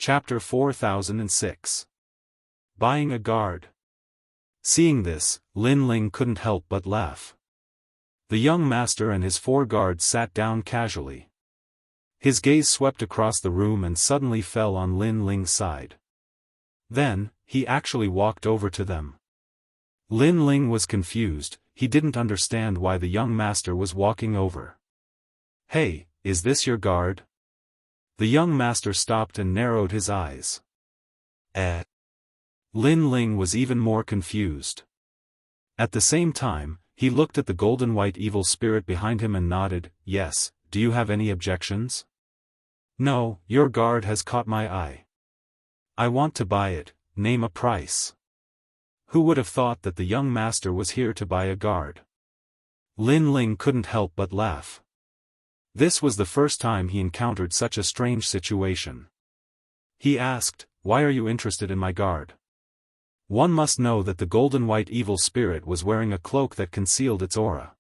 Chapter 4006. Buying a Guard. Seeing this, Lin Ling couldn't help but laugh. The young master and his 4 guards sat down casually. His gaze swept across the room and suddenly fell on Lin Ling's side. Then, he actually walked over to them. Lin Ling was confused, he didn't understand why the young master was walking over. "Hey, is this your guard?" The young master stopped and narrowed his eyes. Lin Ling was even more confused. At the same time, he looked at the golden white evil spirit behind him and nodded. "Yes, do you have any objections?" "No, your guard has caught my eye. I want to buy it, name a price." Who would have thought that the young master was here to buy a guard? Lin Ling couldn't help but laugh. This was the first time he encountered such a strange situation. He asked, "Why are you interested in my guard?" One must know that the golden white evil spirit was wearing a cloak that concealed its aura.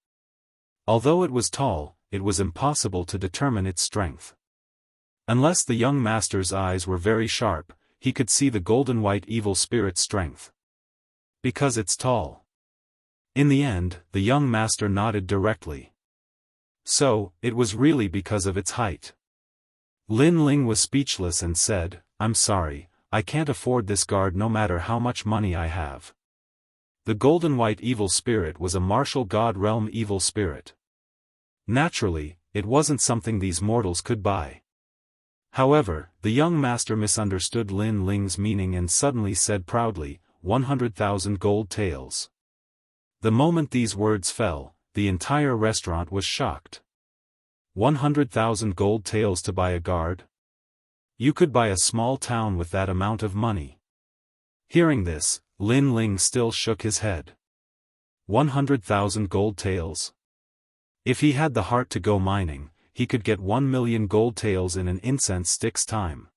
Although it was tall, it was impossible to determine its strength. Unless the young master's eyes were very sharp, he could see the golden white evil spirit's strength. Because it's tall. In the end, the young master nodded directly. So, it was really because of its height. Lin Ling was speechless and said, "I'm sorry, I can't afford this guard no matter how much money I have." The golden white evil spirit was a martial god realm evil spirit. Naturally, it wasn't something these mortals could buy. However, the young master misunderstood Lin Ling's meaning and suddenly said proudly, 100,000 gold taels. The moment these words fell, the entire restaurant was shocked. 100,000 gold taels to buy a guard? You could buy a small town with that amount of money. Hearing this, Lin Ling still shook his head. 100,000 gold taels? If he had the heart to go mining, he could get 1 million gold taels in an incense stick's time.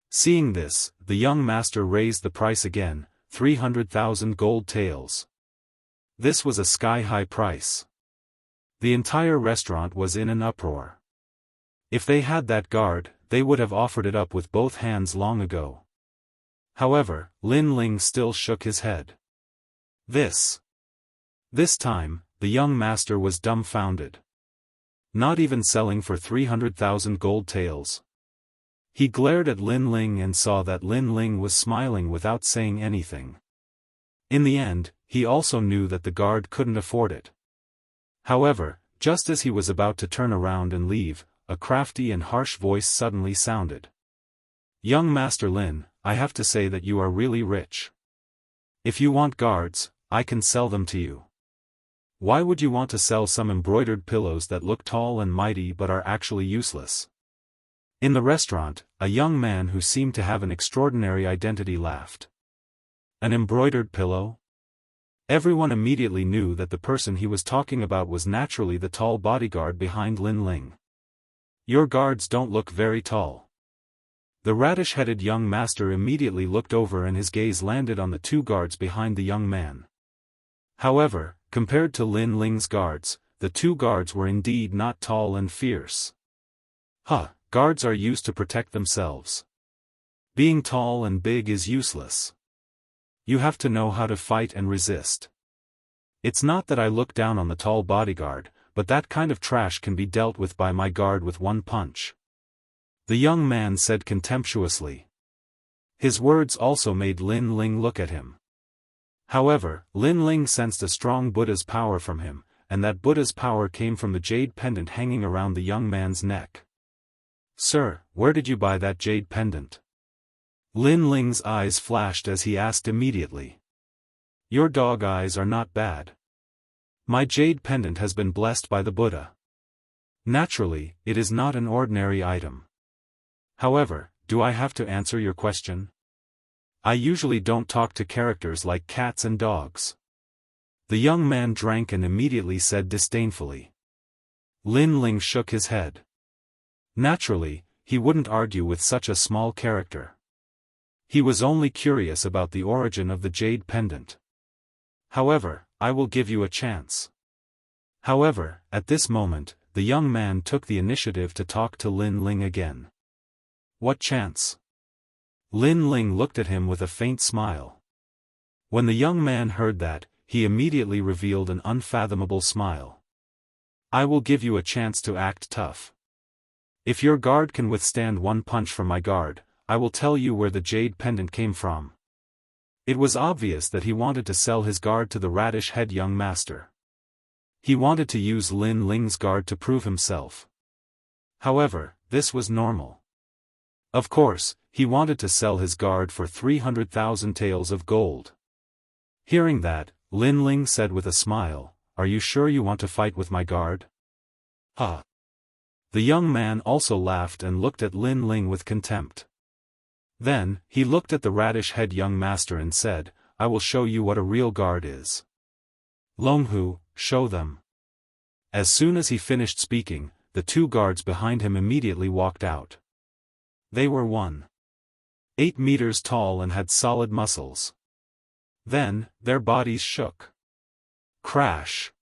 Seeing this, the young master raised the price again, 300,000 gold taels. This was a sky-high price. The entire restaurant was in an uproar. If they had that guard, they would have offered it up with both hands long ago. However, Lin Ling still shook his head. This time, the young master was dumbfounded. Not even selling for 300,000 gold taels. He glared at Lin Ling and saw that Lin Ling was smiling without saying anything. In the end, he also knew that the guard couldn't afford it. However, just as he was about to turn around and leave, a crafty and harsh voice suddenly sounded. "Young Master Lin, I have to say that you are really rich. If you want guards, I can sell them to you. Why would you want to sell some embroidered pillows that look tall and mighty but are actually useless?" In the restaurant, a young man who seemed to have an extraordinary identity laughed. An embroidered pillow? Everyone immediately knew that the person he was talking about was naturally the tall bodyguard behind Lin Ling. "Your guards don't look very tall." The radish-headed young master immediately looked over and his gaze landed on the 2 guards behind the young man. However, compared to Lin Ling's guards, the 2 guards were indeed not tall and fierce. Guards are used to protect themselves. Being tall and big is useless. You have to know how to fight and resist. It's not that I look down on the tall bodyguard, but that kind of trash can be dealt with by my guard with one punch. The young man said contemptuously. His words also made Lin Ling look at him. However, Lin Ling sensed a strong Buddha's power from him, and that Buddha's power came from the jade pendant hanging around the young man's neck. "Sir, where did you buy that jade pendant?" Lin Ling's eyes flashed as he asked immediately. "Your dog eyes are not bad. My jade pendant has been blessed by the Buddha. Naturally, it is not an ordinary item. However, do I have to answer your question? I usually don't talk to characters like cats and dogs." The young man drank and immediately said disdainfully. Lin Ling shook his head. Naturally, he wouldn't argue with such a small character. He was only curious about the origin of the jade pendant. "However, I will give you a chance." However, at this moment, the young man took the initiative to talk to Lin Ling again. "What chance?" Lin Ling looked at him with a faint smile. When the young man heard that, he immediately revealed an unfathomable smile. I will give you a chance to act tough. If your guard can withstand one punch from my guard, I will tell you where the jade pendant came from. It was obvious that he wanted to sell his guard to the radish-head young master. He wanted to use Lin Ling's guard to prove himself. However, this was normal. Of course, he wanted to sell his guard for 300,000 taels of gold. Hearing that, Lin Ling said with a smile, "Are you sure you want to fight with my guard?" Ha! The young man also laughed and looked at Lin Ling with contempt. Then, he looked at the radish-head young master and said, "I will show you what a real guard is. Longhu, show them." As soon as he finished speaking, the two guards behind him immediately walked out. They were 1.8 meters tall and had solid muscles. Then, their bodies shook. Crash!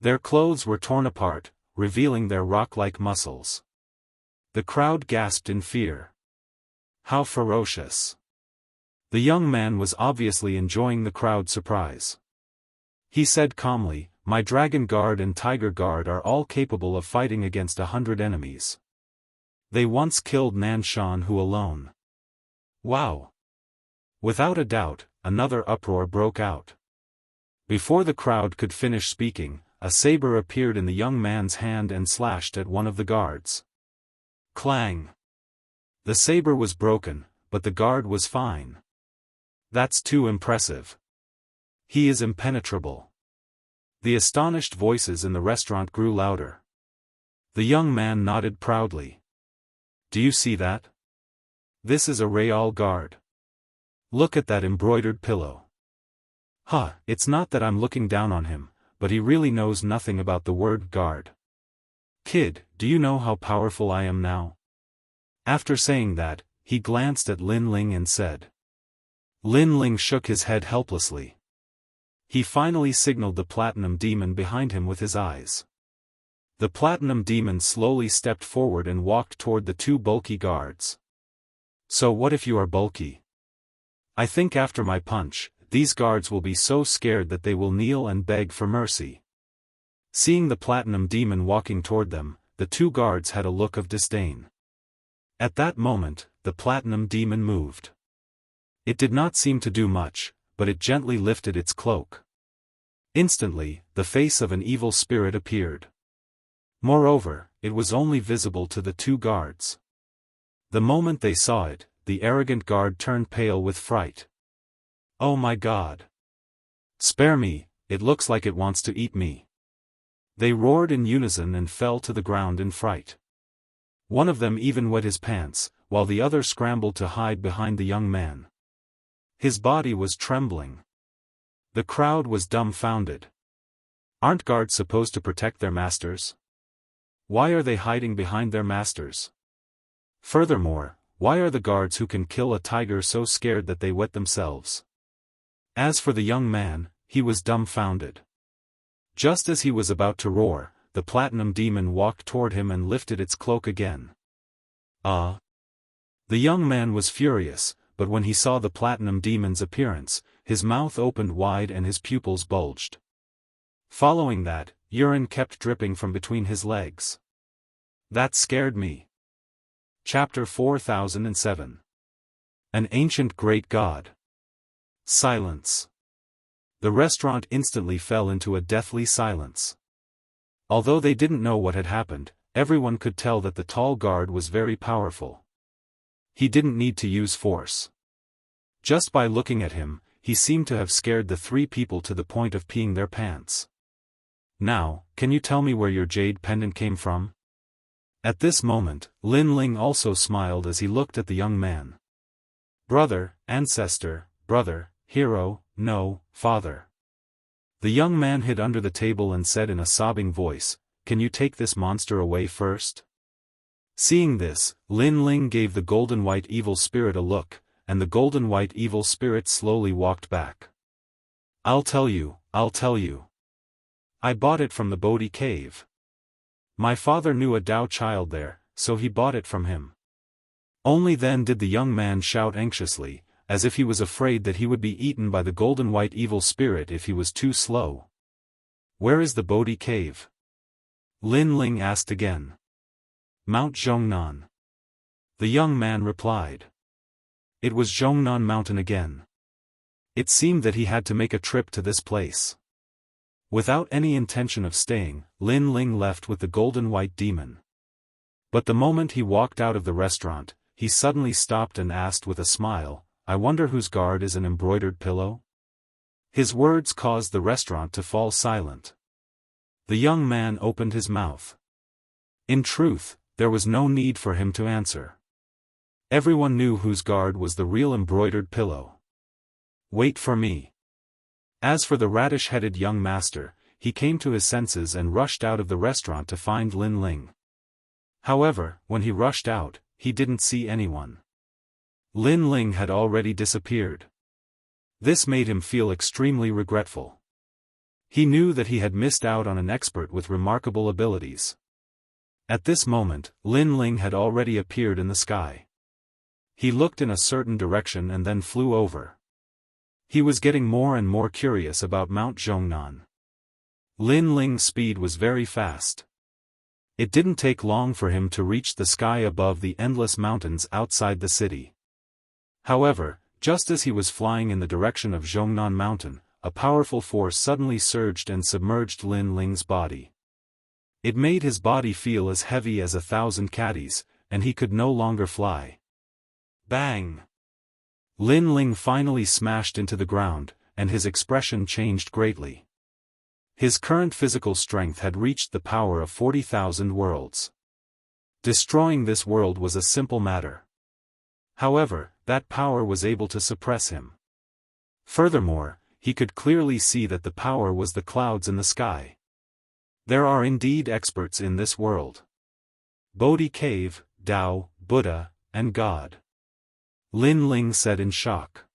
Their clothes were torn apart, revealing their rock-like muscles. The crowd gasped in fear. How ferocious! The young man was obviously enjoying the crowd's surprise. He said calmly, "My dragon guard and tiger guard are all capable of fighting against 100 enemies. They once killed Nanshan alone." Wow! Without a doubt, another uproar broke out. Before the crowd could finish speaking, a saber appeared in the young man's hand and slashed at one of the guards. Clang! The saber was broken, but the guard was fine. That's too impressive. He is impenetrable. The astonished voices in the restaurant grew louder. The young man nodded proudly. Do you see that? This is a Real guard. Look at that embroidered pillow. It's not that I'm looking down on him, but he really knows nothing about the word guard. Kid, do you know how powerful I am now? After saying that, he glanced at Lin Ling and said. Lin Ling shook his head helplessly. He finally signaled the platinum demon behind him with his eyes. The platinum demon slowly stepped forward and walked toward the two bulky guards. So what if you are bulky? I think after my punch, these guards will be so scared that they will kneel and beg for mercy. Seeing the platinum demon walking toward them, the two guards had a look of disdain. At that moment, the platinum demon moved. It did not seem to do much, but it gently lifted its cloak. Instantly, the face of an evil spirit appeared. Moreover, it was only visible to the two guards. The moment they saw it, the arrogant guard turned pale with fright. Oh my God! Spare me, it looks like it wants to eat me. They roared in unison and fell to the ground in fright. One of them even wet his pants, while the other scrambled to hide behind the young man. His body was trembling. The crowd was dumbfounded. Aren't guards supposed to protect their masters? Why are they hiding behind their masters? Furthermore, why are the guards who can kill a tiger so scared that they wet themselves? As for the young man, he was dumbfounded. Just as he was about to roar, the platinum demon walked toward him and lifted its cloak again. The young man was furious, but when he saw the platinum demon's appearance, his mouth opened wide and his pupils bulged. Following that, urine kept dripping from between his legs. That scared me. Chapter 4007. An Ancient Great God. Silence. The restaurant instantly fell into a deathly silence. Although they didn't know what had happened, everyone could tell that the tall guard was very powerful. He didn't need to use force. Just by looking at him, he seemed to have scared the three people to the point of peeing their pants. Now, can you tell me where your jade pendant came from? At this moment, Lin Ling also smiled as he looked at the young man. Brother, ancestor, brother, hero, no, father. The young man hid under the table and said in a sobbing voice, "Can you take this monster away first?" Seeing this, Lin Ling gave the golden white evil spirit a look, and the golden white evil spirit slowly walked back. I'll tell you. I bought it from the Bodhi cave. My father knew a Dao child there, so he bought it from him. Only then did the young man shout anxiously, as if he was afraid that he would be eaten by the golden white evil spirit if he was too slow. "Where is the Bodhi cave?" Lin Ling asked again. "Mount Zhongnan." The young man replied. It was Zhongnan Mountain again. It seemed that he had to make a trip to this place. Without any intention of staying, Lin Ling left with the golden white demon. But the moment he walked out of the restaurant, he suddenly stopped and asked with a smile, "I wonder whose guard is an embroidered pillow?" His words caused the restaurant to fall silent. The young man opened his mouth. In truth, there was no need for him to answer. Everyone knew whose guard was the real embroidered pillow. "Wait for me." As for the radish-headed young master, he came to his senses and rushed out of the restaurant to find Lin Ling. However, when he rushed out, he didn't see anyone. Lin Ling had already disappeared. This made him feel extremely regretful. He knew that he had missed out on an expert with remarkable abilities. At this moment, Lin Ling had already appeared in the sky. He looked in a certain direction and then flew over. He was getting more and more curious about Mount Zhongnan. Lin Ling's speed was very fast. It didn't take long for him to reach the sky above the endless mountains outside the city. However, just as he was flying in the direction of Zhongnan Mountain, a powerful force suddenly surged and submerged Lin Ling's body. It made his body feel as heavy as 1,000 caddies, and he could no longer fly. Bang! Lin Ling finally smashed into the ground, and his expression changed greatly. His current physical strength had reached the power of 40,000 worlds. Destroying this world was a simple matter. However, that power was able to suppress him. Furthermore, he could clearly see that the power was the clouds in the sky. There are indeed experts in this world. Bodhi Cave, Tao, Buddha, and God. Lin Ling said in shock.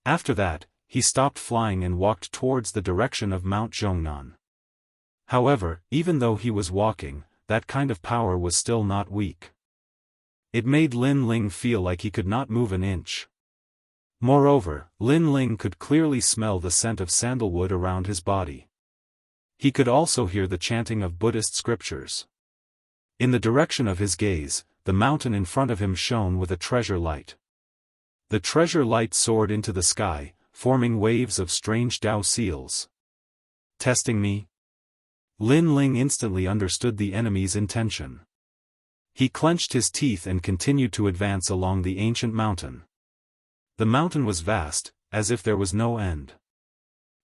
After that, he stopped flying and walked towards the direction of Mount Zhongnan. However, even though he was walking, that kind of power was still not weak. It made Lin Ling feel like he could not move an inch. Moreover, Lin Ling could clearly smell the scent of sandalwood around his body. He could also hear the chanting of Buddhist scriptures. In the direction of his gaze, the mountain in front of him shone with a treasure light. The treasure light soared into the sky, forming waves of strange Tao seals. Testing me? Lin Ling instantly understood the enemy's intention. He clenched his teeth and continued to advance along the ancient mountain. The mountain was vast, as if there was no end.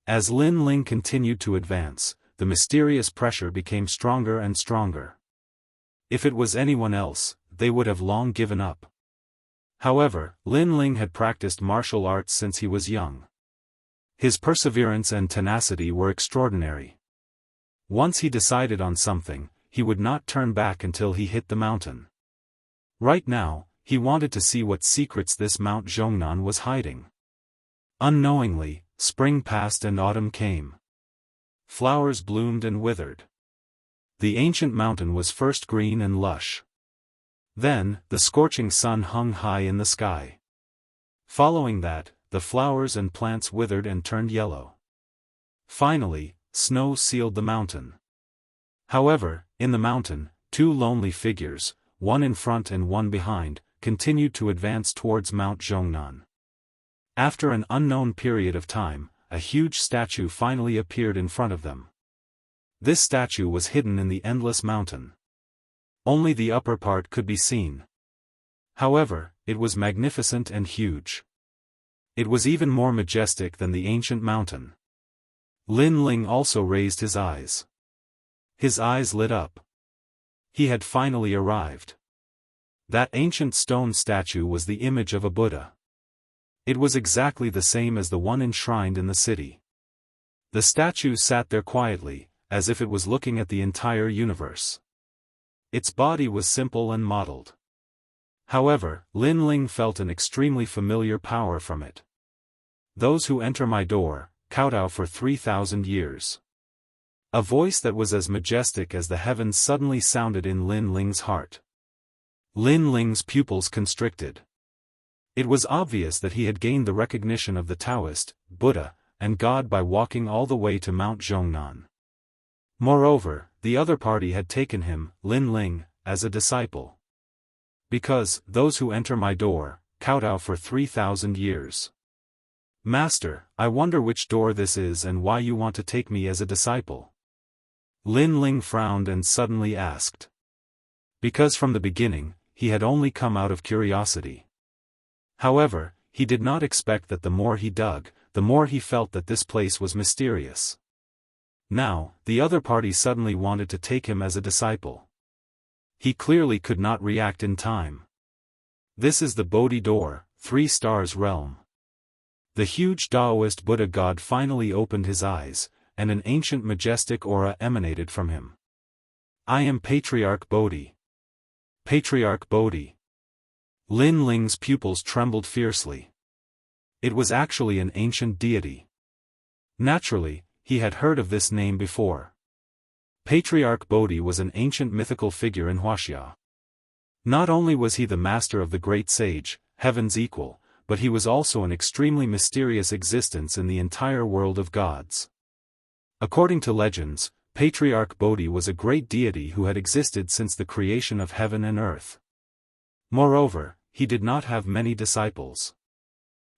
As Lin Ling continued to advance, the mysterious pressure became stronger and stronger. If it was anyone else, they would have long given up. However, Lin Ling had practiced martial arts since he was young. His perseverance and tenacity were extraordinary. Once he decided on something, he would not turn back until he hit the mountain. Right now, he wanted to see what secrets this Mount Zhongnan was hiding. Unknowingly, spring passed and autumn came. Flowers bloomed and withered. The ancient mountain was first green and lush. Then, the scorching sun hung high in the sky. Following that, the flowers and plants withered and turned yellow. Finally, snow sealed the mountain. However, in the mountain, two lonely figures, one in front and one behind, continued to advance towards Mount Zhongnan. After an unknown period of time, a huge statue finally appeared in front of them. This statue was hidden in the endless mountain. Only the upper part could be seen. However, it was magnificent and huge. It was even more majestic than the ancient mountain. Lin Ling also raised his eyes. His eyes lit up. He had finally arrived. That ancient stone statue was the image of a Buddha. It was exactly the same as the one enshrined in the city. The statue sat there quietly, as if it was looking at the entire universe. Its body was simple and modeled. However, Lin Ling felt an extremely familiar power from it. "Those who enter my door, kowtow for 3,000 years." A voice that was as majestic as the heavens suddenly sounded in Lin Ling's heart. Lin Ling's pupils constricted. It was obvious that he had gained the recognition of the Taoist, Buddha, and God by walking all the way to Mount Zhongnan. Moreover, the other party had taken him, Lin Ling, as a disciple. Because, those who enter my door, kowtow for 3,000 years. Master, I wonder which door this is and why you want to take me as a disciple. Lin Ling frowned and suddenly asked. Because from the beginning, he had only come out of curiosity. However, he did not expect that the more he dug, the more he felt that this place was mysterious. Now, the other party suddenly wanted to take him as a disciple. He clearly could not react in time. This is the Bodhi door, 3 stars realm. The huge Daoist Buddha god finally opened his eyes, and an ancient majestic aura emanated from him. I am Patriarch Bodhi. Patriarch Bodhi. Lin Ling's pupils trembled fiercely. It was actually an ancient deity. Naturally, he had heard of this name before. Patriarch Bodhi was an ancient mythical figure in Wuxia. Not only was he the master of the great sage, heaven's equal, but he was also an extremely mysterious existence in the entire world of gods. According to legends, Patriarch Bodhi was a great deity who had existed since the creation of heaven and earth. Moreover, he did not have many disciples.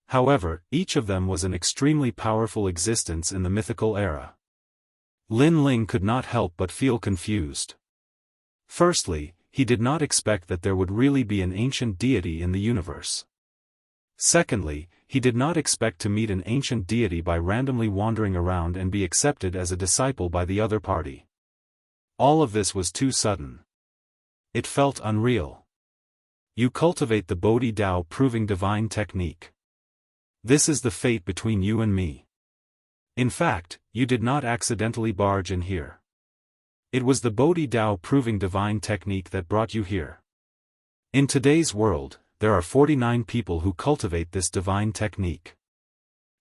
However, each of them was an extremely powerful existence in the mythical era. Lin Ling could not help but feel confused. Firstly, he did not expect that there would really be an ancient deity in the universe. Secondly, he did not expect to meet an ancient deity by randomly wandering around and be accepted as a disciple by the other party. All of this was too sudden. It felt unreal. You cultivate the Bodhi Dao proving divine technique. This is the fate between you and me. In fact, you did not accidentally barge in here. It was the Bodhi Dao proving divine technique that brought you here. In today's world, there are 49 people who cultivate this divine technique.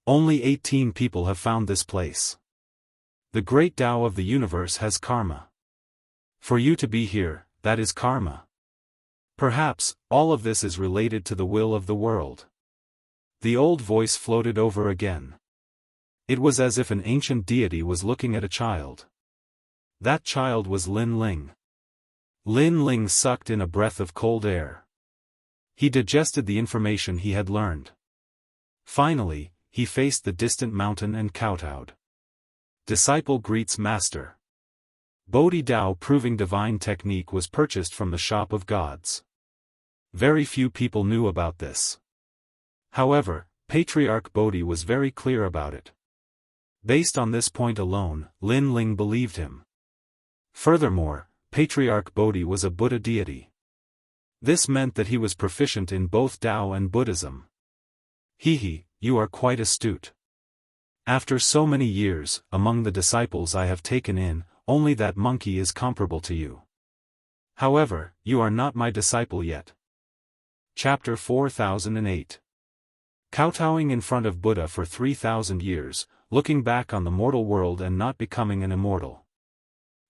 Only 18 people have found this place. The great Tao of the universe has karma. For you to be here, that is karma. Perhaps, all of this is related to the will of the world. The old voice floated over again. It was as if an ancient deity was looking at a child. That child was Lin Ling. Lin Ling sucked in a breath of cold air. He digested the information he had learned. Finally, he faced the distant mountain and kowtowed. Disciple greets master. Bodhi Dao proving divine technique was purchased from the shop of gods. Very few people knew about this. However, Patriarch Bodhi was very clear about it. Based on this point alone, Lin Ling believed him. Furthermore, Patriarch Bodhi was a Buddha deity. This meant that he was proficient in both Tao and Buddhism. Hehe, you are quite astute. After so many years, among the disciples I have taken in, only that monkey is comparable to you. However, you are not my disciple yet. Chapter 4008. Kowtowing in front of Buddha for 3,000 years, looking back on the mortal world and not becoming an immortal.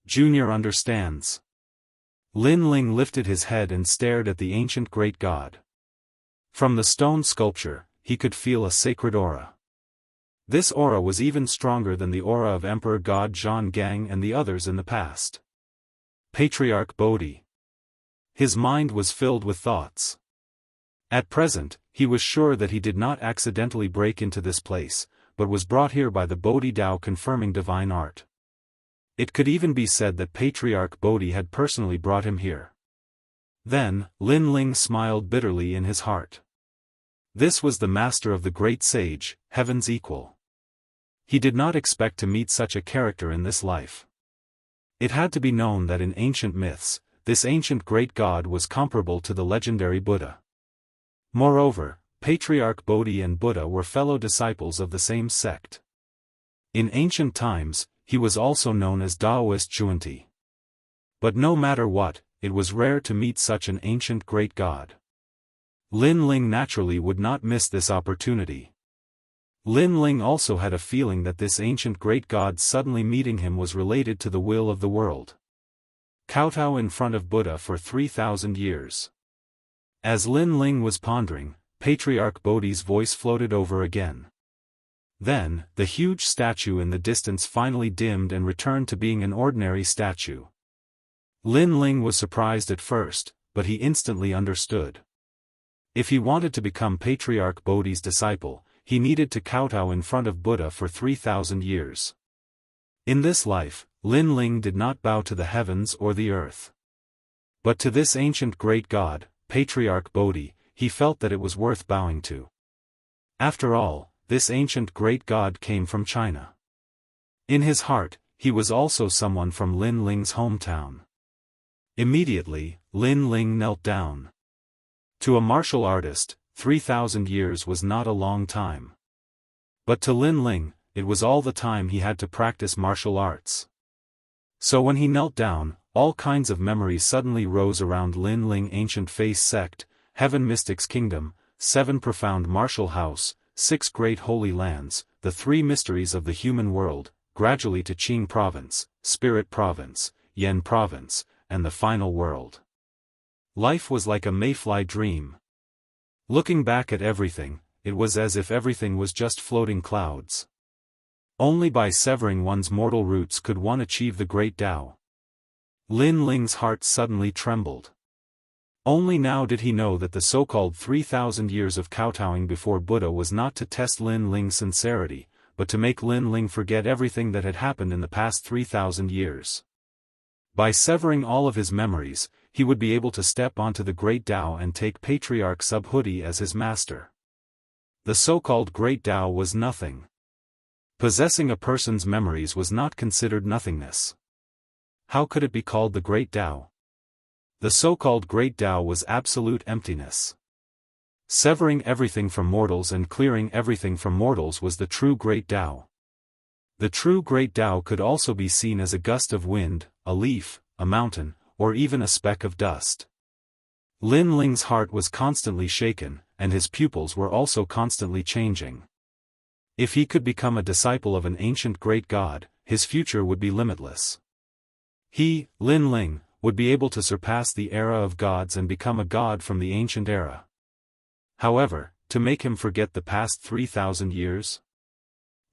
Junior understands. Lin Ling lifted his head and stared at the ancient great god. From the stone sculpture, he could feel a sacred aura. This aura was even stronger than the aura of Emperor God Zhan Gang and the others in the past. Patriarch Bodhi. His mind was filled with thoughts. At present, he was sure that he did not accidentally break into this place, but was brought here by the Bodhi Dao confirming divine art. It could even be said that Patriarch Bodhi had personally brought him here. Then, Lin Ling smiled bitterly in his heart. This was the master of the great sage, heaven's equal. He did not expect to meet such a character in this life. It had to be known that in ancient myths, this ancient great god was comparable to the legendary Buddha. Moreover, Patriarch Bodhi and Buddha were fellow disciples of the same sect. In ancient times, he was also known as Daoist Xianxia. But no matter what, it was rare to meet such an ancient great god. Lin Ling naturally would not miss this opportunity. Lin Ling also had a feeling that this ancient great god suddenly meeting him was related to the will of the world. Kowtow in front of Buddha for 3,000 years. As Lin Ling was pondering, Patriarch Bodhi's voice floated over again. Then, the huge statue in the distance finally dimmed and returned to being an ordinary statue. Lin Ling was surprised at first, but he instantly understood. If he wanted to become Patriarch Bodhi's disciple, he needed to kowtow in front of Buddha for 3,000 years. In this life, Lin Ling did not bow to the heavens or the earth. But to this ancient great god, Patriarch Bodhi, he felt that it was worth bowing to. After all, this ancient great god came from China. In his heart, he was also someone from Lin Ling's hometown. Immediately, Lin Ling knelt down. To a martial artist, 3,000 years was not a long time. But to Lin Ling, it was all the time he had to practice martial arts. So when he knelt down, all kinds of memories suddenly rose around Lin Ling ancient face sect, Heaven Mystics Kingdom, 7 profound martial house, 6 great holy lands, the 3 mysteries of the human world, gradually to Qing province, Spirit province, Yen province, and the final world. Life was like a mayfly dream. Looking back at everything, it was as if everything was just floating clouds. Only by severing one's mortal roots could one achieve the great Tao. Lin Ling's heart suddenly trembled. Only now did he know that the so-called 3,000 years of kowtowing before Buddha was not to test Lin Ling's sincerity, but to make Lin Ling forget everything that had happened in the past 3,000 years. By severing all of his memories, he would be able to step onto the great Tao and take Patriarch Subhuti as his master. The so-called great Tao was nothing. Possessing a person's memories was not considered nothingness. How could it be called the great Tao? The so-called great Tao was absolute emptiness. Severing everything from mortals and clearing everything from mortals was the true great Tao. The true great Tao could also be seen as a gust of wind, a leaf, a mountain, or even a speck of dust. Lin Ling's heart was constantly shaken, and his pupils were also constantly changing. If he could become a disciple of an ancient great god, his future would be limitless. He, Lin Ling, would be able to surpass the era of gods and become a god from the ancient era. However, to make him forget the past 3,000 years?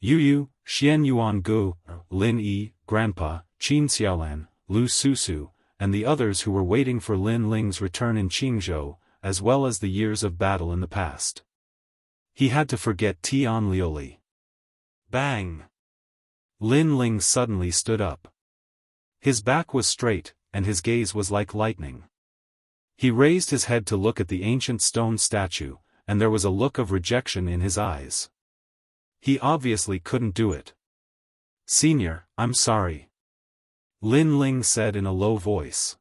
Yu, Xian Yuan Gu, Lin Yi, Grandpa, Qin Xiaolan, Lu Susu, and the others who were waiting for Lin Ling's return in Qingzhou, as well as the years of battle in the past. He had to forget Tian Liuli. Bang! Lin Ling suddenly stood up. His back was straight, and his gaze was like lightning. He raised his head to look at the ancient stone statue, and there was a look of rejection in his eyes. He obviously couldn't do it. "Senior, I'm sorry," Lin Ling said in a low voice.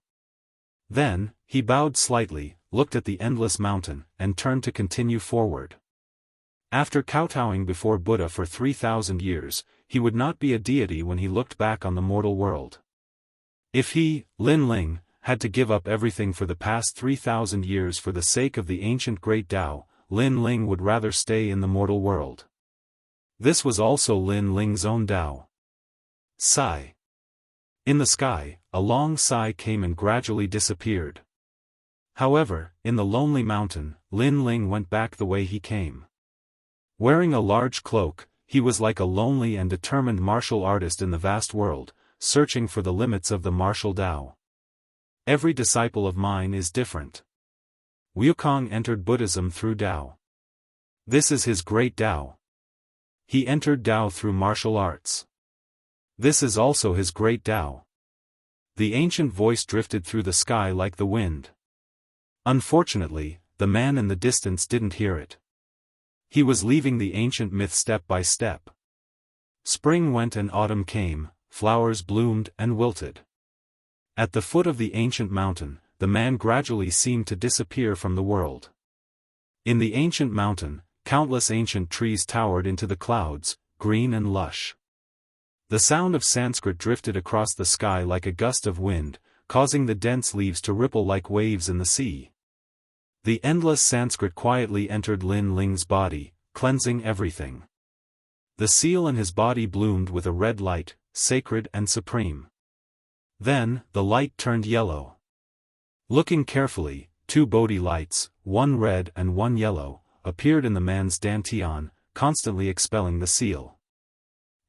Then, he bowed slightly, looked at the endless mountain, and turned to continue forward. After kowtowing before Buddha for 3,000 years, he would not be a deity when he looked back on the mortal world. If he, Lin Ling, had to give up everything for the past 3,000 years for the sake of the ancient great Tao, Lin Ling would rather stay in the mortal world. This was also Lin Ling's own Tao. Sigh. In the sky, a long sigh came and gradually disappeared. However, in the lonely mountain, Lin Ling went back the way he came. Wearing a large cloak, he was like a lonely and determined martial artist in the vast world, searching for the limits of the martial Tao. Every disciple of mine is different. Wukong entered Buddhism through Tao. This is his great Tao. He entered Tao through martial arts. This is also his great Tao. The ancient voice drifted through the sky like the wind. Unfortunately, the man in the distance didn't hear it. He was leaving the ancient myth step by step. Spring went and autumn came, flowers bloomed and wilted. At the foot of the ancient mountain, the man gradually seemed to disappear from the world. In the ancient mountain, countless ancient trees towered into the clouds, green and lush. The sound of Sanskrit drifted across the sky like a gust of wind, causing the dense leaves to ripple like waves in the sea. The endless Sanskrit quietly entered Lin Ling's body, cleansing everything. The seal in his body bloomed with a red light, sacred and supreme. Then, the light turned yellow. Looking carefully, 2 Bodhi lights, 1 red and 1 yellow, appeared in the man's dantian, constantly expelling the seal.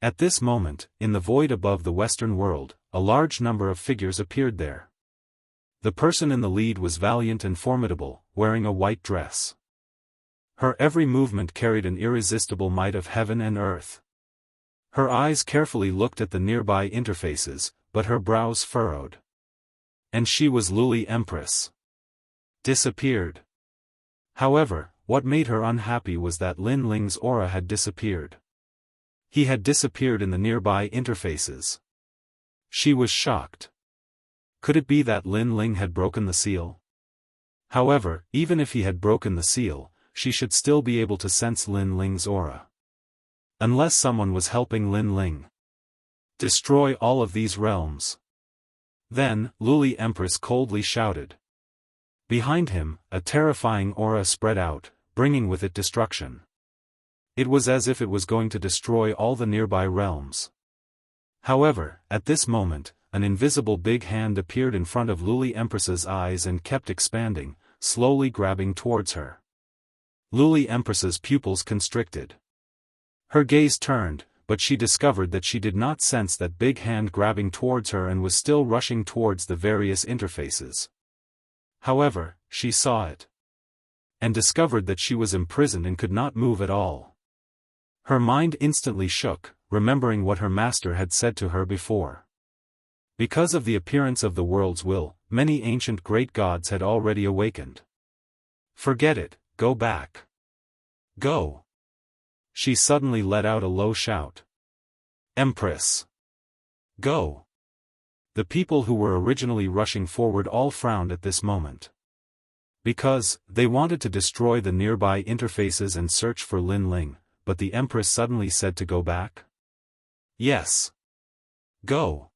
At this moment, in the void above the western world, a large number of figures appeared there. The person in the lead was valiant and formidable, wearing a white dress. Her every movement carried an irresistible might of heaven and earth. Her eyes carefully looked at the nearby interfaces, but her brows furrowed. And she was Luli Empress. Disappeared. However, what made her unhappy was that Lin Ling's aura had disappeared. He had disappeared in the nearby interfaces. She was shocked. Could it be that Lin Ling had broken the seal? However, even if he had broken the seal, she should still be able to sense Lin Ling's aura. Unless someone was helping Lin Ling destroy all of these realms. Then, Luli Empress coldly shouted. Behind him, a terrifying aura spread out, bringing with it destruction. It was as if it was going to destroy all the nearby realms. However, at this moment, an invisible big hand appeared in front of Luli Empress's eyes and kept expanding, slowly grabbing towards her. Luli Empress's pupils constricted. Her gaze turned, but she discovered that she did not sense that big hand grabbing towards her and was still rushing towards the various interfaces. However, she saw it. And discovered that she was imprisoned and could not move at all. Her mind instantly shook, remembering what her master had said to her before. Because of the appearance of the world's will, many ancient great gods had already awakened. Forget it, go back. Go. She suddenly let out a low shout. Empress. Go. The people who were originally rushing forward all frowned at this moment. Because, they wanted to destroy the nearby interfaces and search for Lin Ling, but the Empress suddenly said to go back? Yes. Go.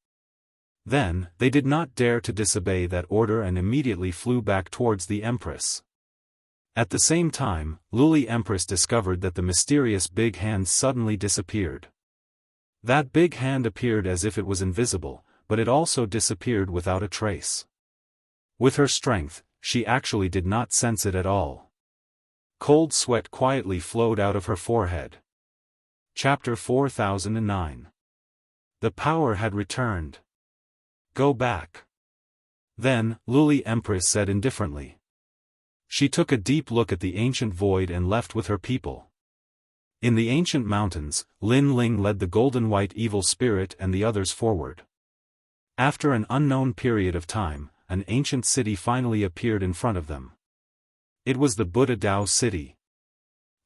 Then, they did not dare to disobey that order and immediately flew back towards the Empress. At the same time, Luli Empress discovered that the mysterious big hand suddenly disappeared. That big hand appeared as if it was invisible, but it also disappeared without a trace. With her strength, she actually did not sense it at all. Cold sweat quietly flowed out of her forehead. Chapter 4009. The power had returned. Go back. Then, Luli Empress said indifferently. She took a deep look at the ancient void and left with her people. In the ancient mountains, Lin Ling led the golden white evil spirit and the others forward. After an unknown period of time, an ancient city finally appeared in front of them. It was the Buddha Dao city.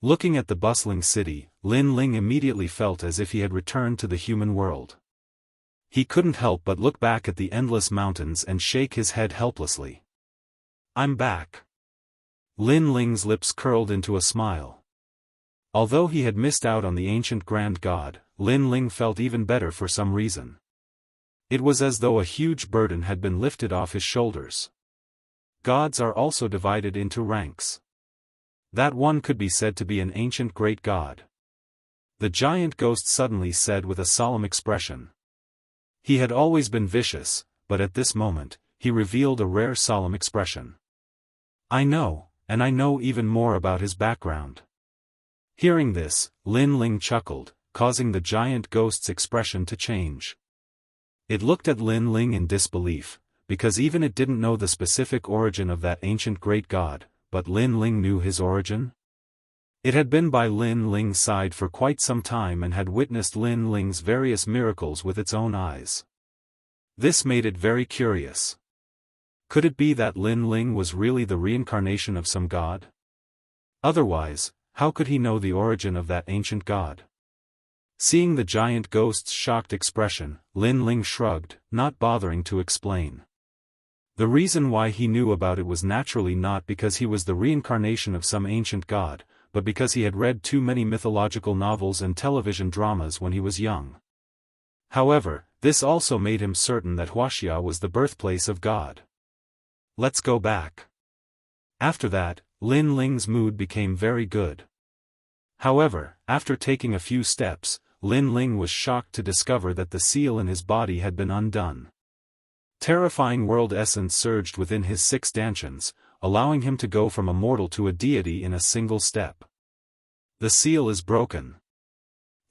Looking at the bustling city, Lin Ling immediately felt as if he had returned to the human world. He couldn't help but look back at the endless mountains and shake his head helplessly. I'm back. Lin Ling's lips curled into a smile. Although he had missed out on the ancient grand god, Lin Ling felt even better for some reason. It was as though a huge burden had been lifted off his shoulders. Gods are also divided into ranks. That one could be said to be an ancient great god. The giant ghost suddenly said with a solemn expression. He had always been vicious, but at this moment, he revealed a rare solemn expression. I know, and I know even more about his background. Hearing this, Lin Ling chuckled, causing the giant ghost's expression to change. It looked at Lin Ling in disbelief, because even it didn't know the specific origin of that ancient great god, but Lin Ling knew his origin? It had been by Lin Ling's side for quite some time and had witnessed Lin Ling's various miracles with its own eyes. This made it very curious. Could it be that Lin Ling was really the reincarnation of some god? Otherwise, how could he know the origin of that ancient god? Seeing the giant ghost's shocked expression, Lin Ling shrugged, not bothering to explain. The reason why he knew about it was naturally not because he was the reincarnation of some ancient god, but because he had read too many mythological novels and television dramas when he was young. However, this also made him certain that Wuxia was the birthplace of God. Let's go back. After that, Lin Ling's mood became very good. However, after taking a few steps, Lin Ling was shocked to discover that the seal in his body had been undone. Terrifying world essence surged within his 6 dantians, allowing him to go from a mortal to a deity in a single step. The seal is broken.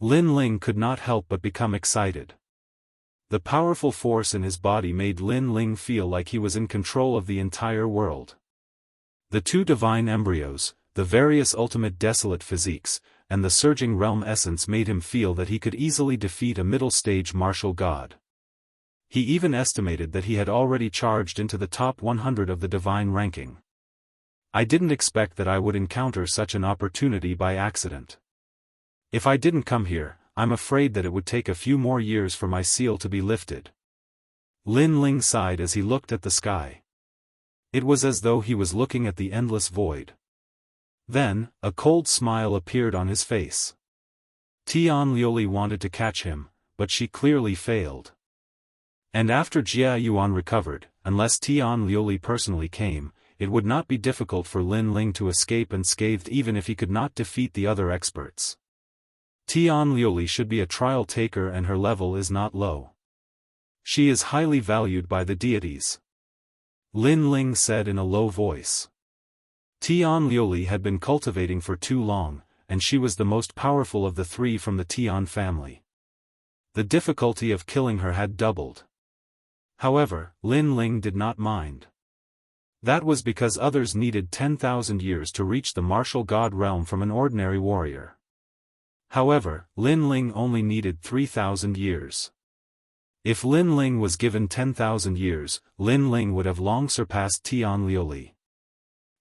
Lin Ling could not help but become excited. The powerful force in his body made Lin Ling feel like he was in control of the entire world. The two divine embryos, the various ultimate desolate physiques, and the surging realm essence made him feel that he could easily defeat a middle-stage martial god. He even estimated that he had already charged into the top 100 of the divine ranking. I didn't expect that I would encounter such an opportunity by accident. If I didn't come here, I'm afraid that it would take a few more years for my seal to be lifted. Lin Ling sighed as he looked at the sky. It was as though he was looking at the endless void. Then, a cold smile appeared on his face. Tian Liuli wanted to catch him, but she clearly failed. And after Jia Yuan recovered, unless Tian Liuli personally came, it would not be difficult for Lin Ling to escape unscathed even if he could not defeat the other experts. Tian Liuli should be a trial taker and her level is not low. She is highly valued by the deities. Lin Ling said in a low voice. Tian Liuli had been cultivating for too long, and she was the most powerful of the three from the Tian family. The difficulty of killing her had doubled. However, Lin Ling did not mind. That was because others needed 10,000 years to reach the martial god realm from an ordinary warrior. However, Lin Ling only needed 3,000 years. If Lin Ling was given 10,000 years, Lin Ling would have long surpassed Tian Liuli.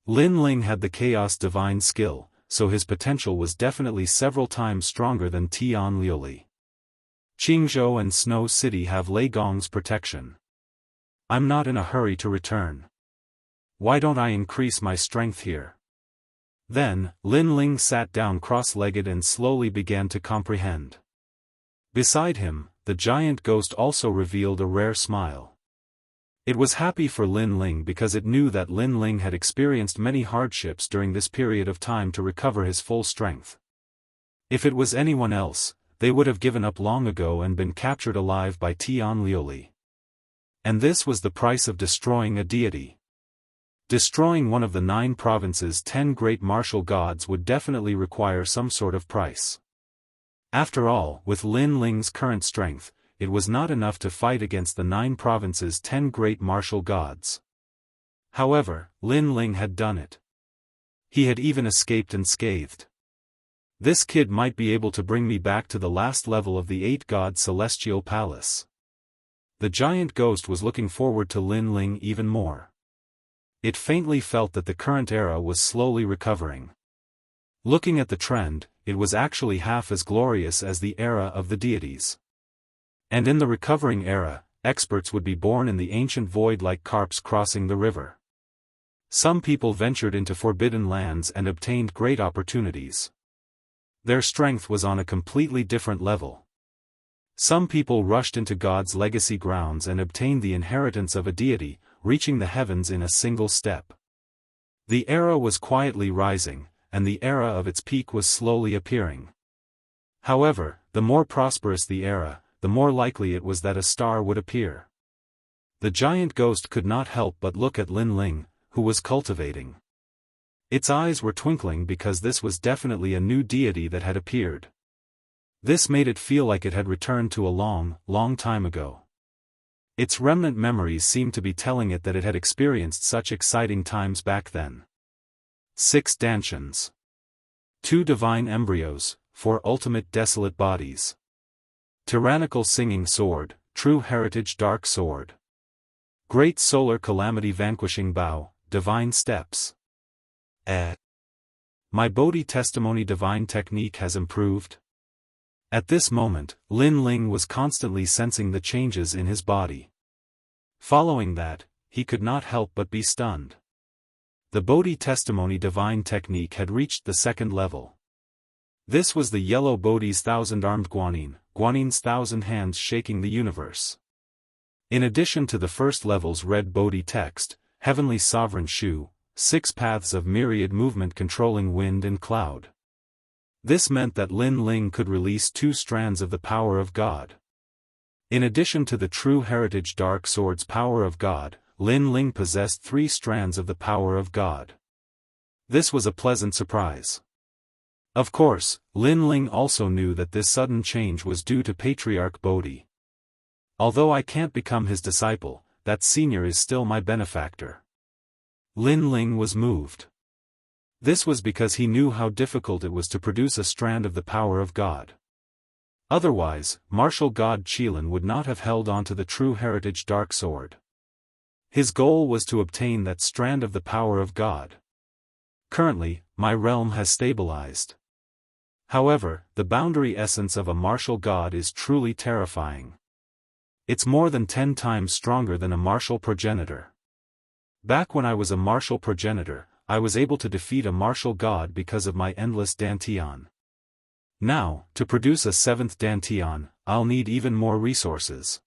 Lin Ling had the chaos divine skill, so his potential was definitely several times stronger than Tian Liuli. Qingzhou and Snow City have Lei Gong's protection. I'm not in a hurry to return. Why don't I increase my strength here? Then, Lin Ling sat down cross-legged and slowly began to comprehend. Beside him, the giant ghost also revealed a rare smile. It was happy for Lin Ling because it knew that Lin Ling had experienced many hardships during this period of time to recover his full strength. If it was anyone else, they would have given up long ago and been captured alive by Tian Liuli. And this was the price of destroying a deity. Destroying one of the 9 provinces' 10 great martial gods would definitely require some sort of price. After all, with Lin Ling's current strength, it was not enough to fight against the 9 provinces' 10 great martial gods. However, Lin Ling had done it. He had even escaped unscathed. This kid might be able to bring me back to the last level of the 8-god celestial palace. The giant ghost was looking forward to Lin Ling even more. It faintly felt that the current era was slowly recovering. Looking at the trend, it was actually half as glorious as the era of the deities. And in the recovering era, experts would be born in the ancient void like carps crossing the river. Some people ventured into forbidden lands and obtained great opportunities. Their strength was on a completely different level. Some people rushed into God's legacy grounds and obtained the inheritance of a deity, reaching the heavens in a single step. The era was quietly rising, and the era of its peak was slowly appearing. However, the more prosperous the era, the more likely it was that a star would appear. The giant ghost could not help but look at Lin Ling, who was cultivating. Its eyes were twinkling because this was definitely a new deity that had appeared. This made it feel like it had returned to a long, long time ago. Its remnant memories seemed to be telling it that it had experienced such exciting times back then. 6 Dantians. 2 divine embryos, 4 ultimate desolate bodies. Tyrannical singing sword, true heritage dark sword. Great solar calamity vanquishing bow, divine steps. My Bodhi testimony divine technique has improved. At this moment, Lin Ling was constantly sensing the changes in his body. Following that, he could not help but be stunned. The Bodhi testimony divine technique had reached the 2nd level. This was the yellow Bodhi's 1,000-armed Guanyin, Guanyin's 1,000 hands shaking the universe. In addition to the first level's red Bodhi text, Heavenly Sovereign Shu, 6 paths of myriad movement controlling wind and cloud. This meant that Lin Ling could release 2 strands of the power of God. In addition to the true heritage dark sword's power of God, Lin Ling possessed 3 strands of the power of God. This was a pleasant surprise. Of course, Lin Ling also knew that this sudden change was due to Patriarch Bodhi. Although I can't become his disciple, that senior is still my benefactor. Lin Ling was moved. This was because he knew how difficult it was to produce a strand of the power of God. Otherwise, martial god Qilin would not have held on to the true heritage dark sword. His goal was to obtain that strand of the power of God. Currently, my realm has stabilized. However, the boundary essence of a martial god is truly terrifying. It's more than 10 times stronger than a martial progenitor. Back when I was a martial progenitor, I was able to defeat a martial god because of my endless dantian. Now, to produce a 7th dantian, I'll need even more resources.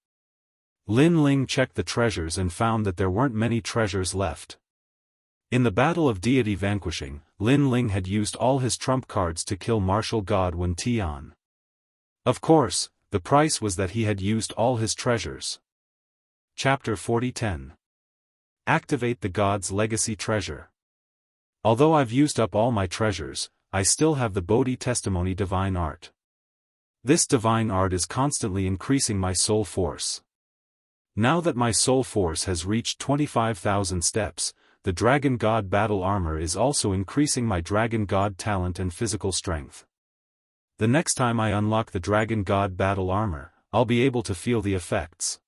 Lin Ling checked the treasures and found that there weren't many treasures left. In the Battle of Deity Vanquishing, Lin Ling had used all his trump cards to kill martial god Wen Tian. Of course, the price was that he had used all his treasures. Chapter 40:10. Activate the God's Legacy Treasure. Although I've used up all my treasures, I still have the Bodhi Testimony Divine Art. This divine art is constantly increasing my soul force. Now that my soul force has reached 25,000 steps, the Dragon God Battle Armor is also increasing my Dragon God talent and physical strength. The next time I unlock the Dragon God Battle Armor, I'll be able to feel the effects.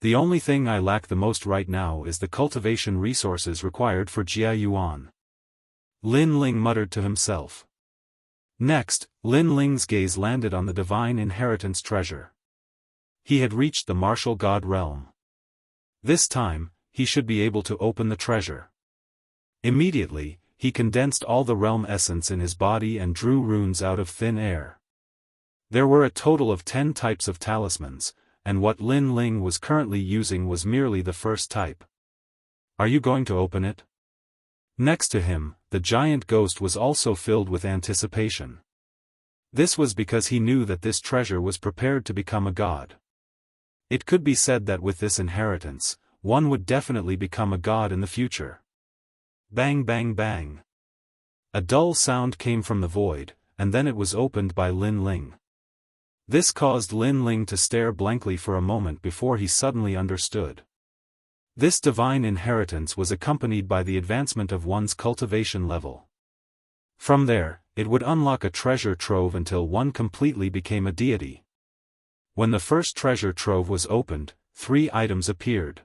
The only thing I lack the most right now is the cultivation resources required for Jia Yuan. Lin Ling muttered to himself. Next, Lin Ling's gaze landed on the divine inheritance treasure. He had reached the martial god realm. This time, he should be able to open the treasure. Immediately, he condensed all the realm essence in his body and drew runes out of thin air. There were a total of 10 types of talismans, and what Lin Ling was currently using was merely the first type. Are you going to open it? Next to him, the giant ghost was also filled with anticipation. This was because he knew that this treasure was prepared to become a god. It could be said that with this inheritance, one would definitely become a god in the future. Bang bang bang. A dull sound came from the void, and then it was opened by Lin Ling. This caused Lin Ling to stare blankly for a moment before he suddenly understood. This divine inheritance was accompanied by the advancement of one's cultivation level. From there, it would unlock a treasure trove until one completely became a deity. When the first treasure trove was opened, 3 items appeared.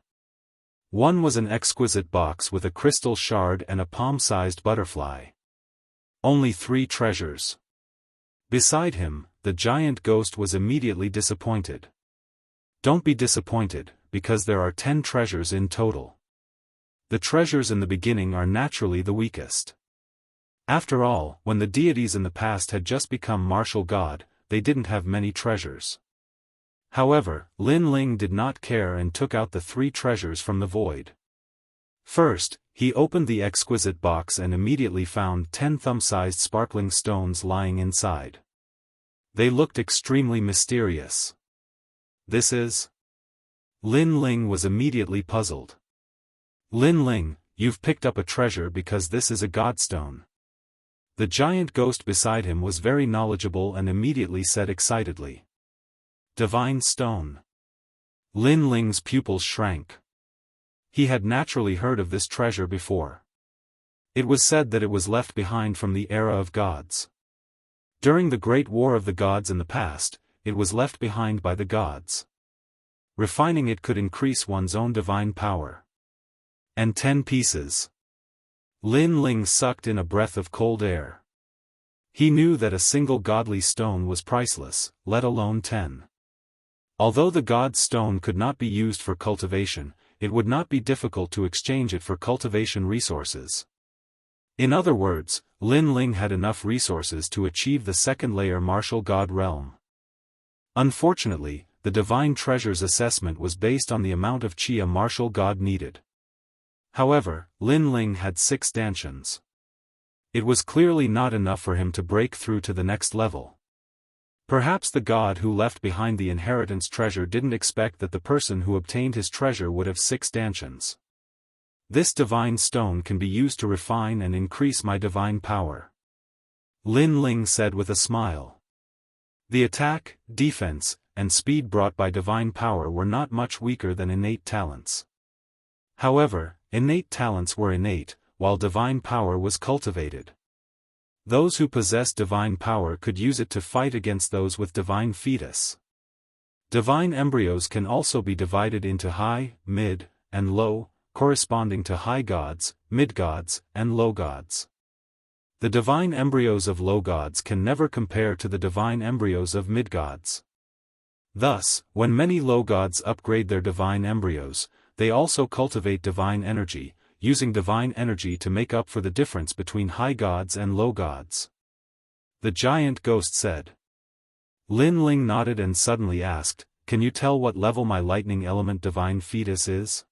One was an exquisite box with a crystal shard and a palm-sized butterfly. Only 3 treasures. Beside him, the giant ghost was immediately disappointed. Don't be disappointed, because there are 10 treasures in total. The treasures in the beginning are naturally the weakest. After all, when the deities in the past had just become martial god, they didn't have many treasures. However, Lin Ling did not care and took out the 3 treasures from the void. First, he opened the exquisite box and immediately found 10 thumb-sized sparkling stones lying inside. They looked extremely mysterious. This is? Lin Ling was immediately puzzled. Lin Ling, you've picked up a treasure because this is a godstone. The giant ghost beside him was very knowledgeable and immediately said excitedly. Divine stone. Lin Ling's pupils shrank. He had naturally heard of this treasure before. It was said that it was left behind from the era of gods. During the Great War of the Gods in the past, it was left behind by the gods. Refining it could increase one's own divine power. And 10 pieces. Lin Ling sucked in a breath of cold air. He knew that a single godly stone was priceless, let alone 10. Although the god's stone could not be used for cultivation, it would not be difficult to exchange it for cultivation resources. In other words, Lin Ling had enough resources to achieve the 2nd layer martial god realm. Unfortunately, the divine treasures assessment was based on the amount of chi a martial god needed. However, Lin Ling had 6 stanchions. It was clearly not enough for him to break through to the next level. Perhaps the god who left behind the inheritance treasure didn't expect that the person who obtained his treasure would have 6 stanchions. This divine stone can be used to refine and increase my divine power. Lin Ling said with a smile. The attack, defense, and speed brought by divine power were not much weaker than innate talents. However, innate talents were innate, while divine power was cultivated. Those who possess divine power could use it to fight against those with divine fetus. Divine embryos can also be divided into high, mid, and low, corresponding to high gods, mid gods, and low gods. The divine embryos of low gods can never compare to the divine embryos of mid gods. Thus, when many low gods upgrade their divine embryos, they also cultivate divine energy, using divine energy to make up for the difference between high gods and low gods. The giant ghost said. Lin Ling nodded and suddenly asked, "Can you tell what level my lightning element divine fetus is?"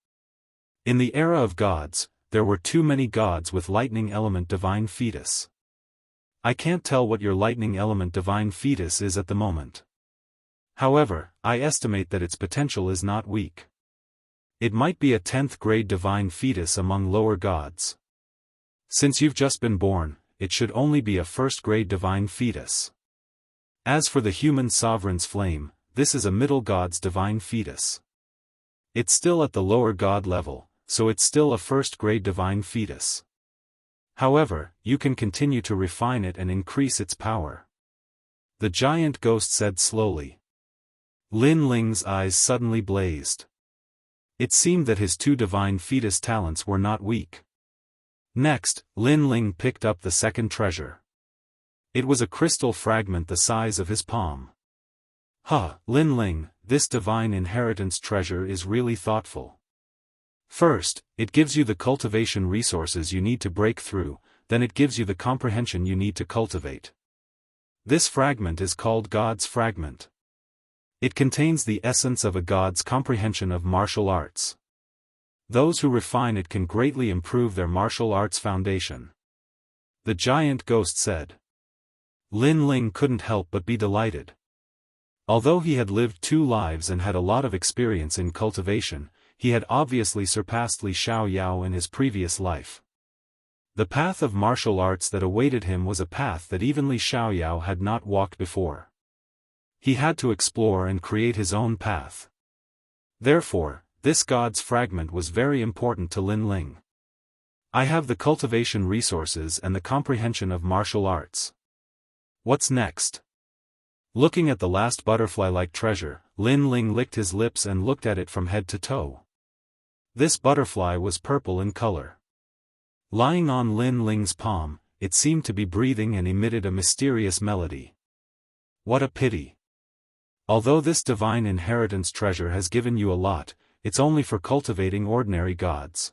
In the era of gods, there were too many gods with lightning element divine fetus. I can't tell what your lightning element divine fetus is at the moment. However, I estimate that its potential is not weak. It might be a 10th grade divine fetus among lower gods. Since you've just been born, it should only be a 1st grade divine fetus. As for the human sovereign's flame, this is a middle god's divine fetus. It's still at the lower god level, so it's still a 1st grade divine fetus. However, you can continue to refine it and increase its power. The giant ghost said slowly. Lin Ling's eyes suddenly blazed. It seemed that his 2 divine fetus talents were not weak. Next, Lin Ling picked up the 2nd treasure. It was a crystal fragment the size of his palm. Lin Ling, this divine inheritance treasure is really thoughtful. First, it gives you the cultivation resources you need to break through, then it gives you the comprehension you need to cultivate. This fragment is called God's Fragment. It contains the essence of a god's comprehension of martial arts. Those who refine it can greatly improve their martial arts foundation. The giant ghost said. Lin Ling couldn't help but be delighted. Although he had lived 2 lives and had a lot of experience in cultivation, he had obviously surpassed Li Xiaoyao in his previous life. The path of martial arts that awaited him was a path that even Li Xiaoyao had not walked before. He had to explore and create his own path. Therefore, this god's fragment was very important to Lin Ling. I have the cultivation resources and the comprehension of martial arts. What's next? Looking at the last butterfly-like treasure, Lin Ling licked his lips and looked at it from head to toe. This butterfly was purple in color. Lying on Lin Ling's palm, it seemed to be breathing and emitted a mysterious melody. What a pity. Although this divine inheritance treasure has given you a lot, it's only for cultivating ordinary gods.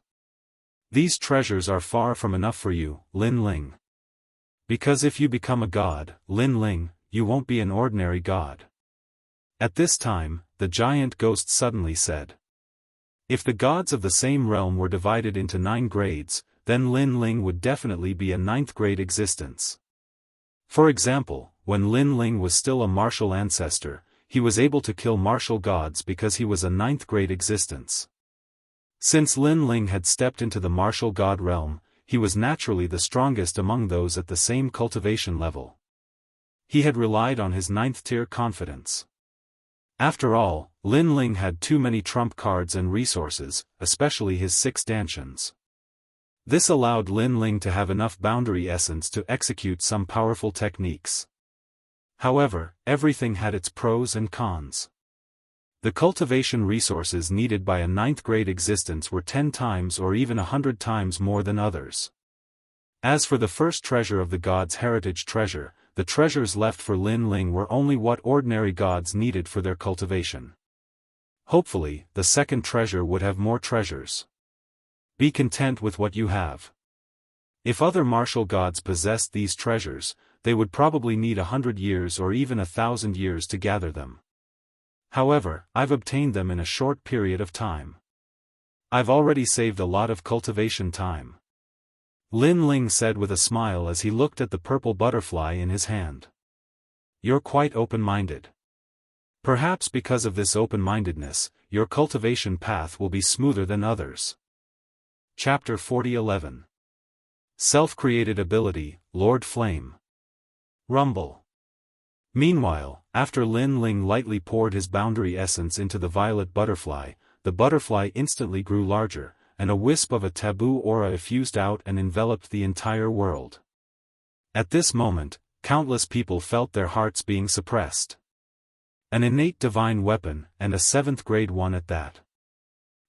These treasures are far from enough for you, Lin Ling. Because if you become a god, Lin Ling, you won't be an ordinary god. At this time, the giant ghost suddenly said. If the gods of the same realm were divided into 9 grades, then Lin Ling would definitely be a 9th grade existence. For example, when Lin Ling was still a martial ancestor, he was able to kill martial gods because he was a 9th grade existence. Since Lin Ling had stepped into the martial god realm, he was naturally the strongest among those at the same cultivation level. He had relied on his 9th tier confidence. After all, Lin Ling had too many trump cards and resources, especially his 6 stanchions. This allowed Lin Ling to have enough boundary essence to execute some powerful techniques. However, everything had its pros and cons. The cultivation resources needed by a 9th grade existence were 10 times or even 100 times more than others. As for the first treasure of the god's heritage treasure, the treasures left for Lin Ling were only what ordinary gods needed for their cultivation. Hopefully, the second treasure would have more treasures. Be content with what you have. If other martial gods possessed these treasures, they would probably need 100 years or even 1,000 years to gather them. However, I've obtained them in a short period of time. I've already saved a lot of cultivation time. Lin Ling said with a smile as he looked at the purple butterfly in his hand. You're quite open-minded. Perhaps because of this open-mindedness, your cultivation path will be smoother than others. Chapter 40:11. Self-created ability, Lord Flame. Rumble. Meanwhile, after Lin Ling lightly poured his boundary essence into the violet butterfly, the butterfly instantly grew larger, and a wisp of a taboo aura effused out and enveloped the entire world. At this moment, countless people felt their hearts being suppressed. An innate divine weapon, and a 7th grade one at that.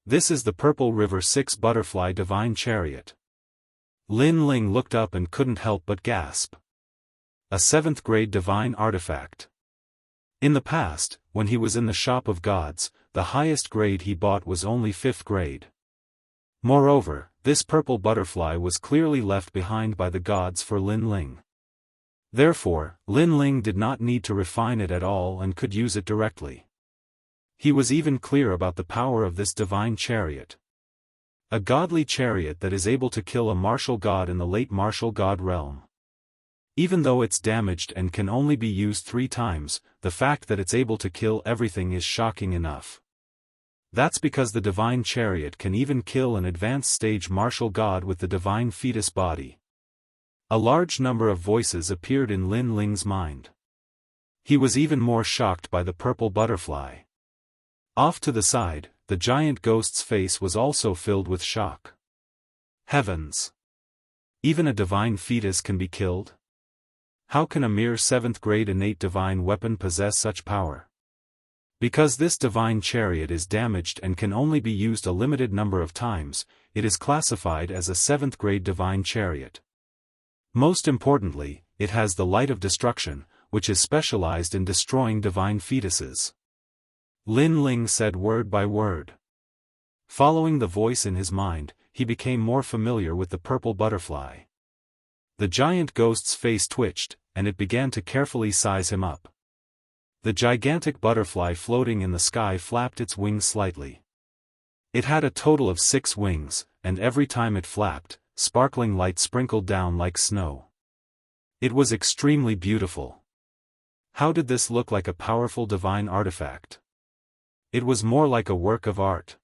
This is the Purple River 6 Butterfly Divine Chariot. Lin Ling looked up and couldn't help but gasp. A 7th grade divine artifact. In the past, when he was in the Shop of Gods, the highest grade he bought was only 5th grade. Moreover, this purple butterfly was clearly left behind by the gods for Lin Ling. Therefore, Lin Ling did not need to refine it at all and could use it directly. He was even clear about the power of this divine chariot. A godly chariot that is able to kill a martial god in the late martial god realm. Even though it's damaged and can only be used 3 times, the fact that it's able to kill everything is shocking enough. That's because the divine chariot can even kill an advanced stage martial god with the divine fetus body. A large number of voices appeared in Lin Ling's mind. He was even more shocked by the purple butterfly. Off to the side, the giant ghost's face was also filled with shock. Heavens! Even a divine fetus can be killed? How can a mere 7th grade innate divine weapon possess such power? Because this divine chariot is damaged and can only be used a limited number of times, it is classified as a 7th grade divine chariot. Most importantly, it has the light of destruction, which is specialized in destroying divine fetuses. Lin Ling said word by word. Following the voice in his mind, he became more familiar with the purple butterfly. The giant ghost's face twitched, and it began to carefully size him up. The gigantic butterfly floating in the sky flapped its wings slightly. It had a total of 6 wings, and every time it flapped, sparkling light sprinkled down like snow. It was extremely beautiful. How did this look like a powerful divine artifact? It was more like a work of art.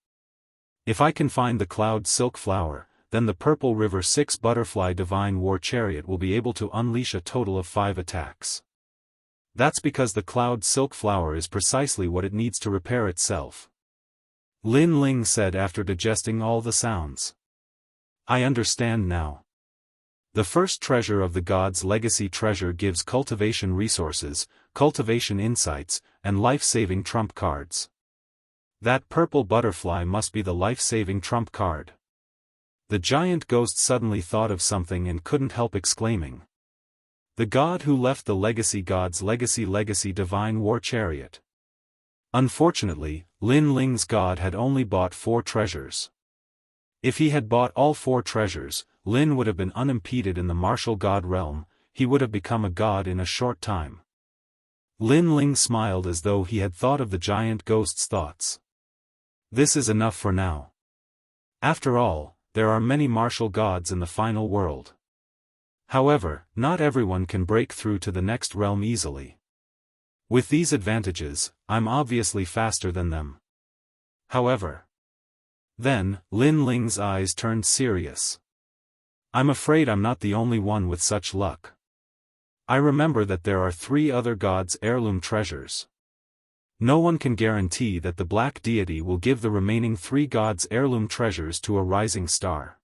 If I can find the cloud silk flower, then the Purple River 6 Butterfly Divine War Chariot will be able to unleash a total of 5 attacks. That's because the cloud silk flower is precisely what it needs to repair itself. Lin Ling said after digesting all the sounds. I understand now. The first treasure of the God's Legacy treasure gives cultivation resources, cultivation insights, and life-saving trump cards. That purple butterfly must be the life-saving trump card. The giant ghost suddenly thought of something and couldn't help exclaiming. The god who left the Legacy God's Legacy Divine War Chariot. Unfortunately, Lin Ling's god had only bought 4 treasures. If he had bought all 4 treasures, Lin would have been unimpeded in the martial god realm, he would have become a god in a short time. Lin Ling smiled as though he had thought of the giant ghost's thoughts. This is enough for now. After all, there are many martial gods in the final world. However, not everyone can break through to the next realm easily. With these advantages, I'm obviously faster than them. However. Then, Lin Ling's eyes turned serious. I'm afraid I'm not the only one with such luck. I remember that there are 3 other gods' heirloom treasures. No one can guarantee that the Black Deity will give the remaining 3 gods' heirloom treasures to a rising star.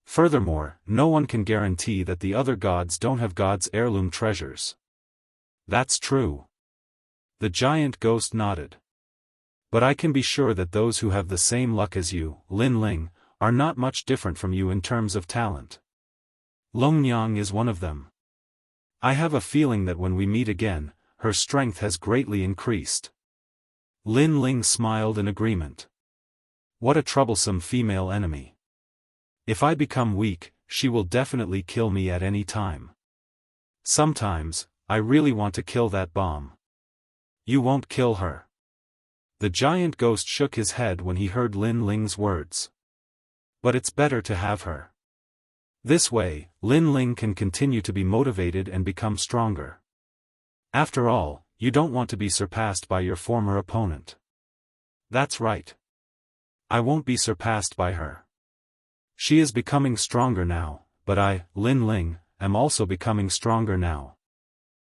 Furthermore, no one can guarantee that the other gods don't have gods' heirloom treasures. That's true. The giant ghost nodded. But I can be sure that those who have the same luck as you, Lin Ling, are not much different from you in terms of talent. Longnyang is one of them. I have a feeling that when we meet again, her strength has greatly increased. Lin Ling smiled in agreement. What a troublesome female enemy. If I become weak, she will definitely kill me at any time. Sometimes, I really want to kill that bomb. You won't kill her. The giant ghost shook his head when he heard Lin Ling's words. But it's better to have her. This way, Lin Ling can continue to be motivated and become stronger. After all, you don't want to be surpassed by your former opponent. That's right. I won't be surpassed by her. She is becoming stronger now, but I, Lin Ling, am also becoming stronger now.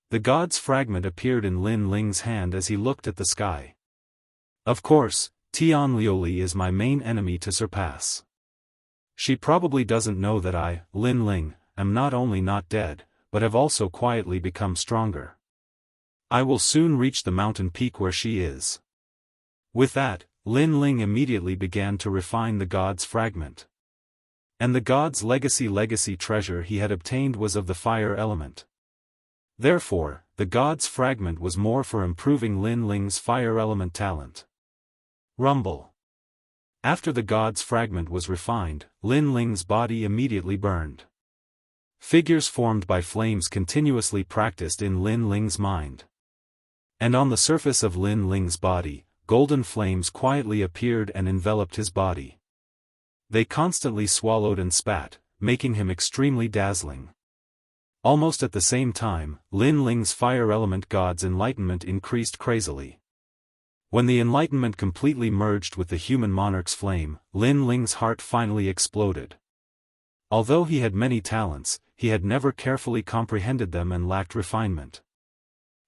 The god's fragment appeared in Lin Ling's hand as he looked at the sky. Of course, Tian Liuli is my main enemy to surpass. She probably doesn't know that I, Lin Ling, am not only not dead, but have also quietly become stronger. I will soon reach the mountain peak where she is. With that, Lin Ling immediately began to refine the god's fragment. And the god's legacy treasure he had obtained was of the fire element. Therefore, the god's fragment was more for improving Lin Ling's fire element talent. Rumble. After the god's fragment was refined, Lin Ling's body immediately burned. Figures formed by flames continuously practiced in Lin Ling's mind. And on the surface of Lin Ling's body, golden flames quietly appeared and enveloped his body. They constantly swallowed and spat, making him extremely dazzling. Almost at the same time, Lin Ling's fire element god's enlightenment increased crazily. When the enlightenment completely merged with the human monarch's flame, Lin Ling's heart finally exploded. Although he had many talents, he had never carefully comprehended them and lacked refinement.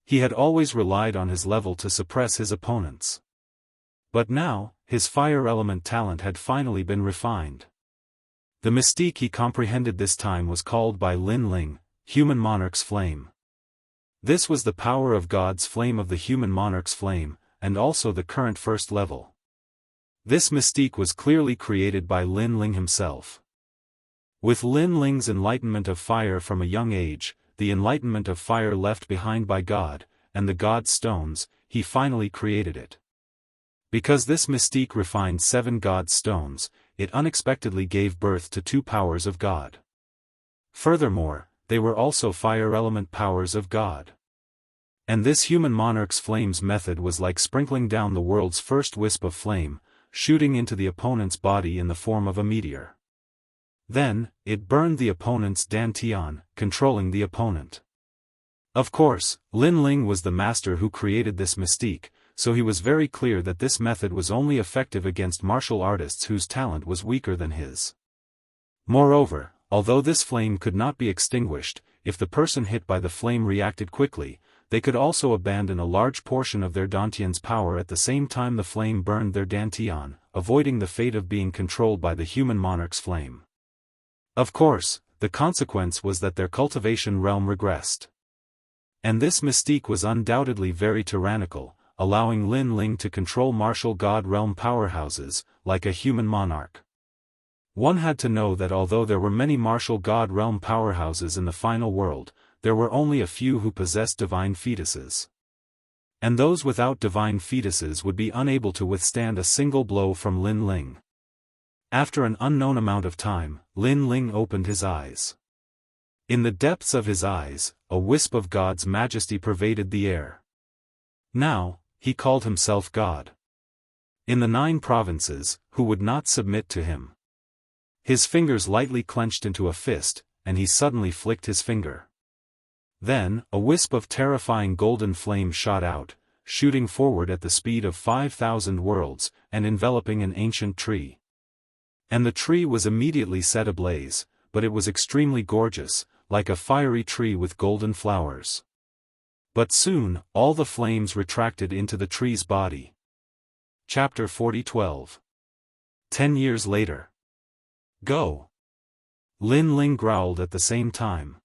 He had always relied on his level to suppress his opponents. But now, his fire element talent had finally been refined. The mystique he comprehended this time was called by Lin Ling, Human Monarch's Flame. This was the power of God's flame of the Human Monarch's Flame, and also the current first level. This mystique was clearly created by Lin Ling himself. With Lin Ling's enlightenment of fire from a young age, the enlightenment of fire left behind by God, and the God's stones, he finally created it. Because this mystique refined 7 God's stones, it unexpectedly gave birth to 2 powers of God. Furthermore, they were also fire element powers of God. And this human monarch's flames method was like sprinkling down the world's first wisp of flame, shooting into the opponent's body in the form of a meteor. Then, it burned the opponent's dantian, controlling the opponent. Of course, Lin Ling was the master who created this mystique, so he was very clear that this method was only effective against martial artists whose talent was weaker than his. Moreover, although this flame could not be extinguished, if the person hit by the flame reacted quickly, they could also abandon a large portion of their dantian's power at the same time the flame burned their dantian, avoiding the fate of being controlled by the human monarch's flame. Of course, the consequence was that their cultivation realm regressed. And this mystique was undoubtedly very tyrannical, allowing Lin Ling to control martial god realm powerhouses, like a human monarch. One had to know that although there were many martial god realm powerhouses in the final world, there were only a few who possessed divine fetuses. And those without divine fetuses would be unable to withstand a single blow from Lin Ling. After an unknown amount of time, Lin Ling opened his eyes. In the depths of his eyes, a wisp of God's majesty pervaded the air. Now, he called himself God. In the 9 provinces, who would not submit to him? His fingers lightly clenched into a fist, and he suddenly flicked his finger. Then, a wisp of terrifying golden flame shot out, shooting forward at the speed of 5,000 worlds, and enveloping an ancient tree. And the tree was immediately set ablaze, but it was extremely gorgeous, like a fiery tree with golden flowers. But soon, all the flames retracted into the tree's body. Chapter 40:12. 10 years later. Go! Lin Ling growled at the same time.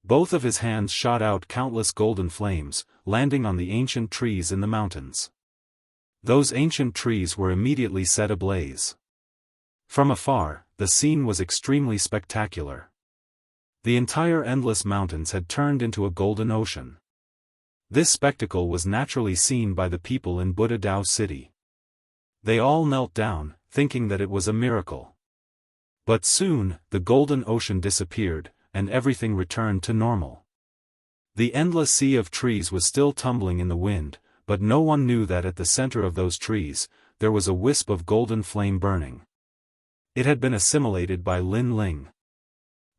Both of his hands shot out countless golden flames, landing on the ancient trees in the mountains. Those ancient trees were immediately set ablaze. From afar, the scene was extremely spectacular. The entire endless mountains had turned into a golden ocean. This spectacle was naturally seen by the people in Buddha Dao City. They all knelt down, thinking that it was a miracle. But soon, the golden ocean disappeared, and everything returned to normal. The endless sea of trees was still tumbling in the wind, but no one knew that at the center of those trees, there was a wisp of golden flame burning. It had been assimilated by Lin Ling.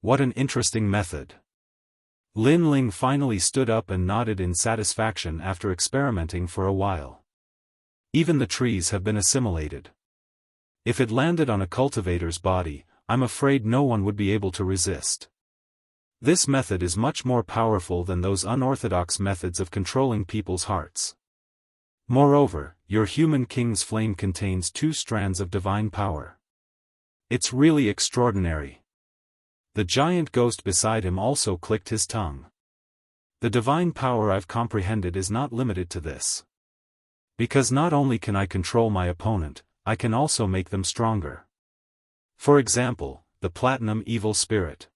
What an interesting method! Lin Ling finally stood up and nodded in satisfaction after experimenting for a while. Even the trees have been assimilated. If it landed on a cultivator's body, I'm afraid no one would be able to resist. This method is much more powerful than those unorthodox methods of controlling people's hearts. Moreover, your human king's flame contains 2 strands of divine power. It's really extraordinary. The giant ghost beside him also clicked his tongue. The divine power I've comprehended is not limited to this. Because not only can I control my opponent, I can also make them stronger. For example, the platinum evil spirit.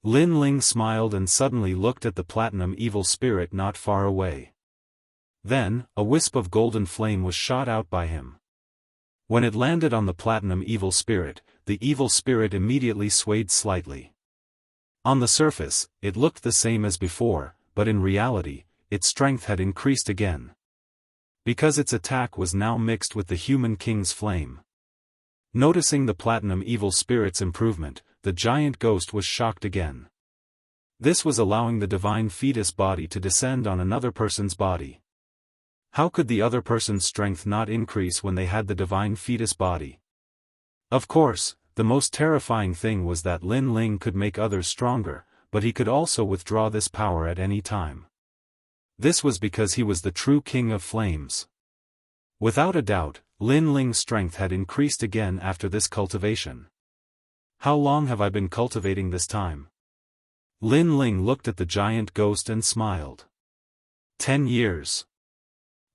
Lin Ling smiled and suddenly looked at the platinum evil spirit not far away. Then, a wisp of golden flame was shot out by him. When it landed on the platinum evil spirit, the evil spirit immediately swayed slightly. On the surface, it looked the same as before, but in reality, its strength had increased again. Because its attack was now mixed with the human king's flame. Noticing the platinum evil spirit's improvement, the giant ghost was shocked again. This was allowing the divine fetus body to descend on another person's body. How could the other person's strength not increase when they had the divine fetus body? Of course, the most terrifying thing was that Lin Ling could make others stronger, but he could also withdraw this power at any time. This was because he was the true king of flames. Without a doubt, Lin Ling's strength had increased again after this cultivation. How long have I been cultivating this time? Lin Ling looked at the giant ghost and smiled. 10 years.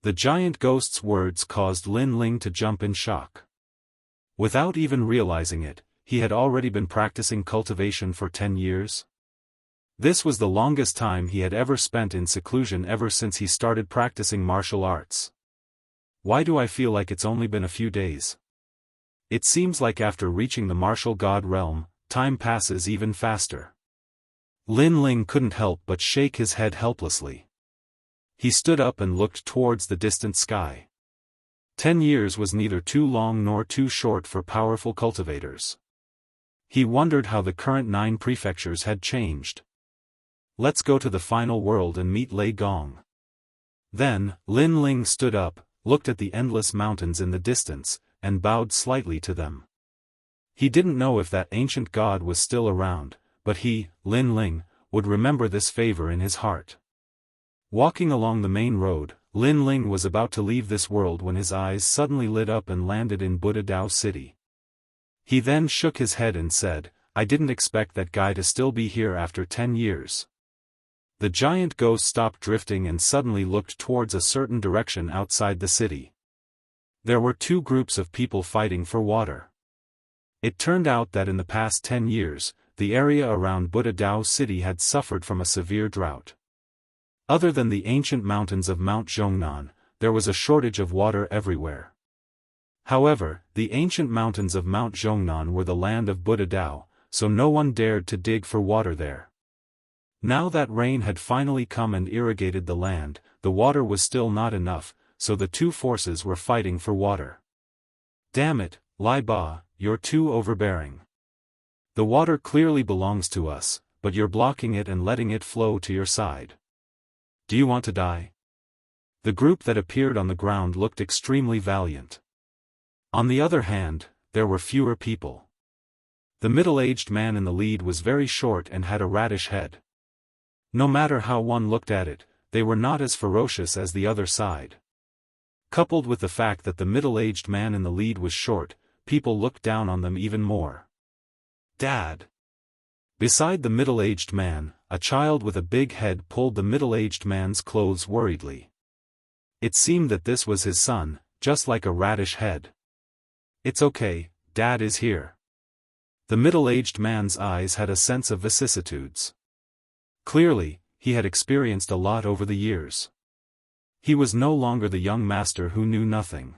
The giant ghost's words caused Lin Ling to jump in shock. Without even realizing it, he had already been practicing cultivation for 10 years. This was the longest time he had ever spent in seclusion ever since he started practicing martial arts. Why do I feel like it's only been a few days? It seems like after reaching the martial god realm, time passes even faster. Lin Ling couldn't help but shake his head helplessly. He stood up and looked towards the distant sky. 10 years was neither too long nor too short for powerful cultivators. He wondered how the current 9 prefectures had changed. Let's go to the final world and meet Lei Gong. Then, Lin Ling stood up, looked at the endless mountains in the distance, and bowed slightly to them. He didn't know if that ancient god was still around, but he, Lin Ling, would remember this favor in his heart. Walking along the main road, Lin Ling was about to leave this world when his eyes suddenly lit up and landed in Buddha Dao City. He then shook his head and said, "I didn't expect that guy to still be here after 10 years. The giant ghost stopped drifting and suddenly looked towards a certain direction outside the city. There were 2 groups of people fighting for water. It turned out that in the past 10 years, the area around Buddha Dao City had suffered from a severe drought. Other than the ancient mountains of Mount Zhongnan, there was a shortage of water everywhere. However, the ancient mountains of Mount Zhongnan were the land of Buddha Dao, so no one dared to dig for water there. Now that rain had finally come and irrigated the land, the water was still not enough, so the 2 forces were fighting for water. Damn it, Lai Ba, you're too overbearing. The water clearly belongs to us, but you're blocking it and letting it flow to your side. Do you want to die? The group that appeared on the ground looked extremely valiant. On the other hand, there were fewer people. The middle-aged man in the lead was very short and had a radish head. No matter how one looked at it, they were not as ferocious as the other side. Coupled with the fact that the middle-aged man in the lead was short, people looked down on them even more. Dad. Beside the middle-aged man, a child with a big head pulled the middle-aged man's clothes worriedly. It seemed that this was his son, just like a radish head. It's okay, Dad is here. The middle-aged man's eyes had a sense of vicissitudes. Clearly, he had experienced a lot over the years. He was no longer the young master who knew nothing.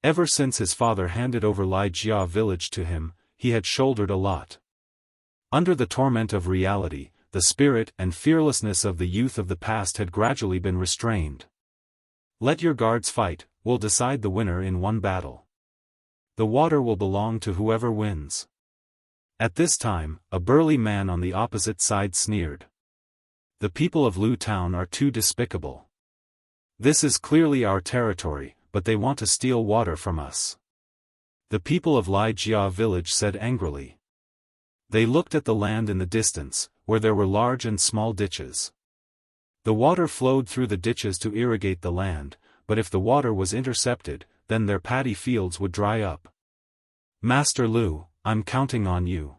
Ever since his father handed over Lai Jia village to him, he had shouldered a lot. Under the torment of reality, the spirit and fearlessness of the youth of the past had gradually been restrained. Let your guards fight, we'll decide the winner in one battle. The water will belong to whoever wins. At this time, a burly man on the opposite side sneered. The people of Lu Town are too despicable. This is clearly our territory, but they want to steal water from us. The people of Lai Jia village said angrily. They looked at the land in the distance, where there were large and small ditches. The water flowed through the ditches to irrigate the land, but if the water was intercepted, then their paddy fields would dry up. Master Lu, I'm counting on you.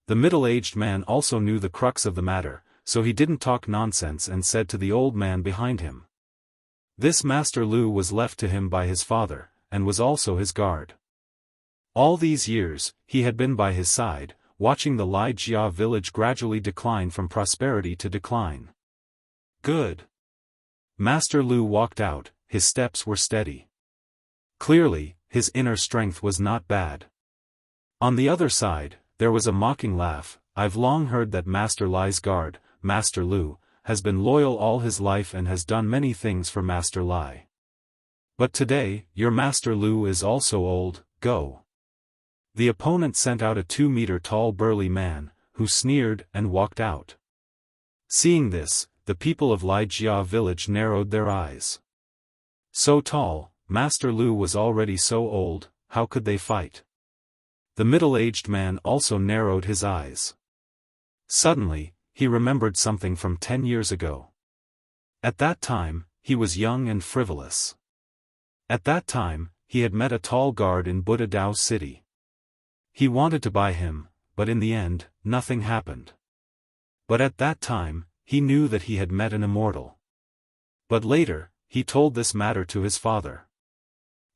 The middle-aged man also knew the crux of the matter, so he didn't talk nonsense and said to the old man behind him. This Master Lu was left to him by his father, and was also his guard. All these years, he had been by his side, watching the Lai Jia village gradually decline from prosperity to decline. Good. Master Lu walked out, his steps were steady. Clearly, his inner strength was not bad. On the other side, there was a mocking laugh. I've long heard that Master Lai's guard, Master Lu, has been loyal all his life and has done many things for Master Lai. But today, your Master Lu is also old, go. The opponent sent out a 2-meter-tall burly man, who sneered and walked out. Seeing this, the people of Lai Jia village narrowed their eyes. So tall, Master Lu was already so old, how could they fight? The middle-aged man also narrowed his eyes. Suddenly, he remembered something from 10 years ago. At that time, he was young and frivolous. At that time, he had met a tall guard in Buddha Dao City. He wanted to buy him, but in the end, nothing happened. But at that time, he knew that he had met an immortal. But later, he told this matter to his father.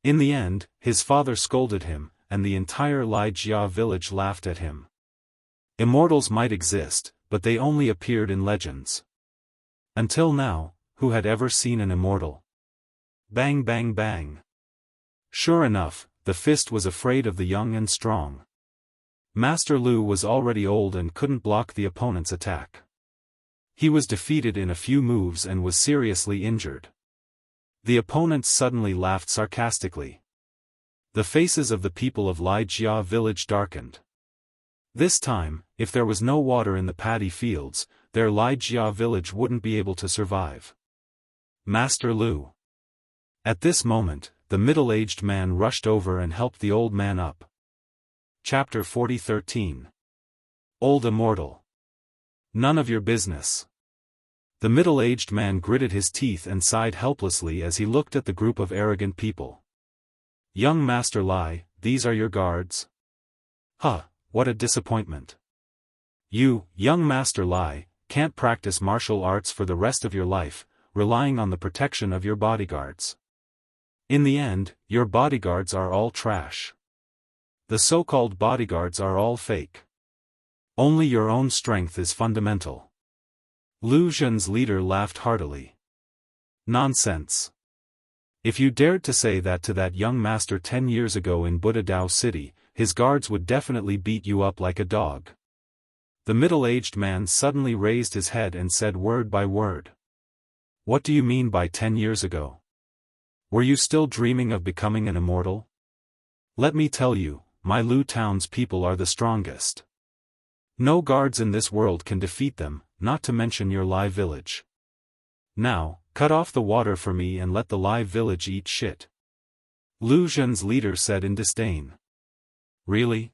In the end, his father scolded him, and the entire Lai Jia village laughed at him. Immortals might exist, but they only appeared in legends. Until now, who had ever seen an immortal? Bang bang bang. Sure enough, the fist was afraid of the young and strong. Master Lu was already old and couldn't block the opponent's attack. He was defeated in a few moves and was seriously injured. The opponent suddenly laughed sarcastically. The faces of the people of Lai Jia village darkened. This time, if there was no water in the paddy fields, their Lai Jia village wouldn't be able to survive. Master Lu. At this moment, the middle-aged man rushed over and helped the old man up. Chapter 40:13. Old Immortal. None of your business. The middle-aged man gritted his teeth and sighed helplessly as he looked at the group of arrogant people. Young Master Lai, these are your guards? Huh, what a disappointment. You, young Master Lai, can't practice martial arts for the rest of your life, relying on the protection of your bodyguards. In the end, your bodyguards are all trash. The so-called bodyguards are all fake. Only your own strength is fundamental. Lu Zhen's leader laughed heartily. Nonsense. If you dared to say that to that young master 10 years ago in Buddha Dao City, his guards would definitely beat you up like a dog. The middle-aged man suddenly raised his head and said word by word. What do you mean by 10 years ago? Were you still dreaming of becoming an immortal? Let me tell you, my Lu Town's people are the strongest. No guards in this world can defeat them, not to mention your Lai village. Now, cut off the water for me and let the Lai village eat shit. Lu Zhen's leader said in disdain. Really?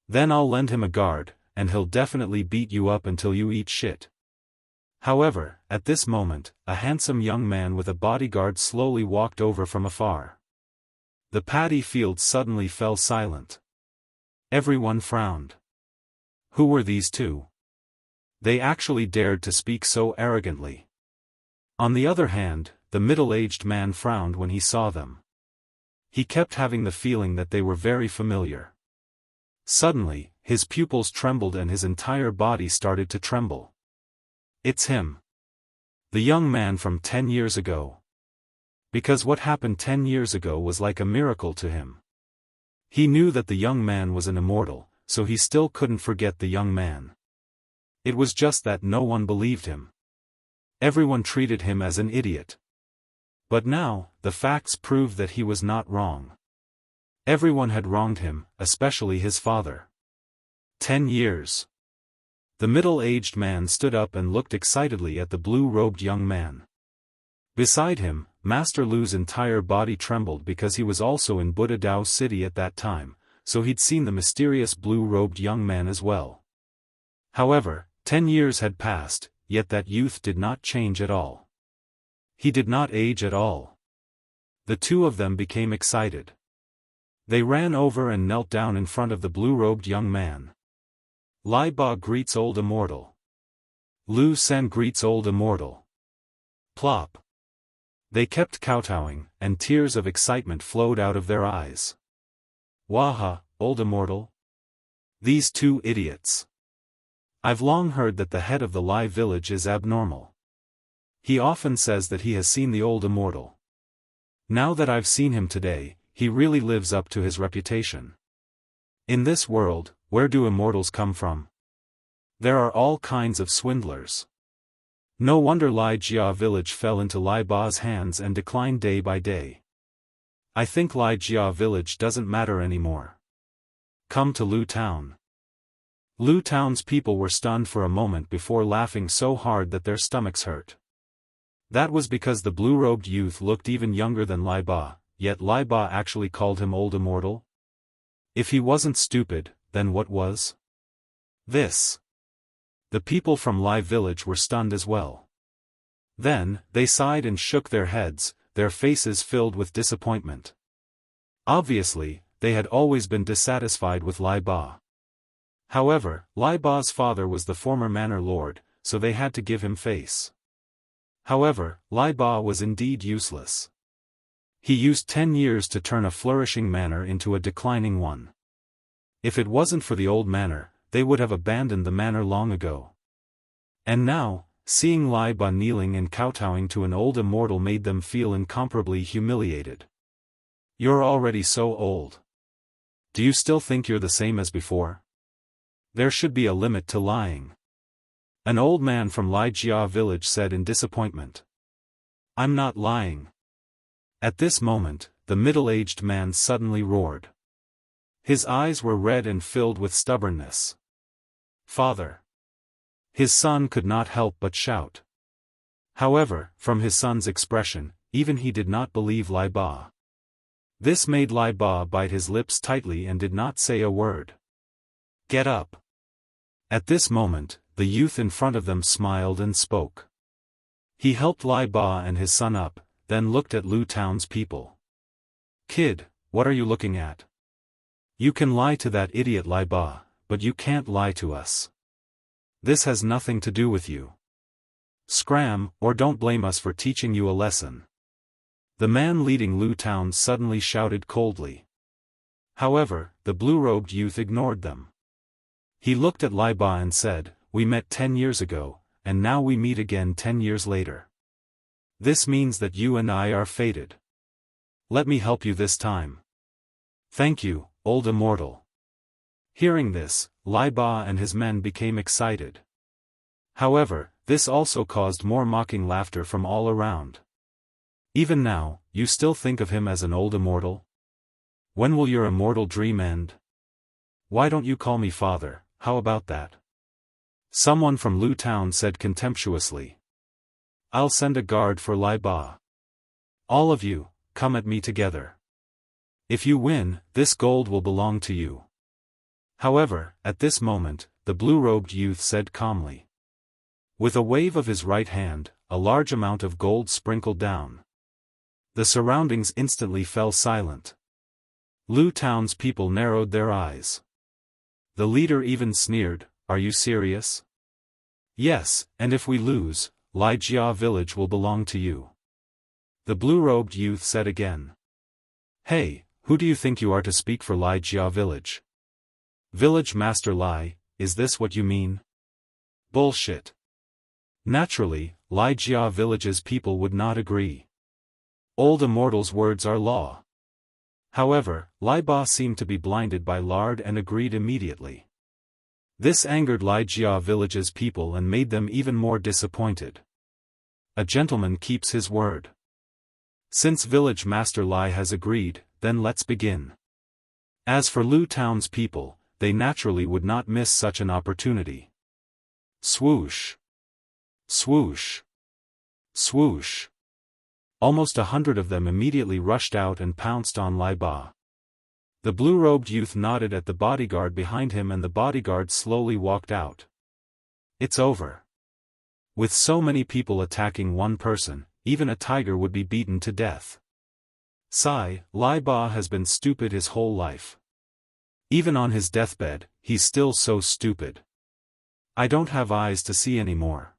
Then I'll lend him a guard, and he'll definitely beat you up until you eat shit. However, at this moment, a handsome young man with a bodyguard slowly walked over from afar. The paddy field suddenly fell silent. Everyone frowned. Who were these two? They actually dared to speak so arrogantly. On the other hand, the middle-aged man frowned when he saw them. He kept having the feeling that they were very familiar. Suddenly, his pupils trembled and his entire body started to tremble. It's him. The young man from 10 years ago. Because what happened 10 years ago was like a miracle to him. He knew that the young man was an immortal, so he still couldn't forget the young man. It was just that no one believed him. Everyone treated him as an idiot. But now, the facts proved that he was not wrong. Everyone had wronged him, especially his father. 10 years. The middle-aged man stood up and looked excitedly at the blue-robed young man. Beside him, Master Lu's entire body trembled because he was also in Buddha Dao City at that time, so he'd seen the mysterious blue-robed young man as well. However, 10 years had passed, yet that youth did not change at all. He did not age at all. The two of them became excited. They ran over and knelt down in front of the blue-robed young man. Lai Ba greets old Immortal. Lu Sen greets old Immortal. Plop. They kept kowtowing, and tears of excitement flowed out of their eyes. Waha, old Immortal. These two idiots. I've long heard that the head of the Lai village is abnormal. He often says that he has seen the old Immortal. Now that I've seen him today, he really lives up to his reputation. In this world, where do immortals come from? There are all kinds of swindlers. No wonder Lai Jia village fell into Lai Ba's hands and declined day by day. I think Lai Jia village doesn't matter anymore. Come to Lu Town. Lu Town's people were stunned for a moment before laughing so hard that their stomachs hurt. That was because the blue-robed youth looked even younger than Lai Ba, yet Lai Ba actually called him old Immortal. If he wasn't stupid, then what was? This. The people from Lai village were stunned as well. Then, they sighed and shook their heads, their faces filled with disappointment. Obviously, they had always been dissatisfied with Lai Ba. However, Lai Ba's father was the former manor lord, so they had to give him face. However, Lai Ba was indeed useless. He used 10 years to turn a flourishing manor into a declining one. If it wasn't for the old manor, they would have abandoned the manor long ago. And now, seeing Lai Ba kneeling and kowtowing to an old immortal made them feel incomparably humiliated. You're already so old. Do you still think you're the same as before? There should be a limit to lying. An old man from Lai Jia village said in disappointment. I'm not lying. At this moment, the middle-aged man suddenly roared. His eyes were red and filled with stubbornness. Father. His son could not help but shout. However, from his son's expression, even he did not believe Lai Ba. This made Lai Ba bite his lips tightly and did not say a word. Get up. At this moment, the youth in front of them smiled and spoke. He helped Lai Ba and his son up, then looked at Lu Town's people. Kid, what are you looking at? You can lie to that idiot Lai Ba, but you can't lie to us. This has nothing to do with you. Scram, or don't blame us for teaching you a lesson. The man leading Lu Town suddenly shouted coldly. However, the blue-robed youth ignored them. He looked at Lai Ba and said, We met 10 years ago, and now we meet again 10 years later. This means that you and I are fated. Let me help you this time. Thank you, old Immortal. Hearing this, Lai Ba and his men became excited. However, this also caused more mocking laughter from all around. Even now, you still think of him as an old immortal? When will your immortal dream end? Why don't you call me father, how about that? Someone from Lu Town said contemptuously. I'll send a guard for Lai Ba. All of you, come at me together. If you win, this gold will belong to you. However, at this moment, the blue-robed youth said calmly. With a wave of his right hand, a large amount of gold sprinkled down. The surroundings instantly fell silent. Lu Town's people narrowed their eyes. The leader even sneered, Are you serious? Yes, and if we lose, Lai Jia village will belong to you. The blue-robed youth said again. Hey, who do you think you are to speak for Lai Jia village? Village Master Lai, is this what you mean? Bullshit. Naturally, Lai Jia village's people would not agree. Old Immortal's words are law. However, Lai Ba seemed to be blinded by lard and agreed immediately. This angered Lai Jia village's people and made them even more disappointed. A gentleman keeps his word. Since Village Master Lai has agreed, then let's begin. As for Lu Town's people, they naturally would not miss such an opportunity. Swoosh. Swoosh. Swoosh. Almost 100 of them immediately rushed out and pounced on Lai Ba. The blue-robed youth nodded at the bodyguard behind him and the bodyguard slowly walked out. It's over. With so many people attacking one person, even a tiger would be beaten to death. Sigh, Lai Ba has been stupid his whole life. Even on his deathbed, he's still so stupid. I don't have eyes to see anymore.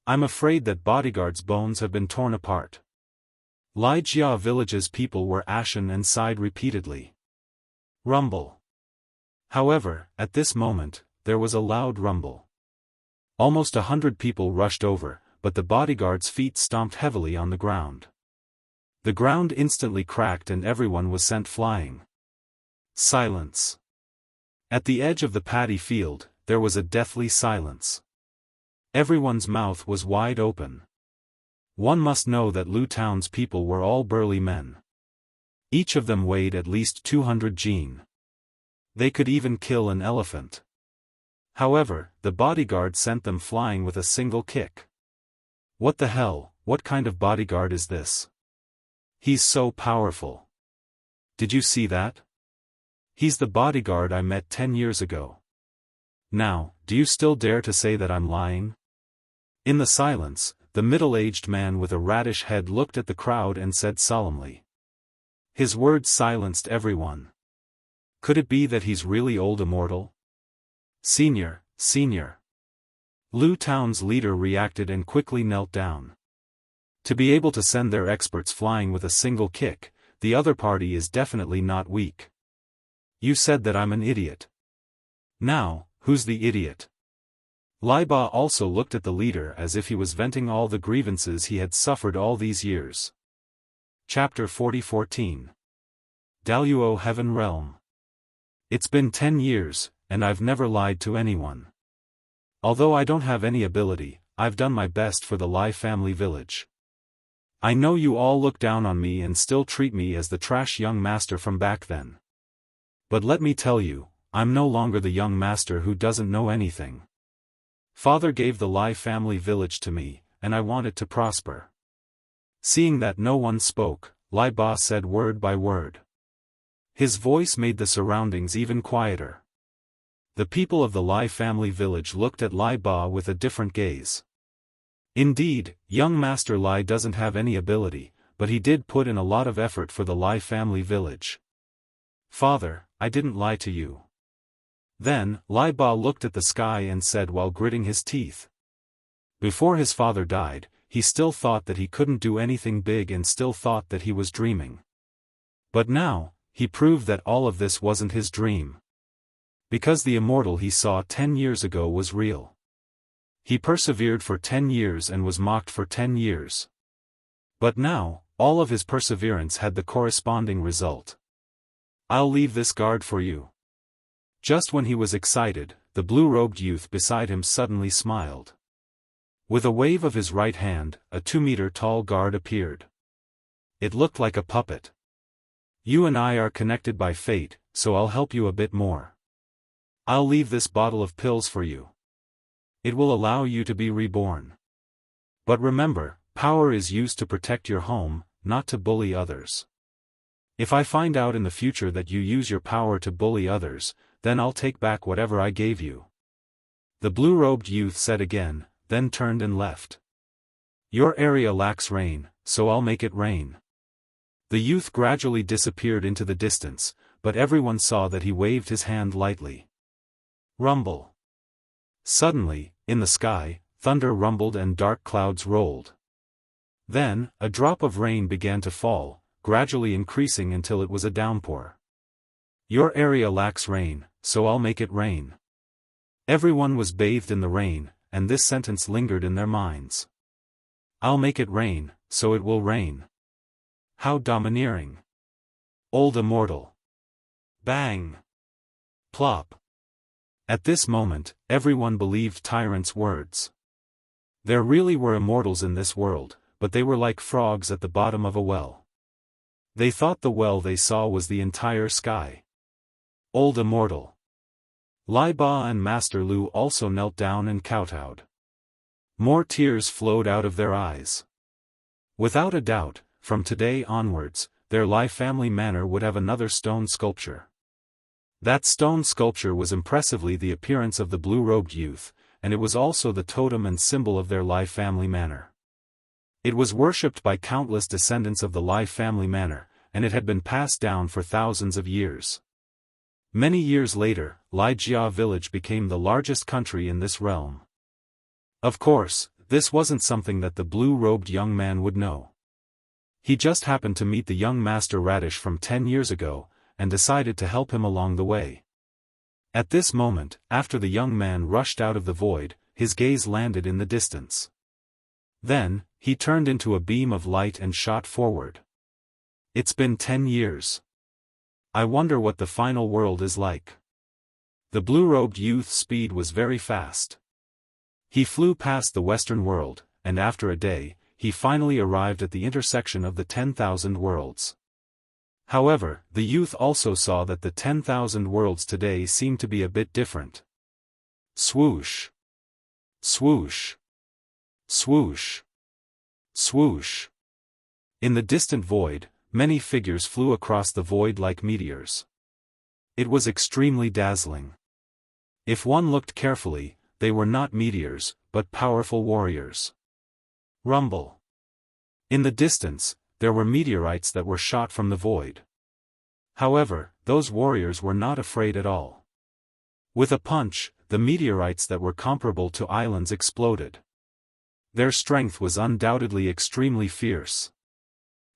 I'm afraid that bodyguard's bones have been torn apart. Lai Jia village's people were ashen and sighed repeatedly. Rumble. However, at this moment, there was a loud rumble. Almost 100 people rushed over, but the bodyguard's feet stomped heavily on the ground. The ground instantly cracked and everyone was sent flying. Silence. At the edge of the paddy field, there was a deathly silence. Everyone's mouth was wide open. One must know that Lu Town's people were all burly men. Each of them weighed at least 200 jin. They could even kill an elephant. However, the bodyguard sent them flying with a single kick. What the hell, what kind of bodyguard is this? He's so powerful. Did you see that? He's the bodyguard I met 10 years ago. Now, do you still dare to say that I'm lying? In the silence, the middle-aged man with a radish head looked at the crowd and said solemnly. His words silenced everyone. Could it be that he's really old immortal? Senior. Lu Town's leader reacted and quickly knelt down. To be able to send their experts flying with a single kick, the other party is definitely not weak. You said that I'm an idiot. Now, who's the idiot? Lai Ba also looked at the leader as if he was venting all the grievances he had suffered all these years. Chapter 40:14. Daluo Heaven Realm. It's been 10 years, and I've never lied to anyone. Although I don't have any ability, I've done my best for the Lai family village. I know you all look down on me and still treat me as the trash young master from back then. But let me tell you, I'm no longer the young master who doesn't know anything. Father gave the Lai family village to me, and I want it to prosper. Seeing that no one spoke, Lai Ba said word by word. His voice made the surroundings even quieter. The people of the Lai family village looked at Lai Ba with a different gaze. Indeed, young Master Lai doesn't have any ability, but he did put in a lot of effort for the Lai family village. Father, I didn't lie to you. Then, Lai Ba looked at the sky and said while gritting his teeth. Before his father died, he still thought that he couldn't do anything big and still thought that he was dreaming. But now, he proved that all of this wasn't his dream. Because the immortal he saw 10 years ago was real. He persevered for 10 years and was mocked for 10 years. But now, all of his perseverance had the corresponding result. I'll leave this guard for you. Just when he was excited, the blue-robed youth beside him suddenly smiled. With a wave of his right hand, a 2-meter-tall guard appeared. It looked like a puppet. You and I are connected by fate, so I'll help you a bit more. I'll leave this bottle of pills for you. It will allow you to be reborn. But remember, power is used to protect your home, not to bully others. If I find out in the future that you use your power to bully others, then I'll take back whatever I gave you. The blue-robed youth said again, then turned and left. Your area lacks rain, so I'll make it rain. The youth gradually disappeared into the distance, but everyone saw that he waved his hand lightly. Rumble. Suddenly, in the sky, thunder rumbled and dark clouds rolled. Then, a drop of rain began to fall, gradually increasing until it was a downpour. Your area lacks rain, so I'll make it rain. Everyone was bathed in the rain, and this sentence lingered in their minds. I'll make it rain, so it will rain. How domineering. Old immortal. Bang. Plop. At this moment, everyone believed Tyrant's words. There really were immortals in this world, but they were like frogs at the bottom of a well. They thought the well they saw was the entire sky. Old immortal. Lai Ba and Master Lu also knelt down and kowtowed. More tears flowed out of their eyes. Without a doubt, from today onwards, their Lai family manor would have another stone sculpture. That stone sculpture was impressively the appearance of the blue-robed youth, and it was also the totem and symbol of their Lai family manor. It was worshipped by countless descendants of the Lai family manor, and it had been passed down for thousands of years. Many years later, Lai Jia village became the largest country in this realm. Of course, this wasn't something that the blue-robed young man would know. He just happened to meet the young Master Radish from 10 years ago, and decided to help him along the way. At this moment, after the young man rushed out of the void, his gaze landed in the distance. Then, he turned into a beam of light and shot forward. It's been 10 years. I wonder what the final world is like. The blue-robed youth's speed was very fast. He flew past the Western world, and after a day, he finally arrived at the intersection of the 10,000 worlds. However, the youth also saw that the 10,000 worlds today seemed to be a bit different. Swoosh! Swoosh! Swoosh! Swoosh! In the distant void, many figures flew across the void like meteors. It was extremely dazzling. If one looked carefully, they were not meteors, but powerful warriors. Rumble. In the distance, there were meteorites that were shot from the void. However, those warriors were not afraid at all. With a punch, the meteorites that were comparable to islands exploded. Their strength was undoubtedly extremely fierce.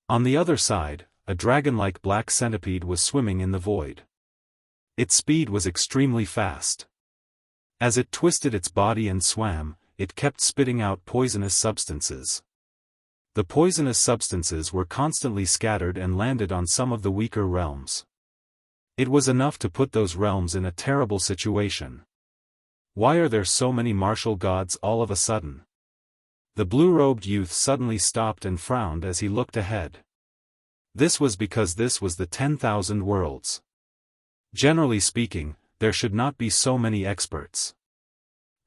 On the other side, a dragon-like black centipede was swimming in the void. Its speed was extremely fast. As it twisted its body and swam, it kept spitting out poisonous substances. The poisonous substances were constantly scattered and landed on some of the weaker realms. It was enough to put those realms in a terrible situation. Why are there so many martial gods all of a sudden? The blue-robed youth suddenly stopped and frowned as he looked ahead. This was because this was the 10,000 worlds. Generally speaking, there should not be so many experts.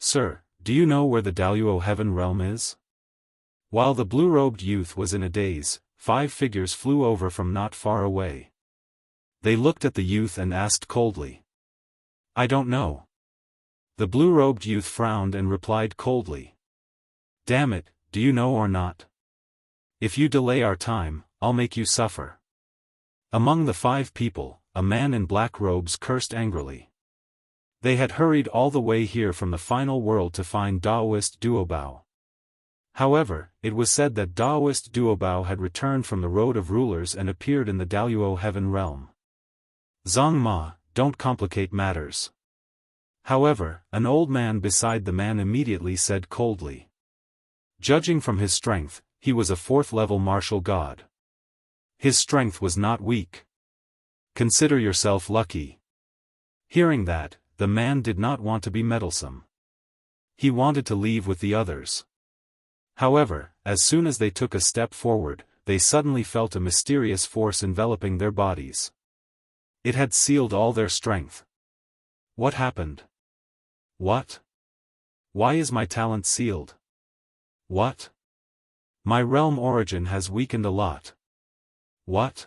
Sir, do you know where the Daoist heaven realm is? While the blue-robed youth was in a daze, 5 figures flew over from not far away. They looked at the youth and asked coldly. I don't know. The blue-robed youth frowned and replied coldly. Damn it, do you know or not? If you delay our time, I'll make you suffer. Among the 5 people, a man in black robes cursed angrily. They had hurried all the way here from the final world to find Daoist Duobao. However, it was said that Daoist Duobao had returned from the Road of Rulers and appeared in the Daoist heaven realm. Zhang Ma, don't complicate matters. However, an old man beside the man immediately said coldly. Judging from his strength, he was a 4th-level martial god. His strength was not weak. Consider yourself lucky. Hearing that, the man did not want to be meddlesome. He wanted to leave with the others. However, as soon as they took a step forward, they suddenly felt a mysterious force enveloping their bodies. It had sealed all their strength. What happened? What? Why is my talent sealed? What? My realm origin has weakened a lot. What?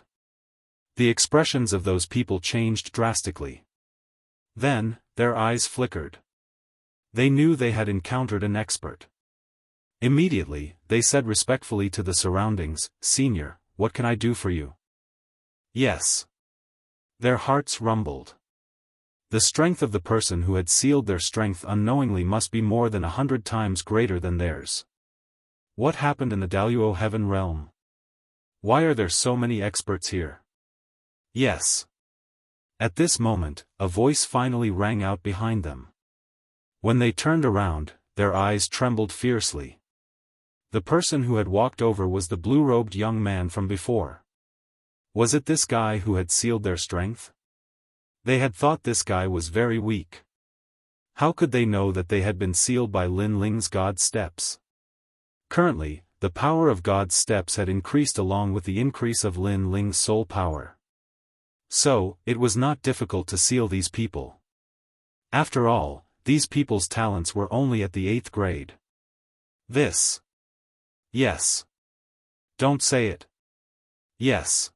The expressions of those people changed drastically. Then, their eyes flickered. They knew they had encountered an expert. Immediately, they said respectfully to the surroundings, Senior, what can I do for you? Yes. Their hearts rumbled. The strength of the person who had sealed their strength unknowingly must be more than 100 times greater than theirs. What happened in the Daoist heaven realm? Why are there so many experts here? Yes. At this moment, a voice finally rang out behind them. When they turned around, their eyes trembled fiercely. The person who had walked over was the blue-robed young man from before. Was it this guy who had sealed their strength? They had thought this guy was very weak. How could they know that they had been sealed by Lin Ling's God steps? Currently, the power of God's steps had increased along with the increase of Lin Ling's soul power. So, it was not difficult to seal these people. After all, these people's talents were only at the 8th grade. This. Yes. Don't say it. Yes.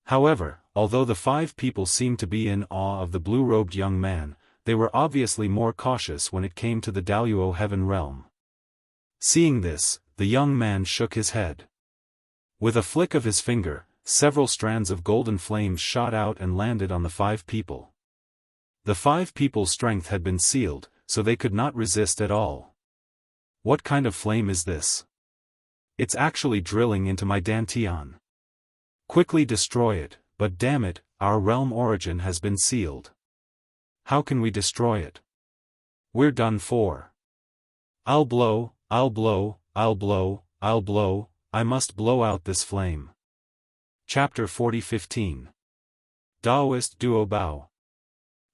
However, although the 5 people seemed to be in awe of the blue-robed young man, they were obviously more cautious when it came to the Daoist heaven realm. Seeing this, the young man shook his head. With a flick of his finger, several strands of golden flames shot out and landed on the 5 people. The 5 people's strength had been sealed, so they could not resist at all. What kind of flame is this? It's actually drilling into my dantian. Quickly destroy it, but damn it, our realm origin has been sealed. How can we destroy it? We're done for. I'll blow, I'll blow, I'll blow, I'll blow, I must blow out this flame. Chapter 40:15. Daoist Duo Bao.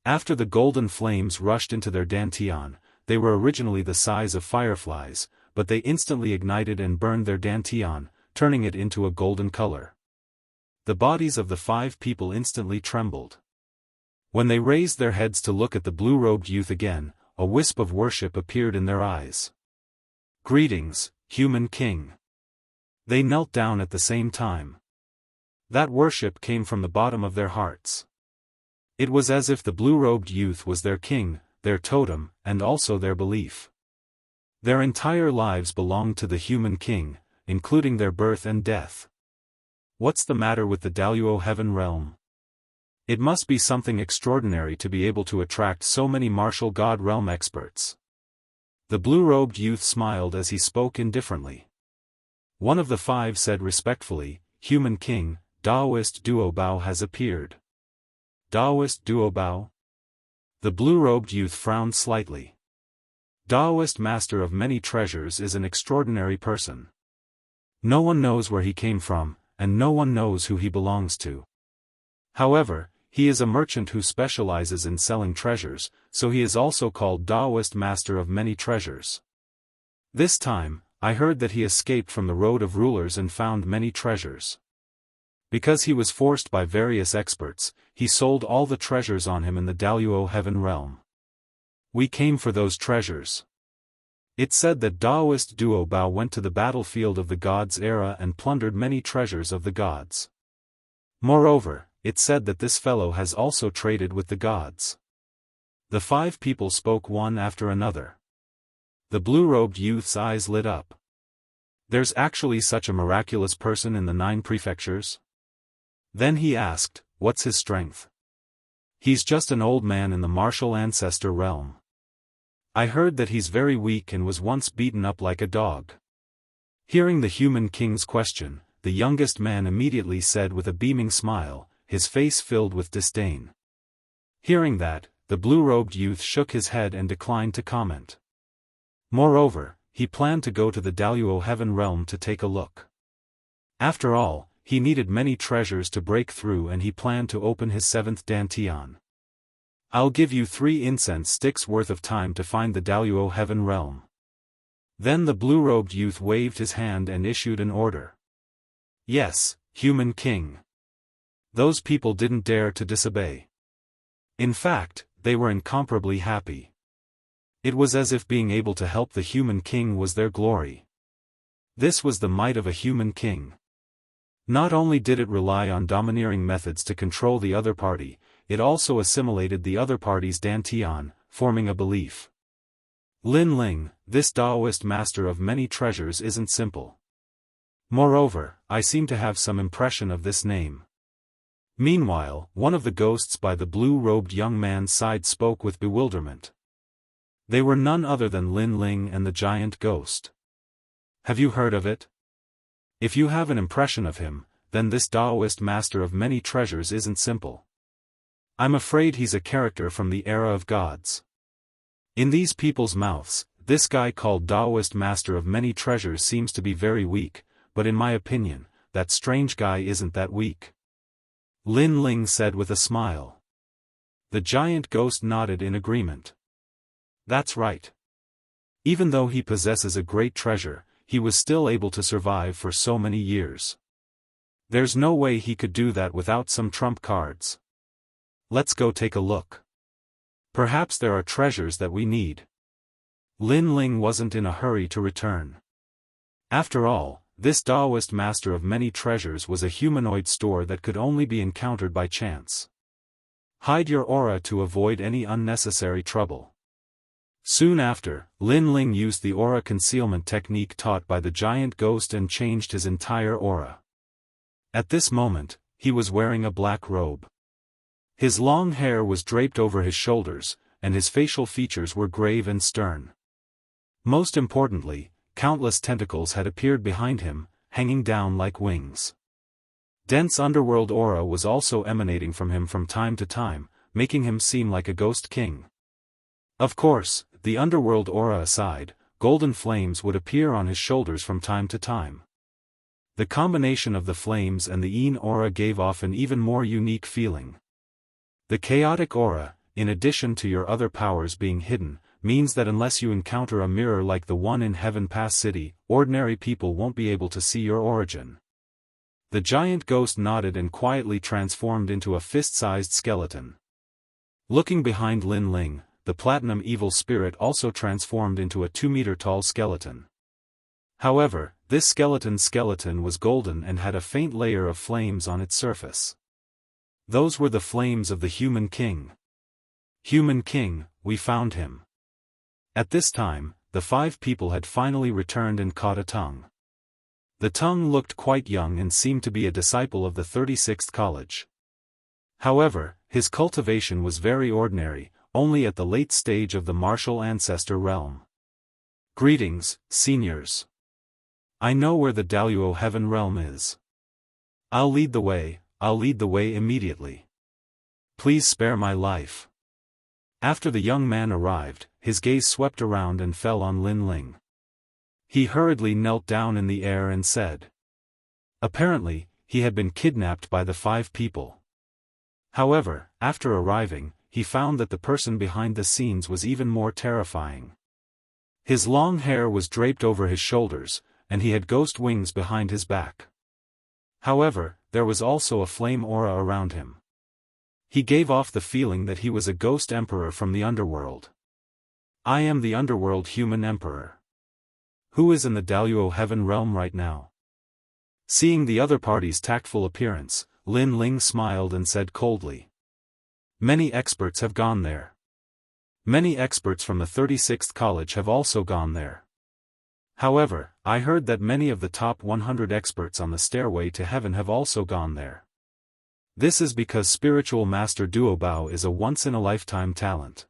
After the golden flames rushed into their dantian, they were originally the size of fireflies, but they instantly ignited and burned their dantian, turning it into a golden color. The bodies of the 5 people instantly trembled. When they raised their heads to look at the blue-robed youth again, a wisp of worship appeared in their eyes. Greetings, human king. They knelt down at the same time. That worship came from the bottom of their hearts. It was as if the blue-robed youth was their king, their totem, and also their belief. Their entire lives belonged to the human king, including their birth and death. What's the matter with the Daoist heaven realm? It must be something extraordinary to be able to attract so many martial god realm experts. The blue-robed youth smiled as he spoke indifferently. One of the 5 said respectfully, "Human king, Daoist Duo Bao has appeared." Daoist Duo Bao? The blue-robed youth frowned slightly. Daoist master of many treasures is an extraordinary person. No one knows where he came from, and no one knows who he belongs to. However, he is a merchant who specializes in selling treasures, so he is also called Daoist master of many treasures. This time, I heard that he escaped from the road of rulers and found many treasures. Because he was forced by various experts, he sold all the treasures on him in the Daoist heaven realm. We came for those treasures. It said that Daoist Duo Bao went to the battlefield of the gods' era and plundered many treasures of the gods. Moreover, it said that this fellow has also traded with the gods. The 5 people spoke one after another. The blue-robed youth's eyes lit up. There's actually such a miraculous person in the 9 prefectures? Then he asked, what's his strength? He's just an old man in the martial ancestor realm. I heard that he's very weak and was once beaten up like a dog. Hearing the human king's question, the youngest man immediately said with a beaming smile, his face filled with disdain. Hearing that, the blue-robed youth shook his head and declined to comment. Moreover, he planned to go to the Daoist heaven realm to take a look. After all, he needed many treasures to break through and he planned to open his 7th dantian. I'll give you 3 incense sticks worth of time to find the Daoist heaven realm. Then the blue-robed youth waved his hand and issued an order. Yes, human king. Those people didn't dare to disobey. In fact, they were incomparably happy. It was as if being able to help the human king was their glory. This was the might of a human king. Not only did it rely on domineering methods to control the other party, it also assimilated the other party's dantian, forming a belief. Lin Ling, this Daoist master of many treasures isn't simple. Moreover, I seem to have some impression of this name. Meanwhile, one of the ghosts by the blue-robed young man's side spoke with bewilderment. They were none other than Lin Ling and the giant ghost. Have you heard of it? If you have an impression of him, then this Daoist master of many treasures isn't simple. I'm afraid he's a character from the era of gods. In these people's mouths, this guy called Daoist master of many treasures seems to be very weak, but in my opinion, that strange guy isn't that weak. Lin Ling said with a smile. The giant ghost nodded in agreement. That's right. Even though he possesses a great treasure, he was still able to survive for so many years. There's no way he could do that without some trump cards. Let's go take a look. Perhaps there are treasures that we need. Lin Ling wasn't in a hurry to return. After all, this Daoist master of many treasures was a humanoid store that could only be encountered by chance. Hide your aura to avoid any unnecessary trouble. Soon after, Lin Ling used the aura concealment technique taught by the giant ghost and changed his entire aura. At this moment, he was wearing a black robe. His long hair was draped over his shoulders, and his facial features were grave and stern. Most importantly, countless tentacles had appeared behind him, hanging down like wings. Dense underworld aura was also emanating from him from time to time, making him seem like a ghost king. Of course, the underworld aura aside, golden flames would appear on his shoulders from time to time. The combination of the flames and the Yin aura gave off an even more unique feeling. The chaotic aura, in addition to your other powers being hidden, means that unless you encounter a mirror like the one in Heaven Pass City, ordinary people won't be able to see your origin. The giant ghost nodded and quietly transformed into a fist-sized skeleton. Looking behind Lin Ling, the platinum evil spirit also transformed into a 2-meter-tall skeleton. However, this skeleton was golden and had a faint layer of flames on its surface. Those were the flames of the Human King. Human King, we found him. At this time, the 5 people had finally returned and caught a tongue. The tongue looked quite young and seemed to be a disciple of the 36th college. However, his cultivation was very ordinary, only at the late stage of the martial ancestor realm. Greetings, seniors. I know where the Daluo Heaven realm is. I'll lead the way immediately. Please spare my life. After the young man arrived, his gaze swept around and fell on Lin Ling. He hurriedly knelt down in the air and said. Apparently, he had been kidnapped by the 5 people. However, after arriving, he found that the person behind the scenes was even more terrifying. His long hair was draped over his shoulders, and he had ghost wings behind his back. However, there was also a flame aura around him. He gave off the feeling that he was a ghost emperor from the underworld. I am the underworld human emperor. Who is in the Daluo Heaven realm right now? Seeing the other party's tactful appearance, Lin Ling smiled and said coldly. Many experts have gone there. Many experts from the 36th college have also gone there. However, I heard that many of the top 100 experts on the stairway to heaven have also gone there. This is because spiritual master Duobao is a once-in-a-lifetime talent.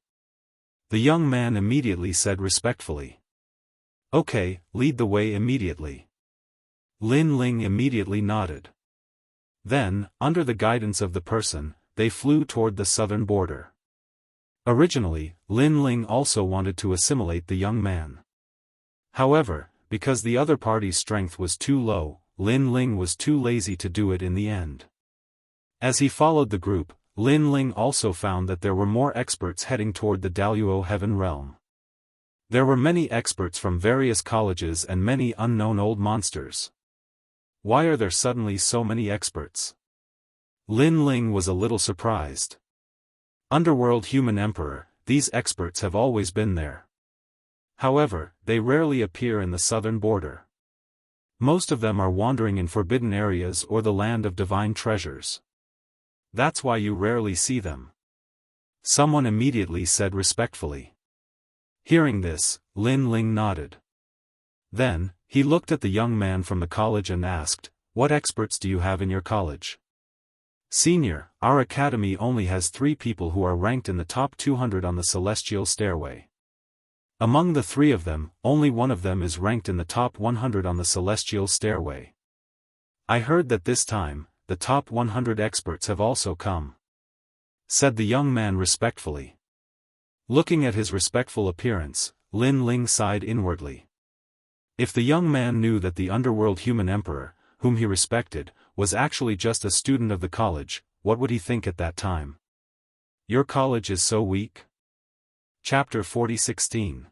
The young man immediately said respectfully. Okay, lead the way immediately. Lin Ling immediately nodded. Then, under the guidance of the person, they flew toward the southern border. Originally, Lin Ling also wanted to assimilate the young man. However, because the other party's strength was too low, Lin Ling was too lazy to do it in the end. As he followed the group, Lin Ling also found that there were more experts heading toward the Daluo Heaven realm. There were many experts from various colleges and many unknown old monsters. Why are there suddenly so many experts? Lin Ling was a little surprised. Underworld Human Emperor, these experts have always been there. However, they rarely appear in the southern border. Most of them are wandering in forbidden areas or the land of divine treasures. That's why you rarely see them. Someone immediately said respectfully. Hearing this, Lin Ling nodded. Then, he looked at the young man from the college and asked, "What experts do you have in your college?" "Senior, our academy only has 3 people who are ranked in the top 200 on the celestial stairway. Among the 3 of them, only one of them is ranked in the top 100 on the celestial stairway. I heard that this time, the top 100 experts have also come," said the young man respectfully. Looking at his respectful appearance, Lin Ling sighed inwardly. If the young man knew that the underworld human emperor, whom he respected, was actually just a student of the college, what would he think at that time? Your college is so weak? Chapter 40:16.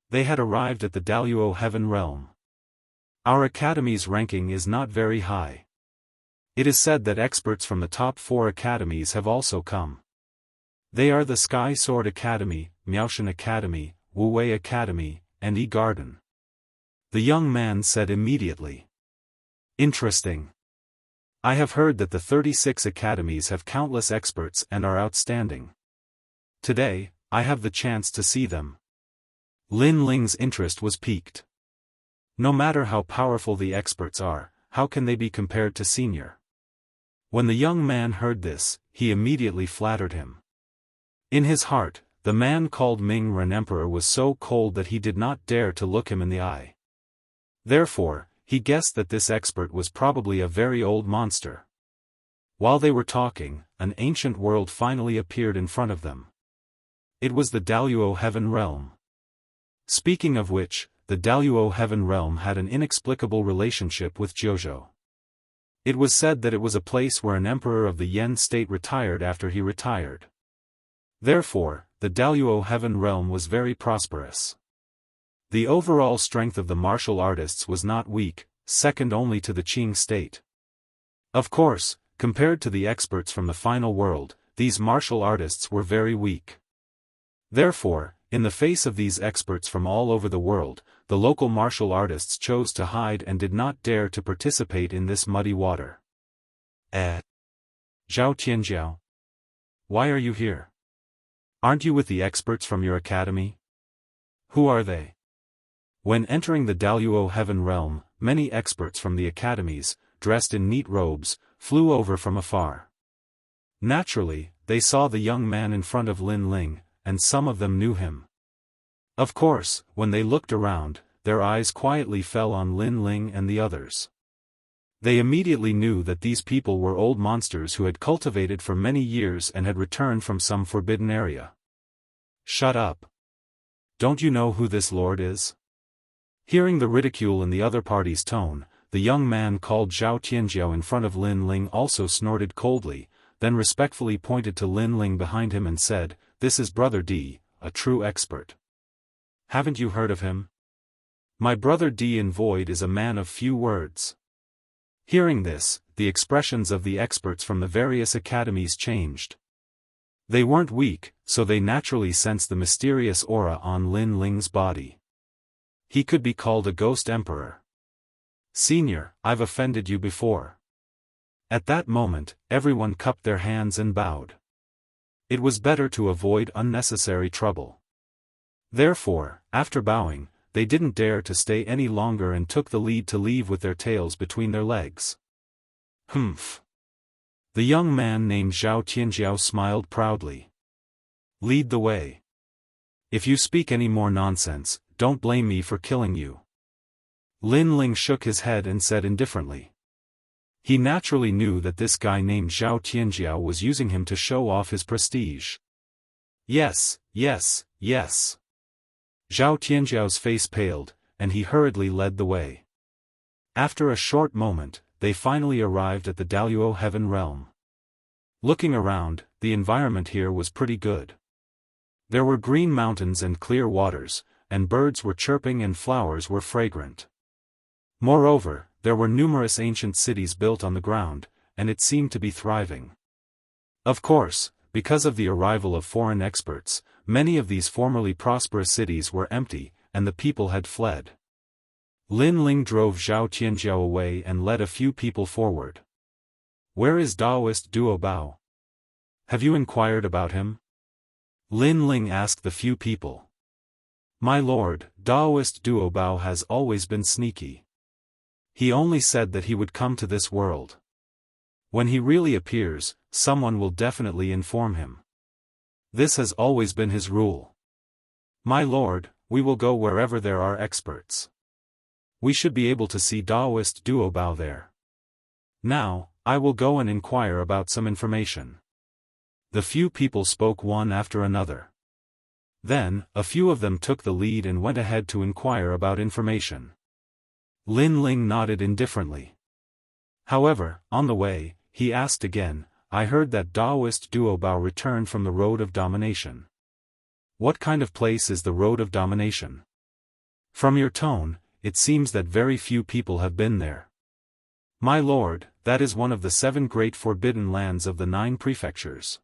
They had arrived at the Daluo Heaven realm. Our academy's ranking is not very high. It is said that experts from the top 4 academies have also come. They are the Sky Sword Academy, Miaoshan Academy, Wuwei Academy, and E-Garden. The young man said immediately. Interesting. I have heard that the 36 academies have countless experts and are outstanding. Today, I have the chance to see them. Lin Ling's interest was piqued. No matter how powerful the experts are, how can they be compared to senior? When the young man heard this, he immediately flattered him. In his heart, the man called Ming Ren Emperor was so cold that he did not dare to look him in the eye. Therefore, he guessed that this expert was probably a very old monster. While they were talking, an ancient world finally appeared in front of them. It was the Daluo Heaven Realm. Speaking of which, the Daluo Heaven Realm had an inexplicable relationship with Jiuzhou. It was said that it was a place where an emperor of the Yen state retired after he retired. Therefore, the Daluo Heaven Realm was very prosperous. The overall strength of the martial artists was not weak, second only to the Qing state. Of course, compared to the experts from the final world, these martial artists were very weak. Therefore, in the face of these experts from all over the world, the local martial artists chose to hide and did not dare to participate in this muddy water. Zhao Tianjiao. Why are you here? Aren't you with the experts from your academy? Who are they? When entering the Daluo Heaven Realm, many experts from the academies, dressed in neat robes, flew over from afar. Naturally, they saw the young man in front of Lin Ling, and some of them knew him. Of course, when they looked around, their eyes quietly fell on Lin Ling and the others. They immediately knew that these people were old monsters who had cultivated for many years and had returned from some forbidden area. Shut up. Don't you know who this lord is? Hearing the ridicule in the other party's tone, the young man called Zhao Tianjiao in front of Lin Ling also snorted coldly, then respectfully pointed to Lin Ling behind him and said, "This is Brother D, a true expert. Haven't you heard of him? My brother D in Void is a man of few words." Hearing this, the expressions of the experts from the various academies changed. They weren't weak, so they naturally sensed the mysterious aura on Lin Ling's body. He could be called a ghost emperor. "Senior, I've offended you before." At that moment, everyone cupped their hands and bowed. It was better to avoid unnecessary trouble. Therefore, after bowing, they didn't dare to stay any longer and took the lead to leave with their tails between their legs. Humph. The young man named Zhao Tianjiao smiled proudly. "Lead the way. If you speak any more nonsense, don't blame me for killing you." Lin Ling shook his head and said indifferently. He naturally knew that this guy named Zhao Tianjiao was using him to show off his prestige. Yes, yes, yes. Zhao Tianjiao's face paled, and he hurriedly led the way. After a short moment, they finally arrived at the Daluo Heaven Realm. Looking around, the environment here was pretty good. There were green mountains and clear waters, and birds were chirping and flowers were fragrant. Moreover, there were numerous ancient cities built on the ground, and it seemed to be thriving. Of course, because of the arrival of foreign experts, many of these formerly prosperous cities were empty, and the people had fled. Lin Ling drove Zhao Tianjiao away and led a few people forward. "Where is Daoist Duo Bao? Have you inquired about him?" Lin Ling asked the few people. "My lord, Daoist Duo Bao has always been sneaky. He only said that he would come to this world. When he really appears, someone will definitely inform him. This has always been his rule. My lord, we will go wherever there are experts. We should be able to see Daoist Duo Bao there. Now, I will go and inquire about some information." The few people spoke one after another. Then, a few of them took the lead and went ahead to inquire about information. Lin Ling nodded indifferently. However, on the way, he asked again, "I heard that Daoist Duo Bao returned from the Road of Domination. What kind of place is the Road of Domination? From your tone, it seems that very few people have been there." "My lord, that is one of the 7 great forbidden lands of the 9 prefectures.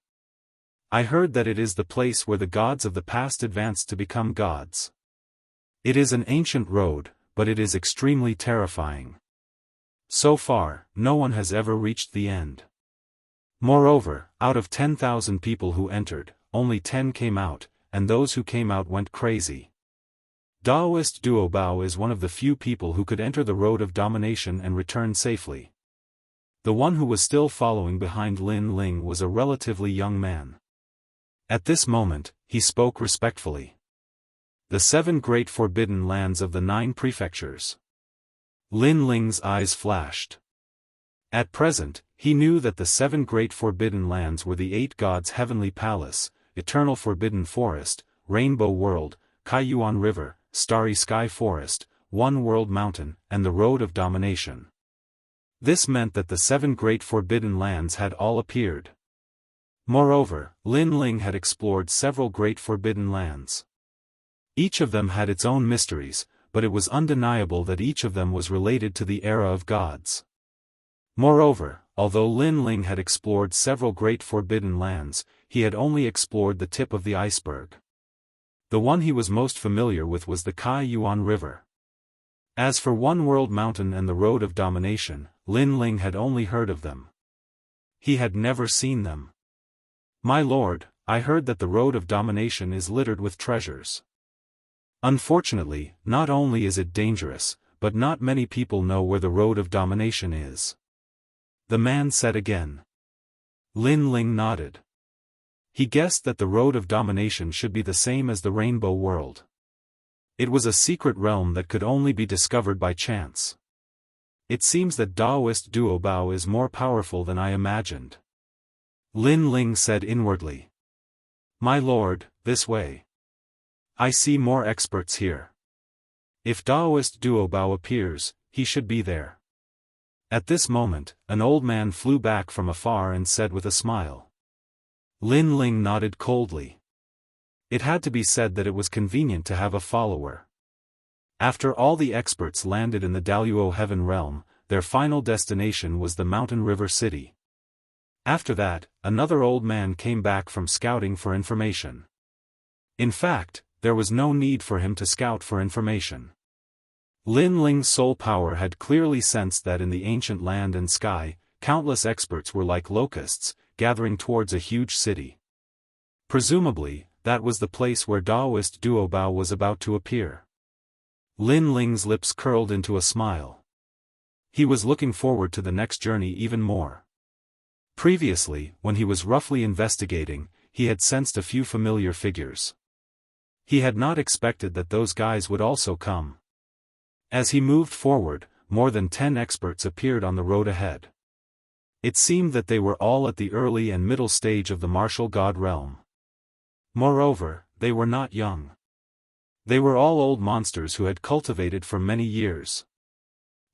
I heard that it is the place where the gods of the past advanced to become gods. It is an ancient road, but it is extremely terrifying. So far, no one has ever reached the end. Moreover, out of 10,000 people who entered, only 10 came out, and those who came out went crazy. Daoist Duobao is one of the few people who could enter the road of domination and return safely. The one who was still following behind Lin Ling was a relatively young man. At this moment, he spoke respectfully. The 7 great forbidden lands of the 9 prefectures. Lin Ling's eyes flashed. At present, he knew that the 7 great forbidden lands were the 8 gods' heavenly palace, eternal forbidden forest, rainbow world, Kaiyuan river, starry sky forest, one world mountain, and the road of domination. This meant that the 7 great forbidden lands had all appeared. Moreover, Lin Ling had explored several great forbidden lands. Each of them had its own mysteries, but it was undeniable that each of them was related to the era of gods. Moreover, although Lin Ling had explored several great forbidden lands, he had only explored the tip of the iceberg. The one he was most familiar with was the Kaiyuan river. As for One World Mountain and the Road of Domination, Lin Ling had only heard of them. He had never seen them. My lord, I heard that the Road of Domination is littered with treasures. Unfortunately, not only is it dangerous, but not many people know where the Road of Domination is. The man said again. Lin Ling nodded. He guessed that the Road of Domination should be the same as the Rainbow World. It was a secret realm that could only be discovered by chance. It seems that Daoist Duobao is more powerful than I imagined. Lin Ling said inwardly. My lord, this way. I see more experts here. If Daoist Duobao appears, he should be there. At this moment, an old man flew back from afar and said with a smile. Lin Ling nodded coldly. It had to be said that it was convenient to have a follower. After all the experts landed in the Daluo Heaven realm, their final destination was the Mountain River City. After that, another old man came back from scouting for information. In fact, there was no need for him to scout for information. Lin Ling's soul power had clearly sensed that in the ancient land and sky, countless experts were like locusts, gathering towards a huge city. Presumably, that was the place where Daoist Duobao was about to appear. Lin Ling's lips curled into a smile. He was looking forward to the next journey even more. Previously, when he was roughly investigating, he had sensed a few familiar figures. He had not expected that those guys would also come. As he moved forward, more than 10 experts appeared on the road ahead. It seemed that they were all at the early and middle stage of the martial god realm. Moreover, they were not young. They were all old monsters who had cultivated for many years.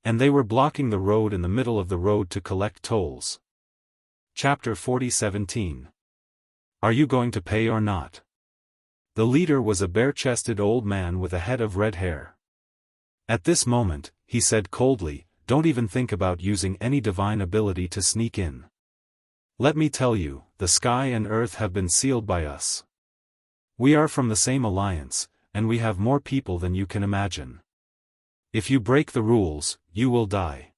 And they were blocking the road in the middle of the road to collect tolls. Chapter 40:17. Are you going to pay or not? The leader was a bare-chested old man with a head of red hair. At this moment, he said coldly, don't even think about using any divine ability to sneak in. Let me tell you, the sky and earth have been sealed by us. We are from the same alliance, and we have more people than you can imagine. If you break the rules, you will die.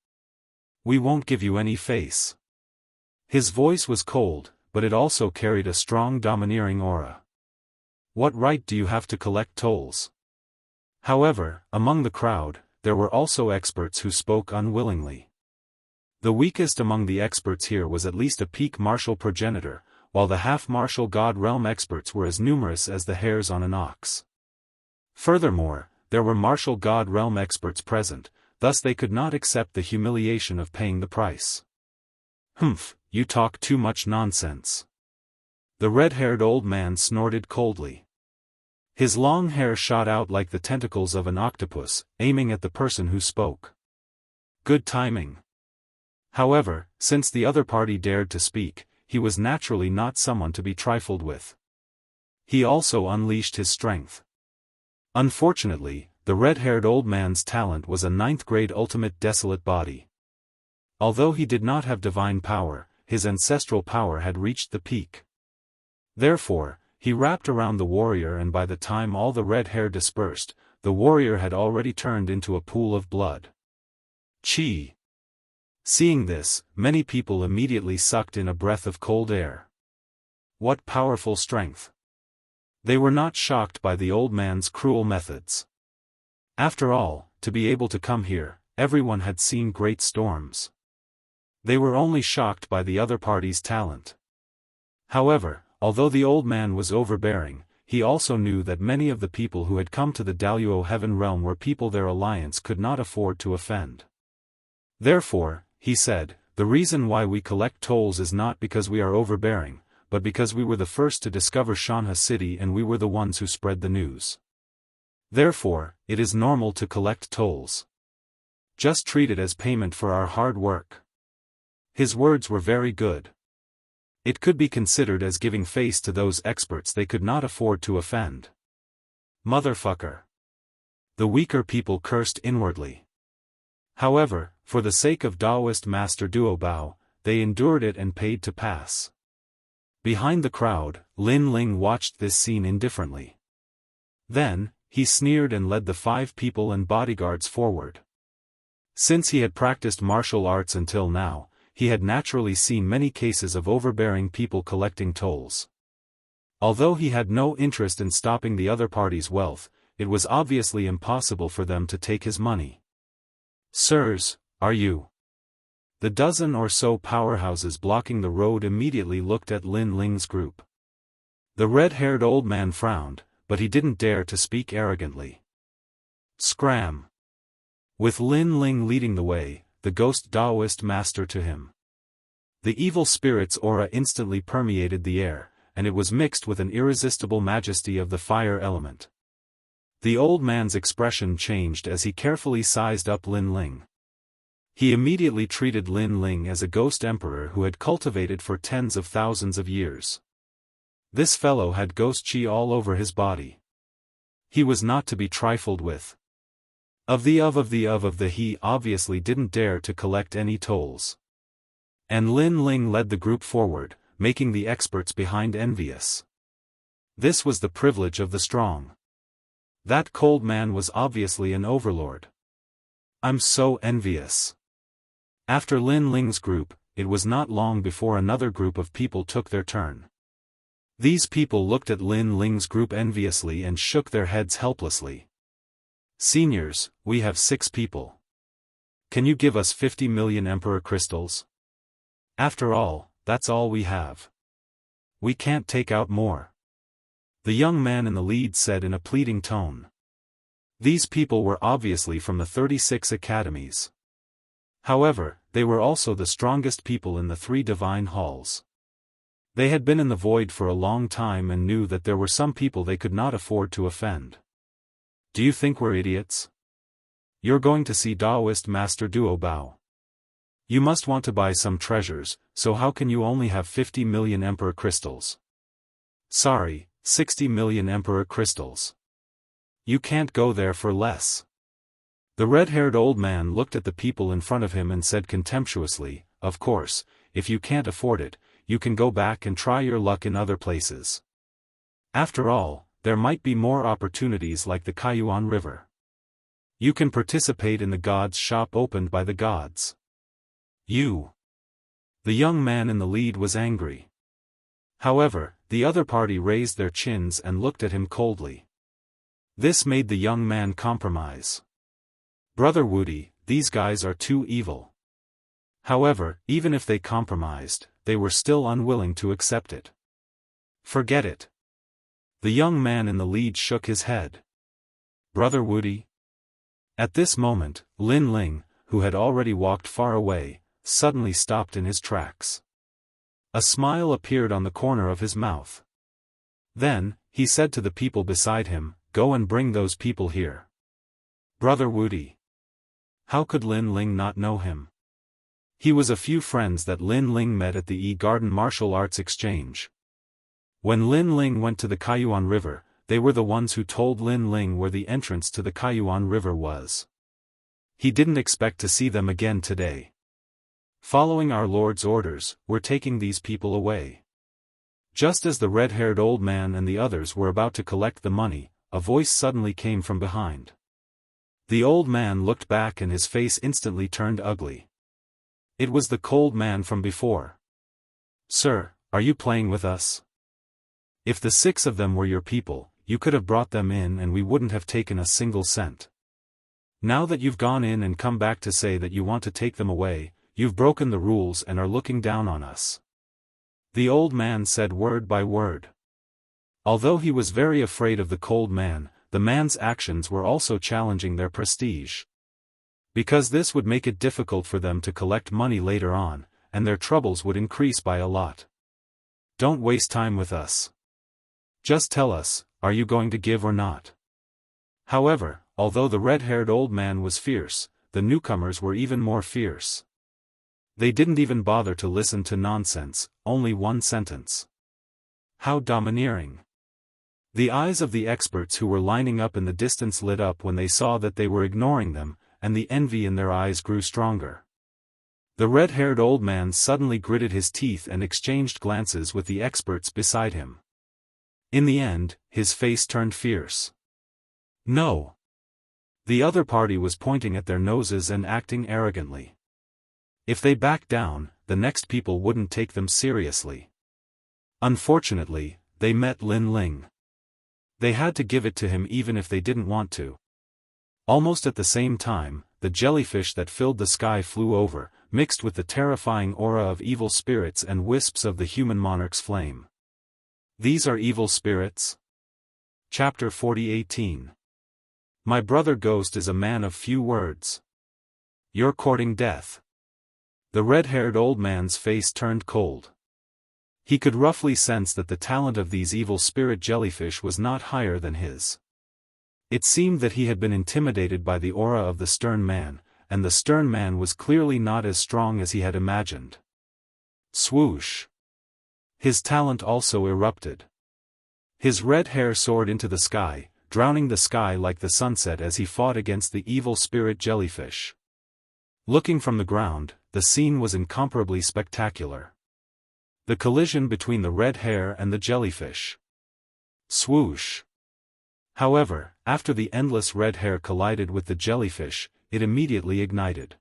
We won't give you any face. His voice was cold, but it also carried a strong domineering aura. What right do you have to collect tolls? However, among the crowd, there were also experts who spoke unwillingly. The weakest among the experts here was at least a peak martial progenitor, while the half-martial god realm experts were as numerous as the hairs on an ox. Furthermore, there were martial god realm experts present, thus they could not accept the humiliation of paying the price. Humph, you talk too much nonsense. The red-haired old man snorted coldly. His long hair shot out like the tentacles of an octopus, aiming at the person who spoke. Good timing. However, since the other party dared to speak, he was naturally not someone to be trifled with. He also unleashed his strength. Unfortunately, the red-haired old man's talent was a 9th-grade ultimate desolate body. Although he did not have divine power, his ancestral power had reached the peak. Therefore, he wrapped around the warrior, and by the time all the red hair dispersed, the warrior had already turned into a pool of blood. Chi. Seeing this, many people immediately sucked in a breath of cold air. What powerful strength! They were not shocked by the old man's cruel methods. After all, to be able to come here, everyone had seen great storms. They were only shocked by the other party's talent. However, although the old man was overbearing, he also knew that many of the people who had come to the Daoist heaven realm were people their alliance could not afford to offend. Therefore, he said, the reason why we collect tolls is not because we are overbearing, but because we were the first to discover Xianxia city and we were the ones who spread the news. Therefore, it is normal to collect tolls. Just treat it as payment for our hard work. His words were very good. It could be considered as giving face to those experts they could not afford to offend. Motherfucker. The weaker people cursed inwardly. However, for the sake of Daoist Master Duo Bao, they endured it and paid to pass. Behind the crowd, Lin Ling watched this scene indifferently. Then, he sneered and led the 5 people and bodyguards forward. Since he had practiced martial arts until now, he had naturally seen many cases of overbearing people collecting tolls. Although he had no interest in stopping the other party's wealth, it was obviously impossible for them to take his money. Sirs, are you? The dozen or so powerhouses blocking the road immediately looked at Lin Ling's group. The red-haired old man frowned, but he didn't dare to speak arrogantly. Scram! With Lin Ling leading the way, the ghost Daoist master to him. The evil spirit's aura instantly permeated the air, and it was mixed with an irresistible majesty of the fire element. The old man's expression changed as he carefully sized up Lin Ling. He immediately treated Lin Ling as a ghost emperor who had cultivated for tens of thousands of years. This fellow had ghost chi all over his body. He was not to be trifled with. He obviously didn't dare to collect any tolls. And Lin Ling led the group forward, making the experts behind envious. This was the privilege of the strong. That cold man was obviously an overlord. I'm so envious. After Lin Ling's group, it was not long before another group of people took their turn. These people looked at Lin Ling's group enviously and shook their heads helplessly. Seniors, we have 6 people. Can you give us 50 million Emperor crystals? After all, that's all we have. We can't take out more. The young man in the lead said in a pleading tone. These people were obviously from the 36 academies. However, they were also the strongest people in the 3 divine halls. They had been in the void for a long time and knew that there were some people they could not afford to offend. Do you think we're idiots? You're going to see Daoist Master Duo Bao. You must want to buy some treasures, so how can you only have 50 million Emperor crystals? Sorry, 60 million Emperor crystals. You can't go there for less. The red-haired old man looked at the people in front of him and said contemptuously, of course, if you can't afford it, you can go back and try your luck in other places. After all, there might be more opportunities like the Kaiyuan River. You can participate in the gods' shop opened by the gods. You. The young man in the lead was angry. However, the other party raised their chins and looked at him coldly. This made the young man compromise. Brother Woody, these guys are too evil. However, even if they compromised, they were still unwilling to accept it. Forget it. The young man in the lead shook his head. Brother Woody? At this moment, Lin Ling, who had already walked far away, suddenly stopped in his tracks. A smile appeared on the corner of his mouth. Then, he said to the people beside him, go and bring those people here. Brother Woody. How could Lin Ling not know him? He was a few friends that Lin Ling met at the E-Garden Martial Arts Exchange. When Lin Ling went to the Kaiyuan River, they were the ones who told Lin Ling where the entrance to the Kaiyuan River was. He didn't expect to see them again today. Following our Lord's orders, we're taking these people away. Just as the red-haired old man and the others were about to collect the money, a voice suddenly came from behind. The old man looked back and his face instantly turned ugly. It was the cold man from before. "Sir, are you playing with us? If the 6 of them were your people, you could have brought them in and we wouldn't have taken a single cent. Now that you've gone in and come back to say that you want to take them away, you've broken the rules and are looking down on us." The old man said word by word. Although he was very afraid of the cold man, the man's actions were also challenging their prestige. Because this would make it difficult for them to collect money later on, and their troubles would increase by a lot. "Don't waste time with us. Just tell us, are you going to give or not?" However, although the red-haired old man was fierce, the newcomers were even more fierce. They didn't even bother to listen to nonsense, only one sentence. How domineering. The eyes of the experts who were lining up in the distance lit up when they saw that they were ignoring them, and the envy in their eyes grew stronger. The red-haired old man suddenly gritted his teeth and exchanged glances with the experts beside him. In the end, his face turned fierce. "No." The other party was pointing at their noses and acting arrogantly. If they backed down, the next people wouldn't take them seriously. Unfortunately, they met Lin Ling. They had to give it to him even if they didn't want to. Almost at the same time, the jellyfish that filled the sky flew over, mixed with the terrifying aura of evil spirits and wisps of the human monarch's flame. These are evil spirits? Chapter 40:18. My brother Ghost is a man of few words. You're courting death. The red-haired old man's face turned cold. He could roughly sense that the talent of these evil spirit jellyfish was not higher than his. It seemed that he had been intimidated by the aura of the stern man, and the stern man was clearly not as strong as he had imagined. Swoosh! His talent also erupted. His red hair soared into the sky, drowning the sky like the sunset as he fought against the evil spirit jellyfish. Looking from the ground, the scene was incomparably spectacular. The collision between the red hair and the jellyfish. Swoosh! However, after the endless red hair collided with the jellyfish, it immediately ignited.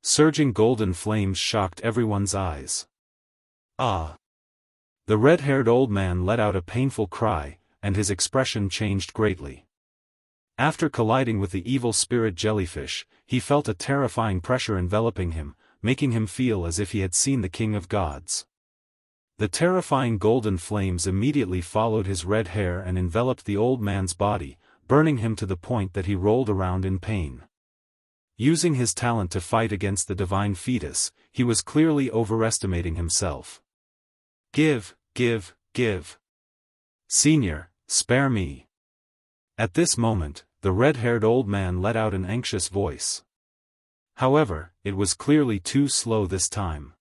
Surging golden flames shocked everyone's eyes. Ah! The red-haired old man let out a painful cry, and his expression changed greatly. After colliding with the evil spirit jellyfish, he felt a terrifying pressure enveloping him, making him feel as if he had seen the King of Gods. The terrifying golden flames immediately followed his red hair and enveloped the old man's body, burning him to the point that he rolled around in pain. Using his talent to fight against the divine fetus, he was clearly overestimating himself. Give, give, give. Senior, spare me. At this moment, the red-haired old man let out an anxious voice. However, it was clearly too slow this time.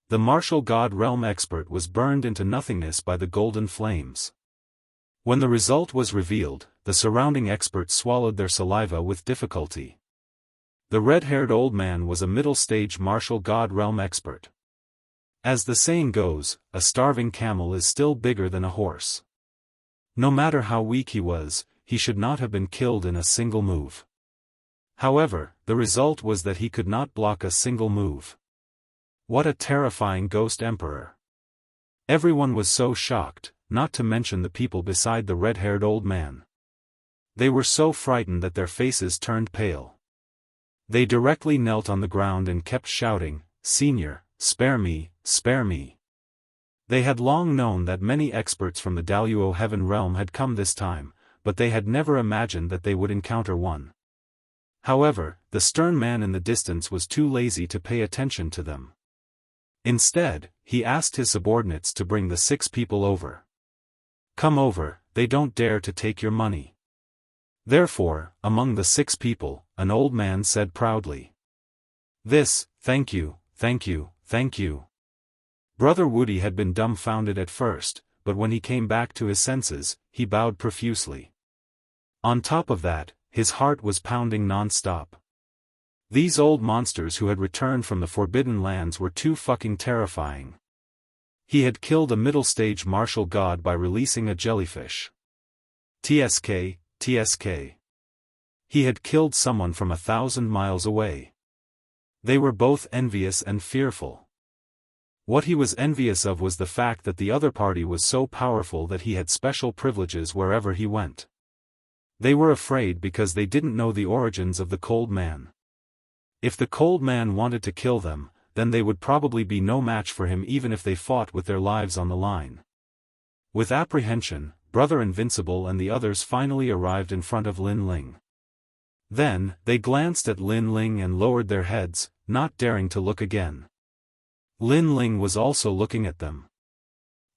The martial god realm expert was burned into nothingness by the golden flames. When the result was revealed, the surrounding experts swallowed their saliva with difficulty. The red-haired old man was a middle-stage martial god realm expert. As the saying goes, a starving camel is still bigger than a horse. No matter how weak he was, he should not have been killed in a single move. However, the result was that he could not block a single move. What a terrifying ghost emperor. Everyone was so shocked, not to mention the people beside the red-haired old man. They were so frightened that their faces turned pale. They directly knelt on the ground and kept shouting, "Senior, spare me, spare me." They had long known that many experts from the Daoist heaven realm had come this time, but they had never imagined that they would encounter one. However, the stern man in the distance was too lazy to pay attention to them. Instead, he asked his subordinates to bring the 6 people over. Come over, they don't dare to take your money. Therefore, among the 6 people, an old man said proudly. This, thank you, thank you, thank you. Brother Woody had been dumbfounded at first, but when he came back to his senses, he bowed profusely. On top of that, his heart was pounding non-stop. These old monsters who had returned from the Forbidden Lands were too fucking terrifying. He had killed a middle-stage martial god by releasing a jellyfish. TSK. He had killed someone from 1,000 miles away. They were both envious and fearful. What he was envious of was the fact that the other party was so powerful that he had special privileges wherever he went. They were afraid because they didn't know the origins of the Cold Man. If the Cold Man wanted to kill them, then they would probably be no match for him even if they fought with their lives on the line. With apprehension, Brother Invincible and the others finally arrived in front of Lin Ling. Then, they glanced at Lin Ling and lowered their heads, not daring to look again. Lin Ling was also looking at them.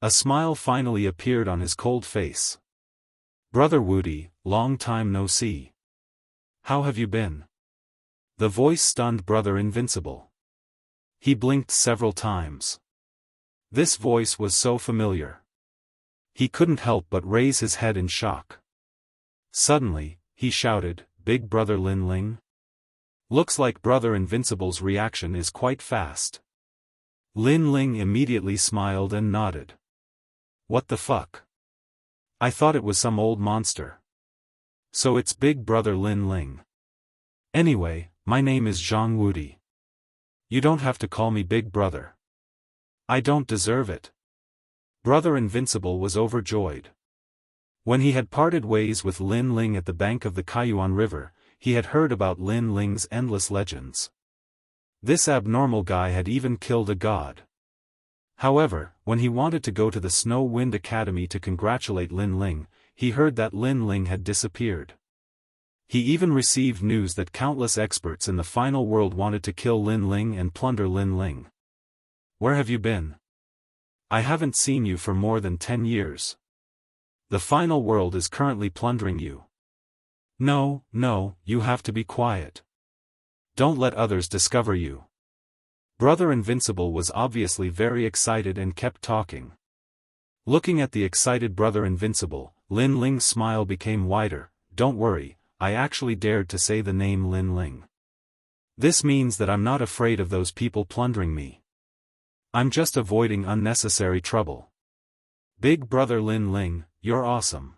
A smile finally appeared on his cold face. "Brother Wudi, long time no see. How have you been?" The voice stunned Brother Invincible. He blinked several times. This voice was so familiar. He couldn't help but raise his head in shock. Suddenly, he shouted, "Big Brother Lin Ling?" Looks like Brother Invincible's reaction is quite fast. Lin Ling immediately smiled and nodded. "What the fuck? I thought it was some old monster. So it's Big Brother Lin Ling. Anyway, my name is Zhang Wudi. You don't have to call me Big Brother. I don't deserve it." Brother Invincible was overjoyed. When he had parted ways with Lin Ling at the bank of the Kaiyuan River, he had heard about Lin Ling's endless legends. This abnormal guy had even killed a god. However, when he wanted to go to the Snow Wind Academy to congratulate Lin Ling, he heard that Lin Ling had disappeared. He even received news that countless experts in the final world wanted to kill Lin Ling and plunder Lin Ling. "Where have you been? I haven't seen you for more than 10 years. The final world is currently plundering you." No, you have to be quiet. Don't let others discover you." Brother Invincible was obviously very excited and kept talking. Looking at the excited Brother Invincible, Lin Ling's smile became wider. "Don't worry, I actually dared to say the name Lin Ling. This means that I'm not afraid of those people plundering me. I'm just avoiding unnecessary trouble. Big Brother Lin Ling, you're awesome."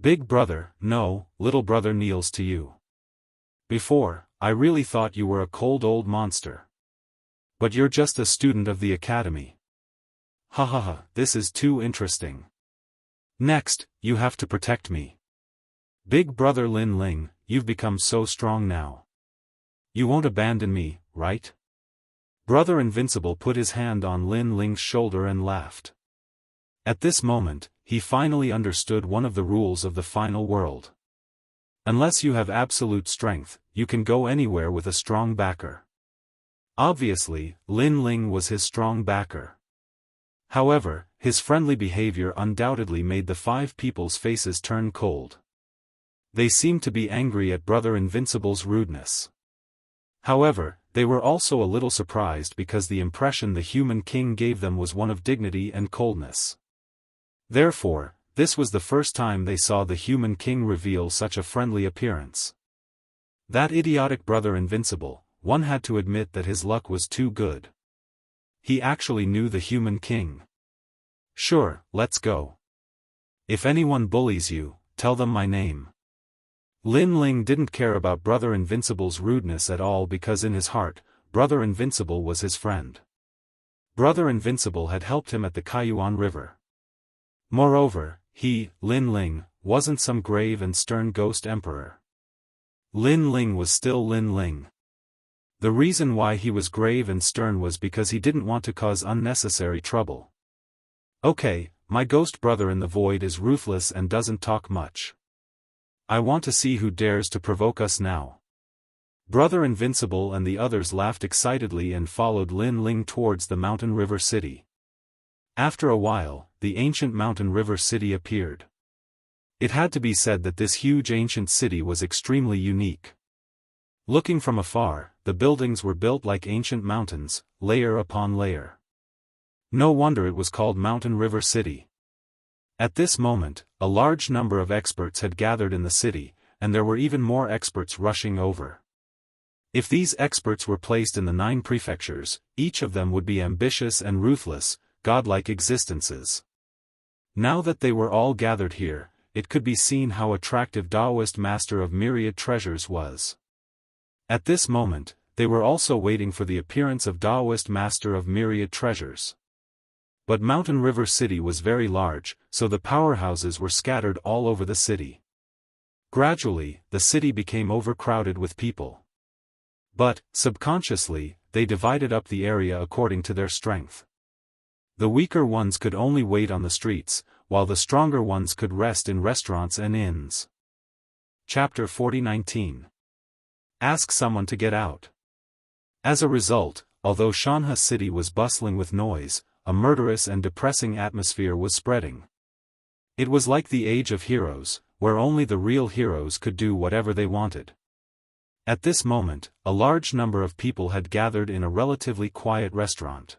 "Big Brother, no, little brother kneels to you. Before, I really thought you were a cold old monster. But you're just a student of the academy. Ha ha ha, this is too interesting. Next, you have to protect me. Big Brother Lin Ling, you've become so strong now. You won't abandon me, right?" Brother Invincible put his hand on Lin Ling's shoulder and laughed. At this moment, he finally understood one of the rules of the final world. Unless you have absolute strength, you can go anywhere with a strong backer. Obviously, Lin Ling was his strong backer. However, his friendly behavior undoubtedly made the 5 people's faces turn cold. They seemed to be angry at Brother Invincible's rudeness. However, they were also a little surprised because the impression the human king gave them was one of dignity and coldness. Therefore, this was the first time they saw the human king reveal such a friendly appearance. That idiotic Brother Invincible, one had to admit that his luck was too good. He actually knew the human king. "Sure, let's go. If anyone bullies you, tell them my name." Lin Ling didn't care about Brother Invincible's rudeness at all because in his heart, Brother Invincible was his friend. Brother Invincible had helped him at the Kaiyuan River. Moreover, he, Lin Ling, wasn't some grave and stern ghost emperor. Lin Ling was still Lin Ling. The reason why he was grave and stern was because he didn't want to cause unnecessary trouble. "Okay, my ghost brother in the void is ruthless and doesn't talk much. I want to see who dares to provoke us now." Brother Invincible and the others laughed excitedly and followed Lin Ling towards the mountain river city. After a while, the ancient mountain river city appeared. It had to be said that this huge ancient city was extremely unique. Looking from afar, the buildings were built like ancient mountains, layer upon layer. No wonder it was called Mountain River City. At this moment, a large number of experts had gathered in the city, and there were even more experts rushing over. If these experts were placed in the 9 prefectures, each of them would be ambitious and ruthless, godlike existences. Now that they were all gathered here, it could be seen how attractive Daoist Master of Myriad Treasures was. At this moment, they were also waiting for the appearance of Daoist Master of Myriad Treasures. But Mountain River City was very large, so the powerhouses were scattered all over the city. Gradually, the city became overcrowded with people. But, subconsciously, they divided up the area according to their strength. The weaker ones could only wait on the streets, while the stronger ones could rest in restaurants and inns. Chapter 40:19. Ask someone to get out. As a result, although Xianxia City was bustling with noise, a murderous and depressing atmosphere was spreading. It was like the Age of Heroes, where only the real heroes could do whatever they wanted. At this moment, a large number of people had gathered in a relatively quiet restaurant.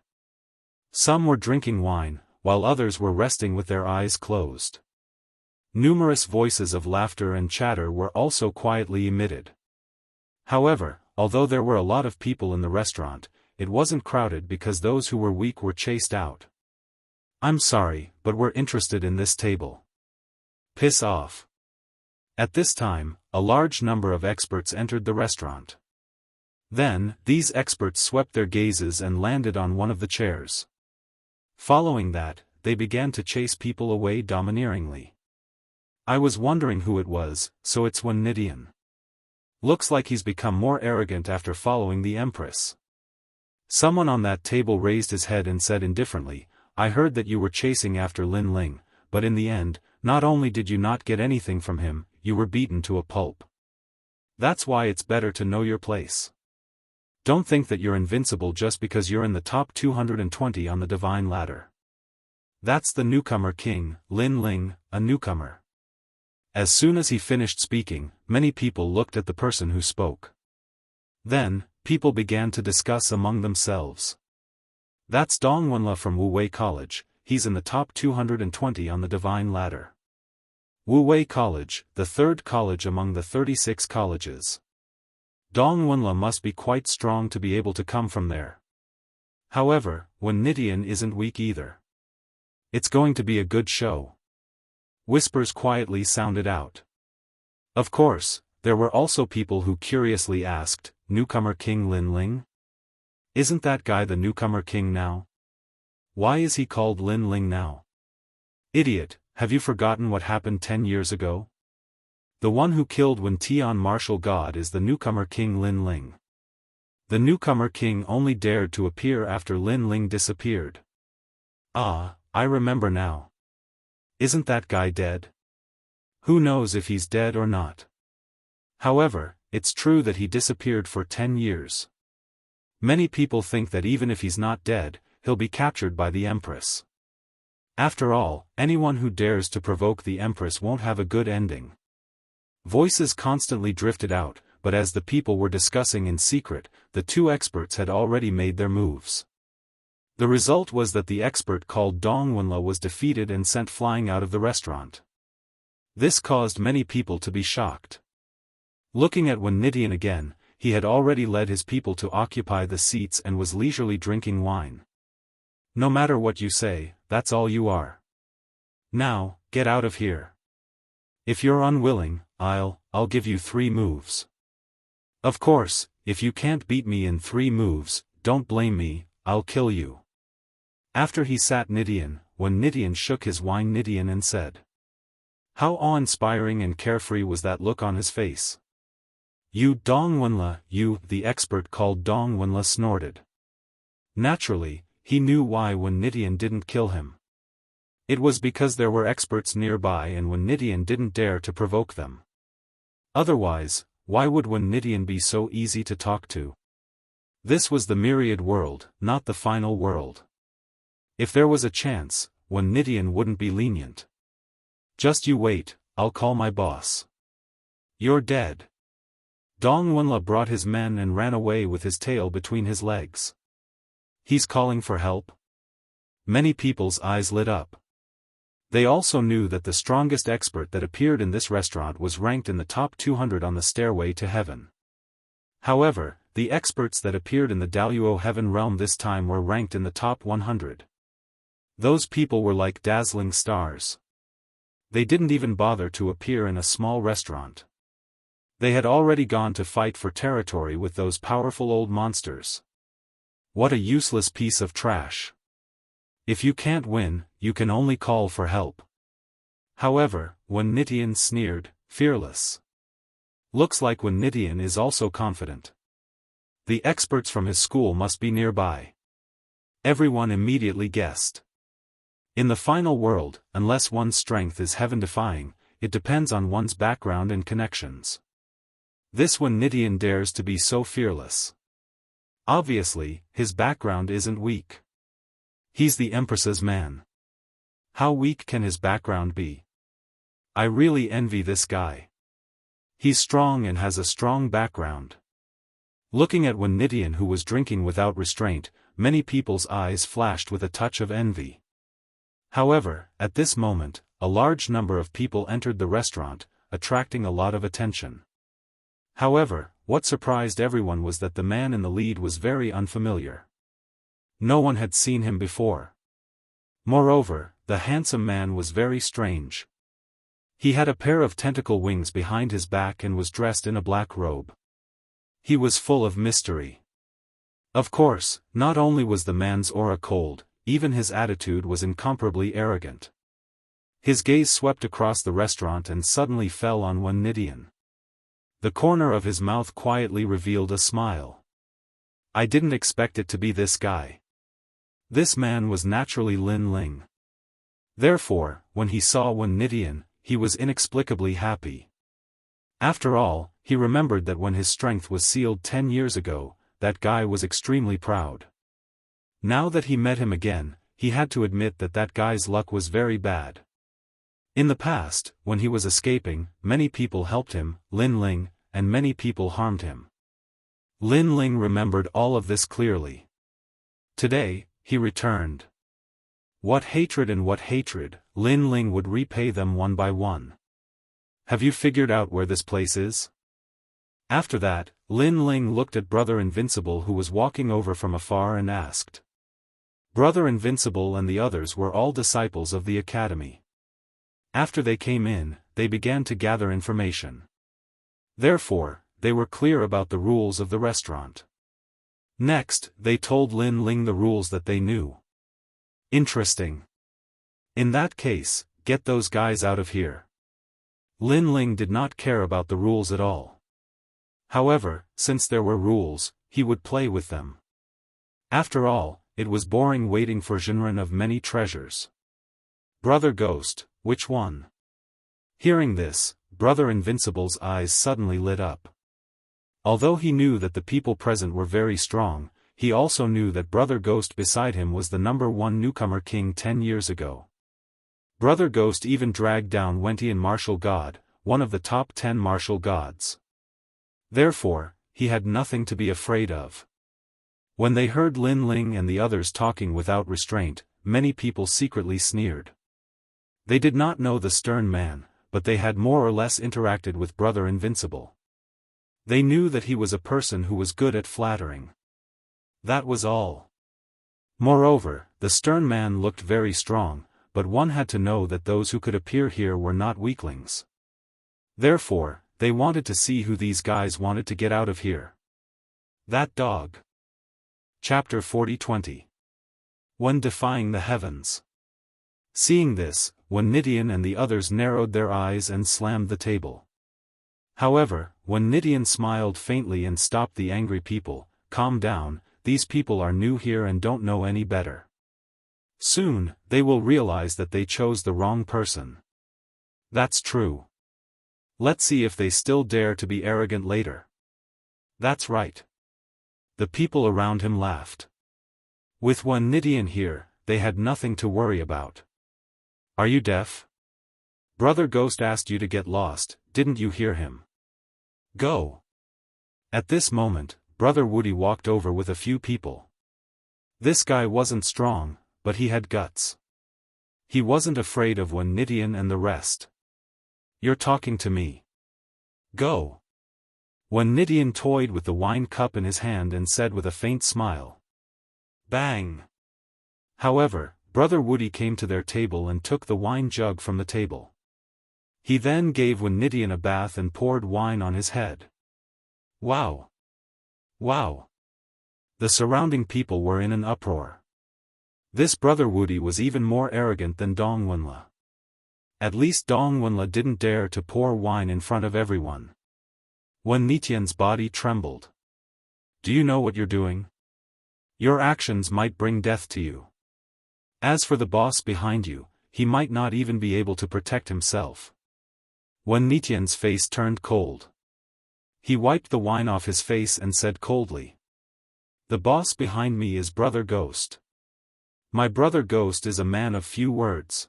Some were drinking wine, while others were resting with their eyes closed. Numerous voices of laughter and chatter were also quietly emitted. However, although there were a lot of people in the restaurant, it wasn't crowded because those who were weak were chased out. "I'm sorry, but we're interested in this table. Piss off." At this time, a large number of experts entered the restaurant. Then, these experts swept their gazes and landed on one of the chairs. Following that, they began to chase people away domineeringly. I was wondering who it was, so it's Nidian. Looks like he's become more arrogant after following the Empress. Someone on that table raised his head and said indifferently, "I heard that you were chasing after Lin Ling, but in the end, not only did you not get anything from him, you were beaten to a pulp. That's why it's better to know your place. Don't think that you're invincible just because you're in the top 220 on the divine ladder. That's the newcomer king, Lin Ling, a newcomer." As soon as he finished speaking, many people looked at the person who spoke. Then, people began to discuss among themselves. "That's Dongwunla from Wuwei College, he's in the top 220 on the divine ladder. Wuwei College, the third college among the 36 colleges. Dongwunla must be quite strong to be able to come from there. However, Nidian isn't weak either. It's going to be a good show." Whispers quietly sounded out. Of course, there were also people who curiously asked, "Newcomer King Lin Ling? Isn't that guy the newcomer king now? Why is he called Lin Ling now? Idiot, have you forgotten what happened 10 years ago? The one who killed Wen Tian martial god is the newcomer king Lin Ling. The newcomer king only dared to appear after Lin Ling disappeared. Ah, I remember now. Isn't that guy dead? Who knows if he's dead or not. However, it's true that he disappeared for 10 years. Many people think that even if he's not dead, he'll be captured by the Empress. After all, anyone who dares to provoke the Empress won't have a good ending." Voices constantly drifted out, but as the people were discussing in secret, the two experts had already made their moves. The result was that the expert called Dongwunla was defeated and sent flying out of the restaurant. This caused many people to be shocked. Looking at Nidian again, he had already led his people to occupy the seats and was leisurely drinking wine. "No matter what you say, that's all you are. Now, get out of here. If you're unwilling, I'll give you 3 moves. Of course, if you can't beat me in 3 moves, don't blame me, I'll kill you." After he sat Nidian, Nidian shook his wine Nidian and said. How awe-inspiring and carefree was that look on his face. "You Dongwunla, you," the expert called Dongwunla snorted. Naturally, he knew why Nidian didn't kill him. It was because there were experts nearby and Nidian didn't dare to provoke them. Otherwise, why would Nidian be so easy to talk to? This was the myriad world, not the final world. If there was a chance, Nidian wouldn't be lenient. "Just you wait, I'll call my boss." "You're dead." Dongwunla brought his men and ran away with his tail between his legs. "He's calling for help?" Many people's eyes lit up. They also knew that the strongest expert that appeared in this restaurant was ranked in the top 200 on the stairway to heaven. However, the experts that appeared in the Daoist heaven realm this time were ranked in the top 100. Those people were like dazzling stars. They didn't even bother to appear in a small restaurant. They had already gone to fight for territory with those powerful old monsters. What a useless piece of trash. If you can't win, you can only call for help. However, Wen Nidian sneered, fearless. Looks like Wen Nidian is also confident. The experts from his school must be nearby. Everyone immediately guessed. In the final world, unless one's strength is heaven-defying, it depends on one's background and connections. This Wen Nidian dares to be so fearless. Obviously, his background isn't weak. He's the Empress's man. How weak can his background be? I really envy this guy. He's strong and has a strong background. Looking at Wen Nidian, who was drinking without restraint, many people's eyes flashed with a touch of envy. However, at this moment, a large number of people entered the restaurant, attracting a lot of attention. However, what surprised everyone was that the man in the lead was very unfamiliar. No one had seen him before. Moreover, the handsome man was very strange. He had a pair of tentacle wings behind his back and was dressed in a black robe. He was full of mystery. Of course, not only was the man's aura cold, even his attitude was incomparably arrogant. His gaze swept across the restaurant and suddenly fell on Wen Nidian. The corner of his mouth quietly revealed a smile. I didn't expect it to be this guy. This man was naturally Lin Ling. Therefore, when he saw Wen Nidian, he was inexplicably happy. After all, he remembered that when his strength was sealed 10 years ago, that guy was extremely proud. Now that he met him again, he had to admit that that guy's luck was very bad. In the past, when he was escaping, many people helped him, Lin Ling, and many people harmed him. Lin Ling remembered all of this clearly. Today, he returned. What hatred and what hatred, Lin Ling would repay them one by one. Have you figured out where this place is? After that, Lin Ling looked at Brother Invincible, who was walking over from afar, and asked. Brother Invincible and the others were all disciples of the academy. After they came in, they began to gather information. Therefore, they were clear about the rules of the restaurant. Next, they told Lin Ling the rules that they knew. Interesting. In that case, get those guys out of here. Lin Ling did not care about the rules at all. However, since there were rules, he would play with them. After all, it was boring waiting for Jinren of many treasures. Brother Ghost, which one? Hearing this, Brother Invincible's eyes suddenly lit up. Although he knew that the people present were very strong, he also knew that Brother Ghost beside him was the #1 newcomer king 10 years ago. Brother Ghost even dragged down Wentian Martial God, one of the top 10 martial gods. Therefore, he had nothing to be afraid of. When they heard Lin Ling and the others talking without restraint, many people secretly sneered. They did not know the stern man, but they had more or less interacted with Brother Invincible. They knew that he was a person who was good at flattering. That was all. Moreover, the stern man looked very strong, but one had to know that those who could appear here were not weaklings. Therefore, they wanted to see who these guys wanted to get out of here. That dog. Chapter 40-20. When defying the heavens. Seeing this, Wen Nidian and the others narrowed their eyes and slammed the table. However, Wen Nidian smiled faintly and stopped the angry people. Calm down, these people are new here and don't know any better. Soon, they will realize that they chose the wrong person. That's true. Let's see if they still dare to be arrogant later. That's right. The people around him laughed. With Wen Nidian here, they had nothing to worry about. Are you deaf? Brother Ghost asked you to get lost, didn't you hear him? Go. At this moment, Brother Woody walked over with a few people. This guy wasn't strong, but he had guts. He wasn't afraid of Wen Nidian and the rest. You're talking to me. Go. Wen Nidian toyed with the wine cup in his hand and said with a faint smile. Bang! However, Brother Woody came to their table and took the wine jug from the table. He then gave Nidian a bath and poured wine on his head. Wow! Wow! The surrounding people were in an uproar. This Brother Woody was even more arrogant than Dongwunla. At least Dongwunla didn't dare to pour wine in front of everyone. Nidian's body trembled. Do you know what you're doing? Your actions might bring death to you. As for the boss behind you, he might not even be able to protect himself. Nidian's face turned cold. He wiped the wine off his face and said coldly. The boss behind me is Brother Ghost. My brother Ghost is a man of few words.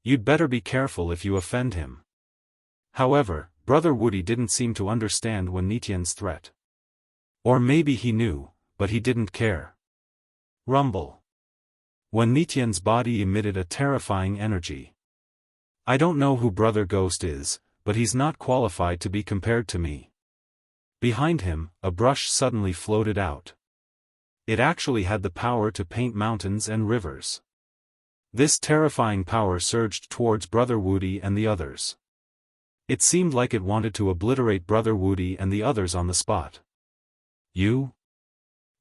You'd better be careful if you offend him. However, Brother Woody didn't seem to understand Nidian's threat. Or maybe he knew, but he didn't care. Rumble. Nidian's body emitted a terrifying energy. I don't know who Brother Ghost is, but he's not qualified to be compared to me. Behind him, a brush suddenly floated out. It actually had the power to paint mountains and rivers. This terrifying power surged towards Brother Woody and the others. It seemed like it wanted to obliterate Brother Woody and the others on the spot. You're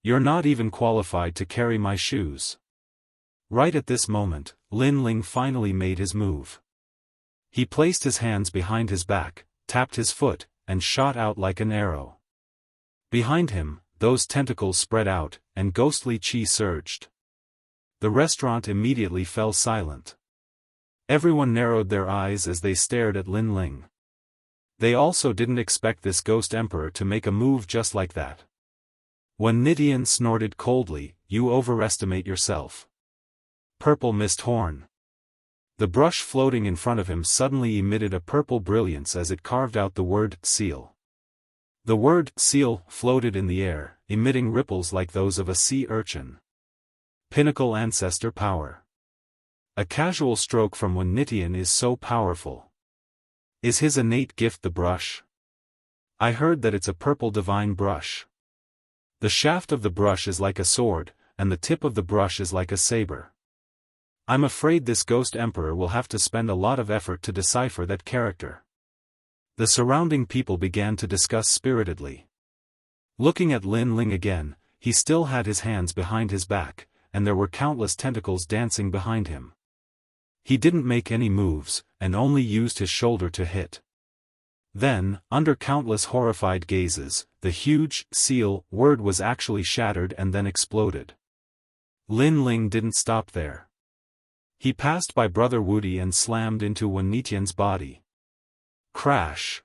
not even qualified to carry my shoes. Right at this moment, Lin Ling finally made his move. He placed his hands behind his back, tapped his foot, and shot out like an arrow. Behind him, those tentacles spread out, and ghostly chi surged. The restaurant immediately fell silent. Everyone narrowed their eyes as they stared at Lin Ling. They also didn't expect this ghost emperor to make a move just like that. Nidian snorted coldly, you overestimate yourself. Purple mist horn. The brush floating in front of him suddenly emitted a purple brilliance as it carved out the word seal. The word seal floated in the air, emitting ripples like those of a sea urchin. Pinnacle ancestor power. A casual stroke from Nidian is so powerful. Is his innate gift the brush? I heard that it's a purple divine brush. The shaft of the brush is like a sword, and the tip of the brush is like a saber. I'm afraid this ghost emperor will have to spend a lot of effort to decipher that character. The surrounding people began to discuss spiritedly. Looking at Lin Ling again, he still had his hands behind his back, and there were countless tentacles dancing behind him. He didn't make any moves, and only used his shoulder to hit. Then, under countless horrified gazes, the huge seal word was actually shattered and then exploded. Lin Ling didn't stop there. He passed by Brother Woody and slammed into Nidian's body. Crash!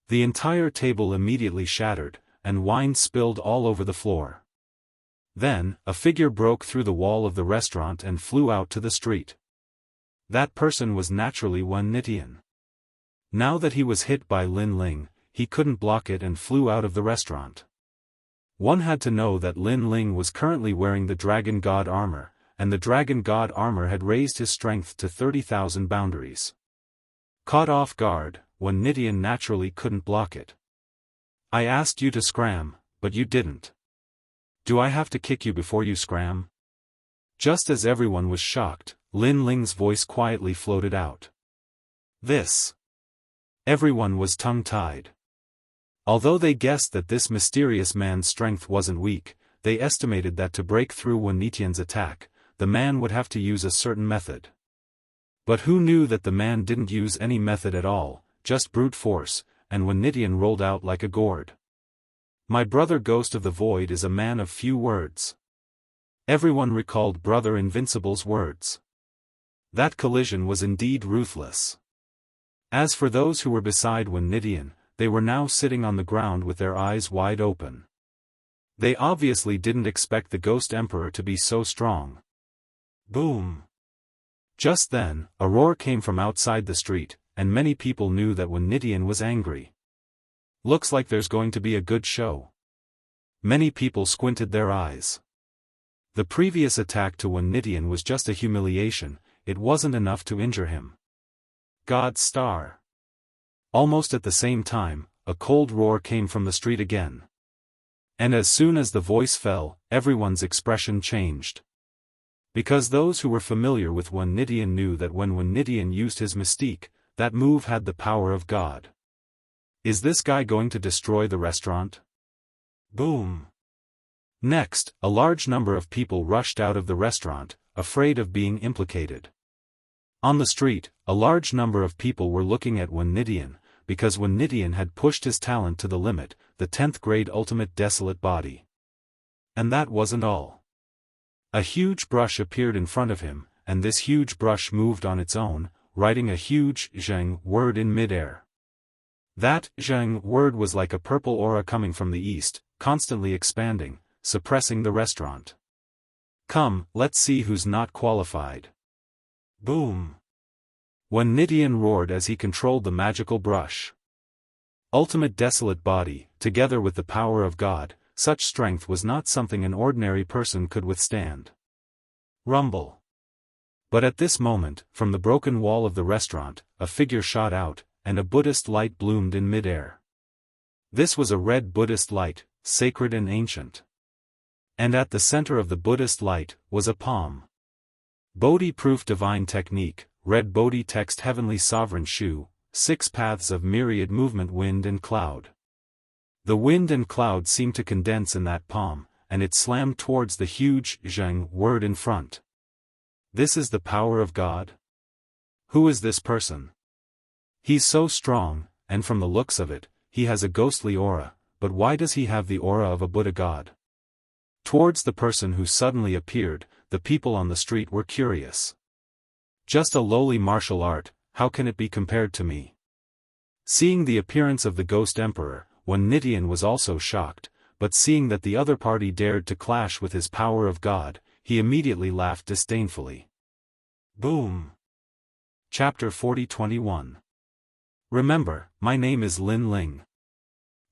The entire table immediately shattered, and wine spilled all over the floor. Then, a figure broke through the wall of the restaurant and flew out to the street. That person was naturally Nidian. Now that he was hit by Lin Ling, he couldn't block it and flew out of the restaurant. One had to know that Lin Ling was currently wearing the Dragon God armor, and the Dragon God armor had raised his strength to 30,000 boundaries. Caught off guard, Nidian naturally couldn't block it. I asked you to scram, but you didn't. Do I have to kick you before you scram? Just as everyone was shocked, Lin Ling's voice quietly floated out. This. Everyone was tongue-tied. Although they guessed that this mysterious man's strength wasn't weak, they estimated that to break through Nidian's attack, the man would have to use a certain method. But who knew that the man didn't use any method at all, just brute force, and Nidian rolled out like a gourd. My brother Ghost of the Void is a man of few words. Everyone recalled Brother Invincible's words. That collision was indeed ruthless. As for those who were beside Nidian, they were now sitting on the ground with their eyes wide open. They obviously didn't expect the Ghost Emperor to be so strong. Boom! Just then, a roar came from outside the street, and many people knew that Nidian was angry. Looks like there's going to be a good show. Many people squinted their eyes. The previous attack to Nidian was just a humiliation, it wasn't enough to injure him. God's Star. Almost at the same time, a cold roar came from the street again. And as soon as the voice fell, everyone's expression changed. Because those who were familiar with Wen Nidian knew that when Wen Nidian used his mystique, that move had the power of God. Is this guy going to destroy the restaurant? Boom! Next, a large number of people rushed out of the restaurant, afraid of being implicated. On the street, a large number of people were looking at Wen Nidian, because Wen Nidian had pushed his talent to the limit, the 10th grade ultimate desolate body. And that wasn't all. A huge brush appeared in front of him, and this huge brush moved on its own, writing a huge Zheng word in midair. That Zheng word was like a purple aura coming from the east, constantly expanding, suppressing the restaurant. Come, let's see who's not qualified. Boom! Wen Nidian roared as he controlled the magical brush. Ultimate desolate body, together with the power of God, such strength was not something an ordinary person could withstand. Rumble. But at this moment, from the broken wall of the restaurant, a figure shot out, and a Buddhist light bloomed in midair. This was a red Buddhist light, sacred and ancient. And at the center of the Buddhist light, was a palm. Bodhi-proof divine technique, red Bodhi text heavenly sovereign shu, 6 paths of myriad movement wind and cloud. The wind and cloud seemed to condense in that palm, and it slammed towards the huge Zheng word in front. This is the power of God? Who is this person? He's so strong, and from the looks of it, he has a ghostly aura, but why does he have the aura of a Buddha god? Towards the person who suddenly appeared, the people on the street were curious. Just a lowly martial art, how can it be compared to me? Seeing the appearance of the ghost emperor, Wen Nidian was also shocked, but seeing that the other party dared to clash with his power of God, he immediately laughed disdainfully. Boom! Chapter 40-21. Remember, my name is Lin Ling.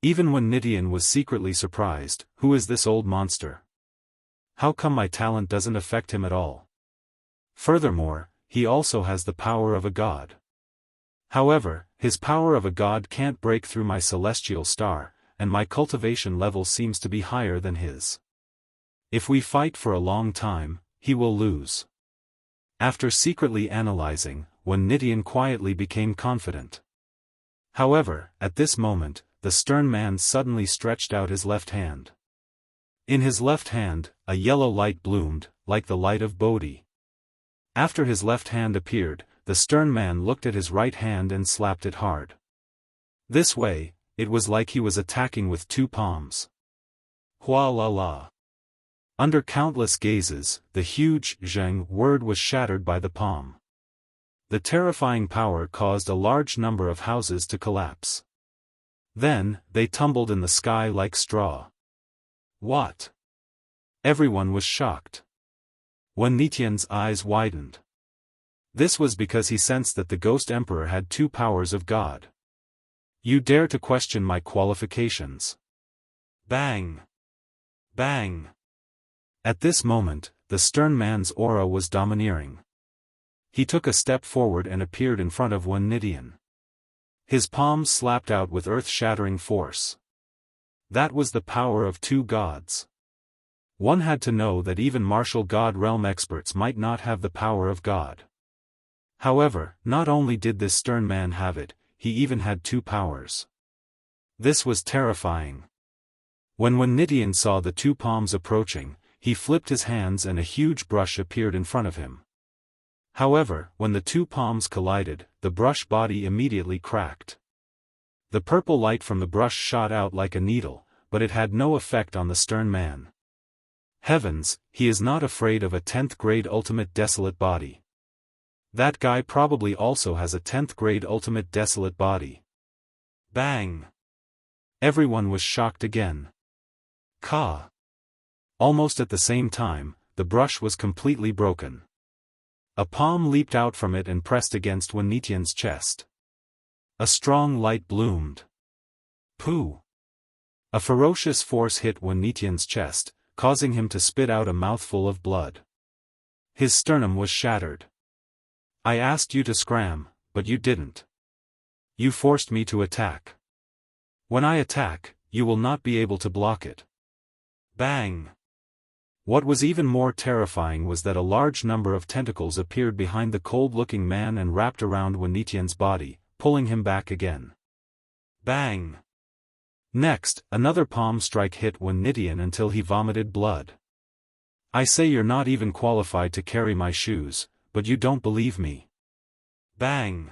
Even Wen Nidian was secretly surprised, who is this old monster? How come my talent doesn't affect him at all? Furthermore, he also has the power of a god. However, his power of a god can't break through my celestial star, and my cultivation level seems to be higher than his. If we fight for a long time, he will lose. After secretly analyzing, Wen Nidian quietly became confident. However, at this moment, the stern man suddenly stretched out his left hand. In his left hand, a yellow light bloomed, like the light of Bodhi. After his left hand appeared, the stern man looked at his right hand and slapped it hard. This way, it was like he was attacking with 2 palms. Hua la la. Under countless gazes, the huge Zheng word was shattered by the palm. The terrifying power caused a large number of houses to collapse. Then, they tumbled in the sky like straw. What? Everyone was shocked. Wen Nidian's eyes widened. This was because he sensed that the Ghost Emperor had 2 powers of God. You dare to question my qualifications? Bang! Bang! At this moment, the stern man's aura was domineering. He took a step forward and appeared in front of Wen Nidian. His palms slapped out with earth-shattering force. That was the power of 2 gods. One had to know that even martial god realm experts might not have the power of God. However, not only did this stern man have it, he even had 2 powers. This was terrifying. When Wen Nidian saw the 2 palms approaching, he flipped his hands and a huge brush appeared in front of him. However, when the 2 palms collided, the brush body immediately cracked. The purple light from the brush shot out like a needle, but it had no effect on the stern man. Heavens, he is not afraid of a 10th grade ultimate desolate body. That guy probably also has a 10th grade ultimate desolate body. Bang! Everyone was shocked again. Ka! Almost at the same time, the brush was completely broken. A palm leaped out from it and pressed against Wen Nidian's chest. A strong light bloomed. Pooh! A ferocious force hit Wen Nidian's chest, causing him to spit out a mouthful of blood. His sternum was shattered. I asked you to scram, but you didn't. You forced me to attack. When I attack, you will not be able to block it. Bang! What was even more terrifying was that a large number of tentacles appeared behind the cold-looking man and wrapped around Wen Nitian's body, pulling him back again. Bang! Next, another palm strike hit Wen Nitian until he vomited blood. I say you're not even qualified to carry my shoes, but you don't believe me. Bang!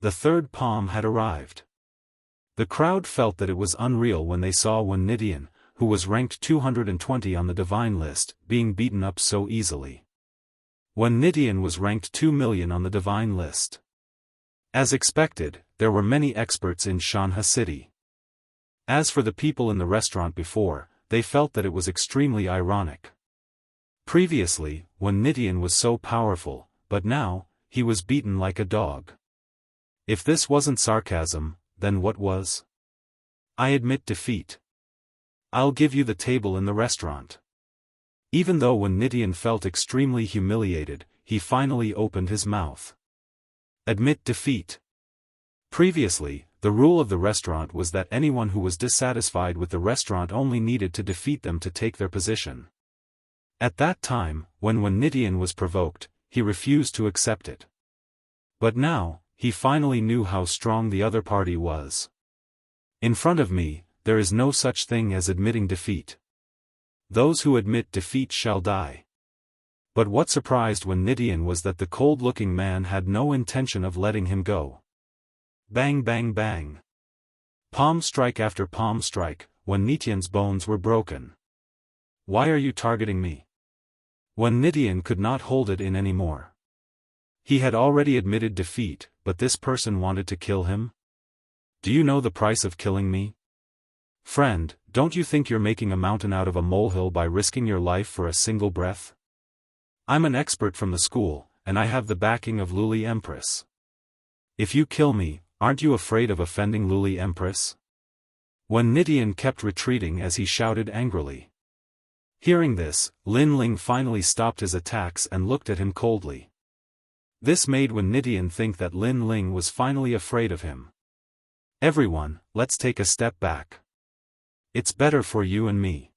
The third palm had arrived. The crowd felt that it was unreal when they saw Wen Nitian, who was ranked 220 on the divine list, being beaten up so easily. Wen Nitian was ranked 2 million on the divine list. As expected, there were many experts in Xianxia city. As for the people in the restaurant before, they felt that it was extremely ironic. Previously, Wen Nitian was so powerful, but now, he was beaten like a dog. If this wasn't sarcasm, then what was? I admit defeat. I'll give you the table in the restaurant. Even though Wen Nitian felt extremely humiliated, he finally opened his mouth. Admit defeat. Previously, the rule of the restaurant was that anyone who was dissatisfied with the restaurant only needed to defeat them to take their position. At that time, when Wen Nitian was provoked, he refused to accept it. But now, he finally knew how strong the other party was. In front of me, there is no such thing as admitting defeat. Those who admit defeat shall die. But what surprised Wen Nitian was that the cold-looking man had no intention of letting him go. Bang bang bang. Palm strike after palm strike, Wen Nitian's bones were broken. Why are you targeting me? Wen Nitian could not hold it in anymore. He had already admitted defeat, but this person wanted to kill him? Do you know the price of killing me? Friend, don't you think you're making a mountain out of a molehill by risking your life for a single breath? I'm an expert from the school, and I have the backing of Luli Empress. If you kill me, aren't you afraid of offending Luli Empress? Wen Nitian kept retreating as he shouted angrily. Hearing this, Lin Ling finally stopped his attacks and looked at him coldly. This made Wen Nitian think that Lin Ling was finally afraid of him. Everyone, let's take a step back. It's better for you and me.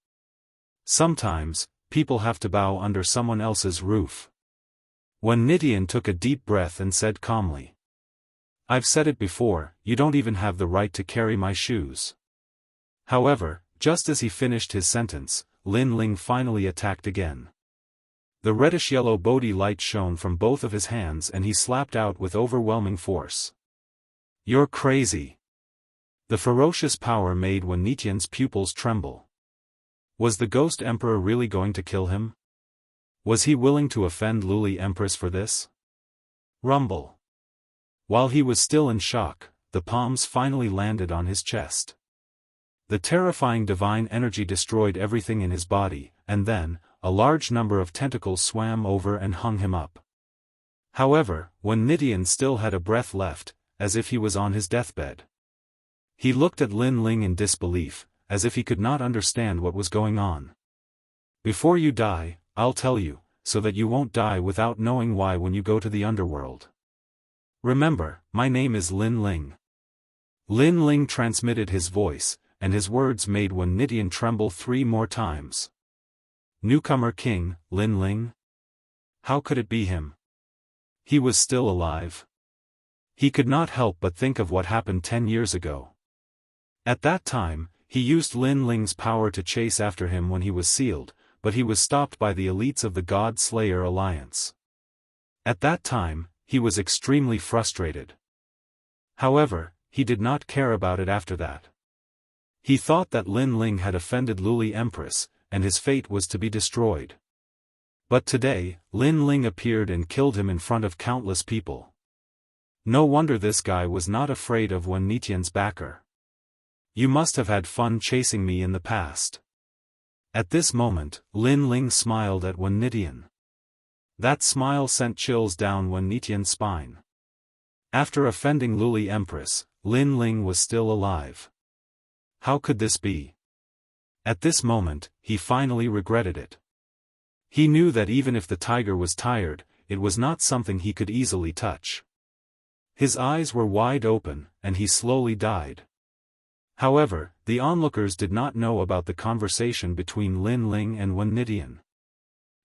Sometimes, people have to bow under someone else's roof. Wen Nitian took a deep breath and said calmly. I've said it before, you don't even have the right to carry my shoes. However, just as he finished his sentence, Lin Ling finally attacked again. The reddish-yellow Bodhi light shone from both of his hands and he slapped out with overwhelming force. You're crazy. The ferocious power made Wen Nitian's pupils tremble. Was the Ghost Emperor really going to kill him? Was he willing to offend Luli Empress for this? Rumble. While he was still in shock, the palms finally landed on his chest. The terrifying divine energy destroyed everything in his body, and then, a large number of tentacles swam over and hung him up. However, Wen Nitian still had a breath left, as if he was on his deathbed. He looked at Lin Ling in disbelief, as if he could not understand what was going on. Before you die, I'll tell you, so that you won't die without knowing why when you go to the underworld. Remember, my name is Lin Ling. Lin Ling transmitted his voice, and his words made Wen Nitian tremble 3 more times. Newcomer King, Lin Ling? How could it be him? He was still alive. He could not help but think of what happened 10 years ago. At that time, he used Lin Ling's power to chase after him when he was sealed, but he was stopped by the elites of the God Slayer Alliance. At that time, he was extremely frustrated. However, he did not care about it after that. He thought that Lin Ling had offended Luli Empress, and his fate was to be destroyed. But today, Lin Ling appeared and killed him in front of countless people. No wonder this guy was not afraid of Wen Nitian's backer. You must have had fun chasing me in the past. At this moment, Lin Ling smiled at Wen Nitian. That smile sent chills down Wen Nitian's spine. After offending Luli Empress, Lin Ling was still alive. How could this be? At this moment, he finally regretted it. He knew that even if the tiger was tired, it was not something he could easily touch. His eyes were wide open, and he slowly died. However, the onlookers did not know about the conversation between Lin Ling and Wen Nidian.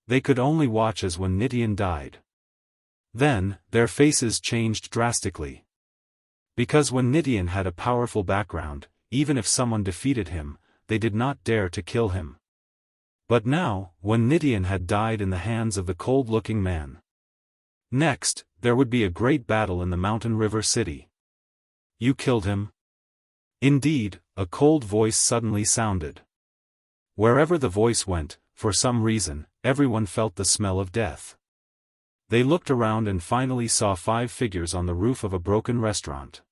They could only watch as Wen Nidian died. Then, their faces changed drastically. Because Wen Nidian had a powerful background, even if someone defeated him, they did not dare to kill him. But now, Wen Nidian had died in the hands of the cold-looking man. Next, there would be a great battle in the mountain river city. You killed him? Indeed, a cold voice suddenly sounded. Wherever the voice went, for some reason, everyone felt the smell of death. They looked around and finally saw 5 figures on the roof of a broken restaurant.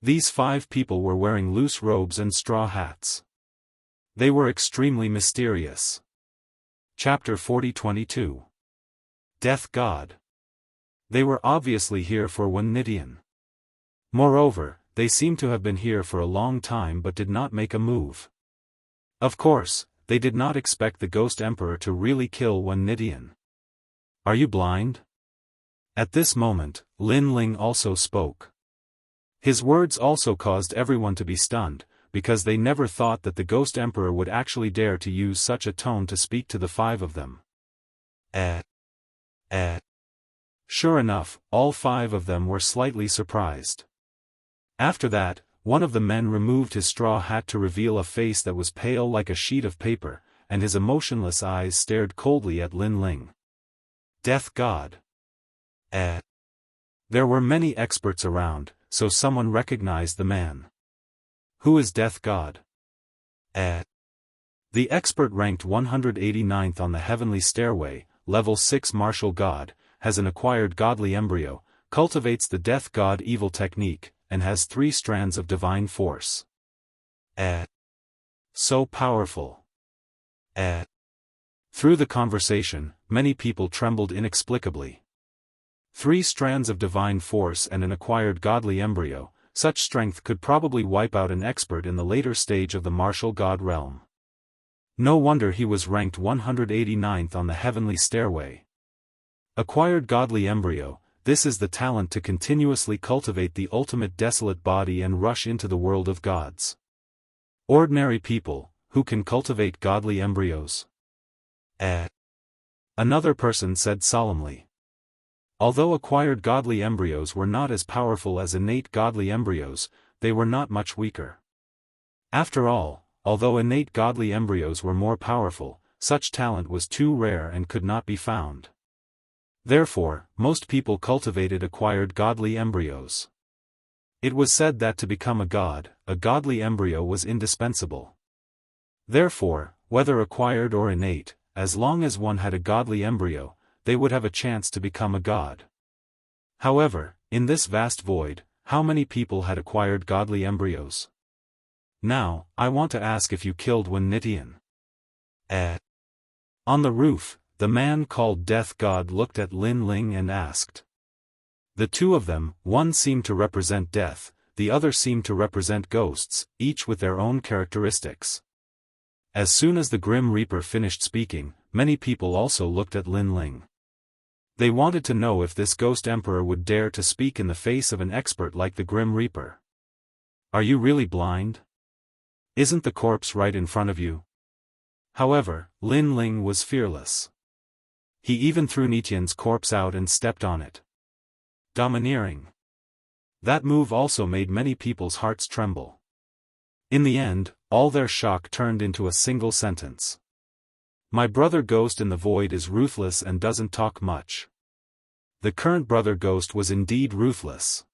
These 5 people were wearing loose robes and straw hats. They were extremely mysterious. Chapter 40-22. Death God. They were obviously here for Wen Nidian. Moreover, they seemed to have been here for a long time but did not make a move. Of course, they did not expect the Ghost Emperor to really kill Wen Nidian. Are you blind? At this moment, Lin Ling also spoke. His words also caused everyone to be stunned, because they never thought that the Ghost Emperor would actually dare to use such a tone to speak to the 5 of them. Sure enough, all 5 of them were slightly surprised. After that, one of the men removed his straw hat to reveal a face that was pale like a sheet of paper, and his emotionless eyes stared coldly at Lin Ling. Death God. There were many experts around, so someone recognized the man. Who is Death God? The expert ranked 189th on the heavenly stairway, level 6 martial god, has an acquired godly embryo, cultivates the Death God evil technique, and has 3 strands of divine force. So powerful. Through the conversation, many people trembled inexplicably. 3 strands of divine force and an acquired godly embryo, such strength could probably wipe out an expert in the later stage of the martial god realm. No wonder he was ranked 189th on the heavenly stairway. Acquired godly embryo, this is the talent to continuously cultivate the ultimate desolate body and rush into the world of gods. Ordinary people, who can cultivate godly embryos? Another person said solemnly. Although acquired godly embryos were not as powerful as innate godly embryos, they were not much weaker. After all, although innate godly embryos were more powerful, such talent was too rare and could not be found. Therefore, most people cultivated acquired godly embryos. It was said that to become a god, a godly embryo was indispensable. Therefore, whether acquired or innate, as long as one had a godly embryo, they would have a chance to become a god. However, in this vast void, how many people had acquired godly embryos? Now, I want to ask if you killed Wen Nidian. On the roof, the man called Death God looked at Lin Ling and asked. The 2 of them, one seemed to represent death, the other seemed to represent ghosts, each with their own characteristics. As soon as the Grim Reaper finished speaking, many people also looked at Lin Ling. They wanted to know if this Ghost Emperor would dare to speak in the face of an expert like the Grim Reaper. Are you really blind? Isn't the corpse right in front of you? However, Lin Ling was fearless. He even threw Nidian's corpse out and stepped on it. Domineering. That move also made many people's hearts tremble. In the end, all their shock turned into a single sentence. My brother Ghost in the Void is ruthless and doesn't talk much. The current brother Ghost was indeed ruthless.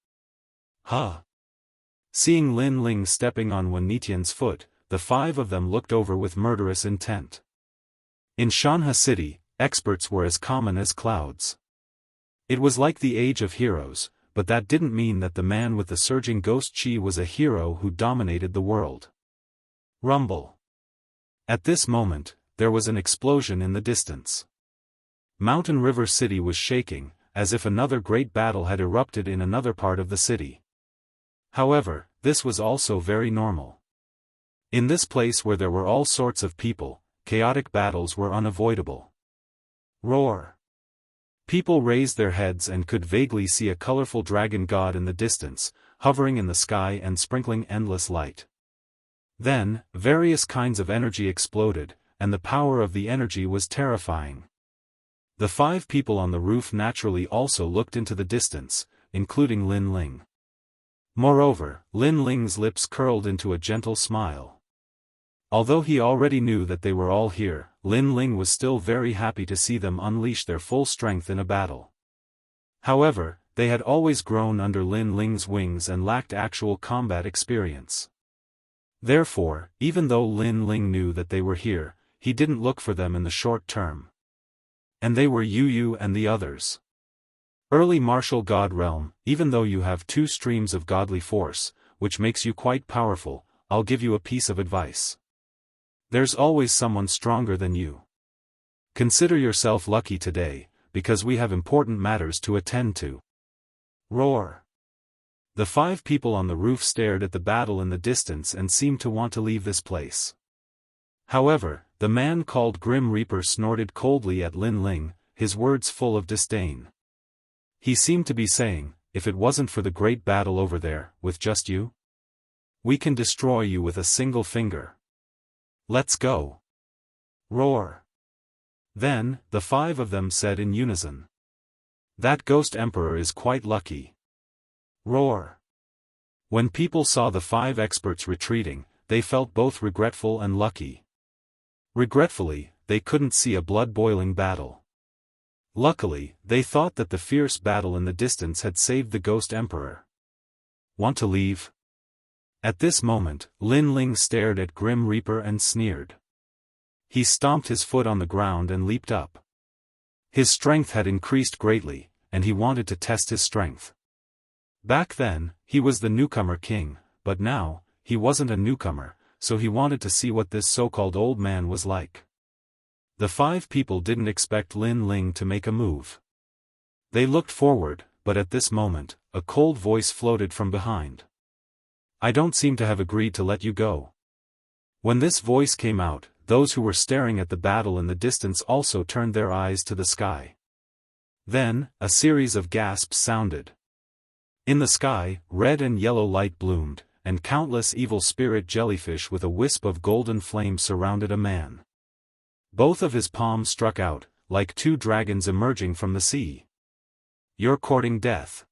Seeing Lin Ling stepping on Wen Nidian's foot, the 5 of them looked over with murderous intent. In Jianghu City, experts were as common as clouds. It was like the age of heroes, but that didn't mean that the man with the surging ghost chi was a hero who dominated the world. Rumble. At this moment, there was an explosion in the distance. Mountain River City was shaking, as if another great battle had erupted in another part of the city. However, this was also very normal. In this place where there were all sorts of people, chaotic battles were unavoidable. Roar. People raised their heads and could vaguely see a colorful dragon god in the distance, hovering in the sky and sprinkling endless light. Then, various kinds of energy exploded, and the power of the energy was terrifying. The 5 people on the roof naturally also looked into the distance, including Lin Ling. Moreover, Lin Ling's lips curled into a gentle smile. Although he already knew that they were all here, Lin Ling was still very happy to see them unleash their full strength in a battle. However, they had always grown under Lin Ling's wings and lacked actual combat experience. Therefore, even though Lin Ling knew that they were here, he didn't look for them in the short term. And they were Yu and the others. Early martial god realm, even though you have 2 streams of godly force, which makes you quite powerful, I'll give you a piece of advice. There's always someone stronger than you. Consider yourself lucky today, because we have important matters to attend to. Roar. The 5 people on the roof stared at the battle in the distance and seemed to want to leave this place. However, the man called Grim Reaper snorted coldly at Lin Ling, his words full of disdain. He seemed to be saying, if it wasn't for the great battle over there, with just you, we can destroy you with a single finger. Let's go. Roar. Then, the 5 of them said in unison. That Ghost Emperor is quite lucky. Roar. When people saw the 5 experts retreating, they felt both regretful and lucky. Regretfully, they couldn't see a blood-boiling battle. Luckily, they thought that the fierce battle in the distance had saved the Ghost Emperor. Want to leave? At this moment, Lin Ling stared at Grim Reaper and sneered. He stomped his foot on the ground and leaped up. His strength had increased greatly, and he wanted to test his strength. Back then, he was the newcomer king, but now, he wasn't a newcomer, so he wanted to see what this so-called old man was like. The 5 people didn't expect Lin Ling to make a move. They looked forward, but at this moment, a cold voice floated from behind. I don't seem to have agreed to let you go. When this voice came out, those who were staring at the battle in the distance also turned their eyes to the sky. Then, a series of gasps sounded. In the sky, red and yellow light bloomed, and countless evil spirit jellyfish with a wisp of golden flame surrounded a man. Both of his palms struck out, like 2 dragons emerging from the sea. You're courting death.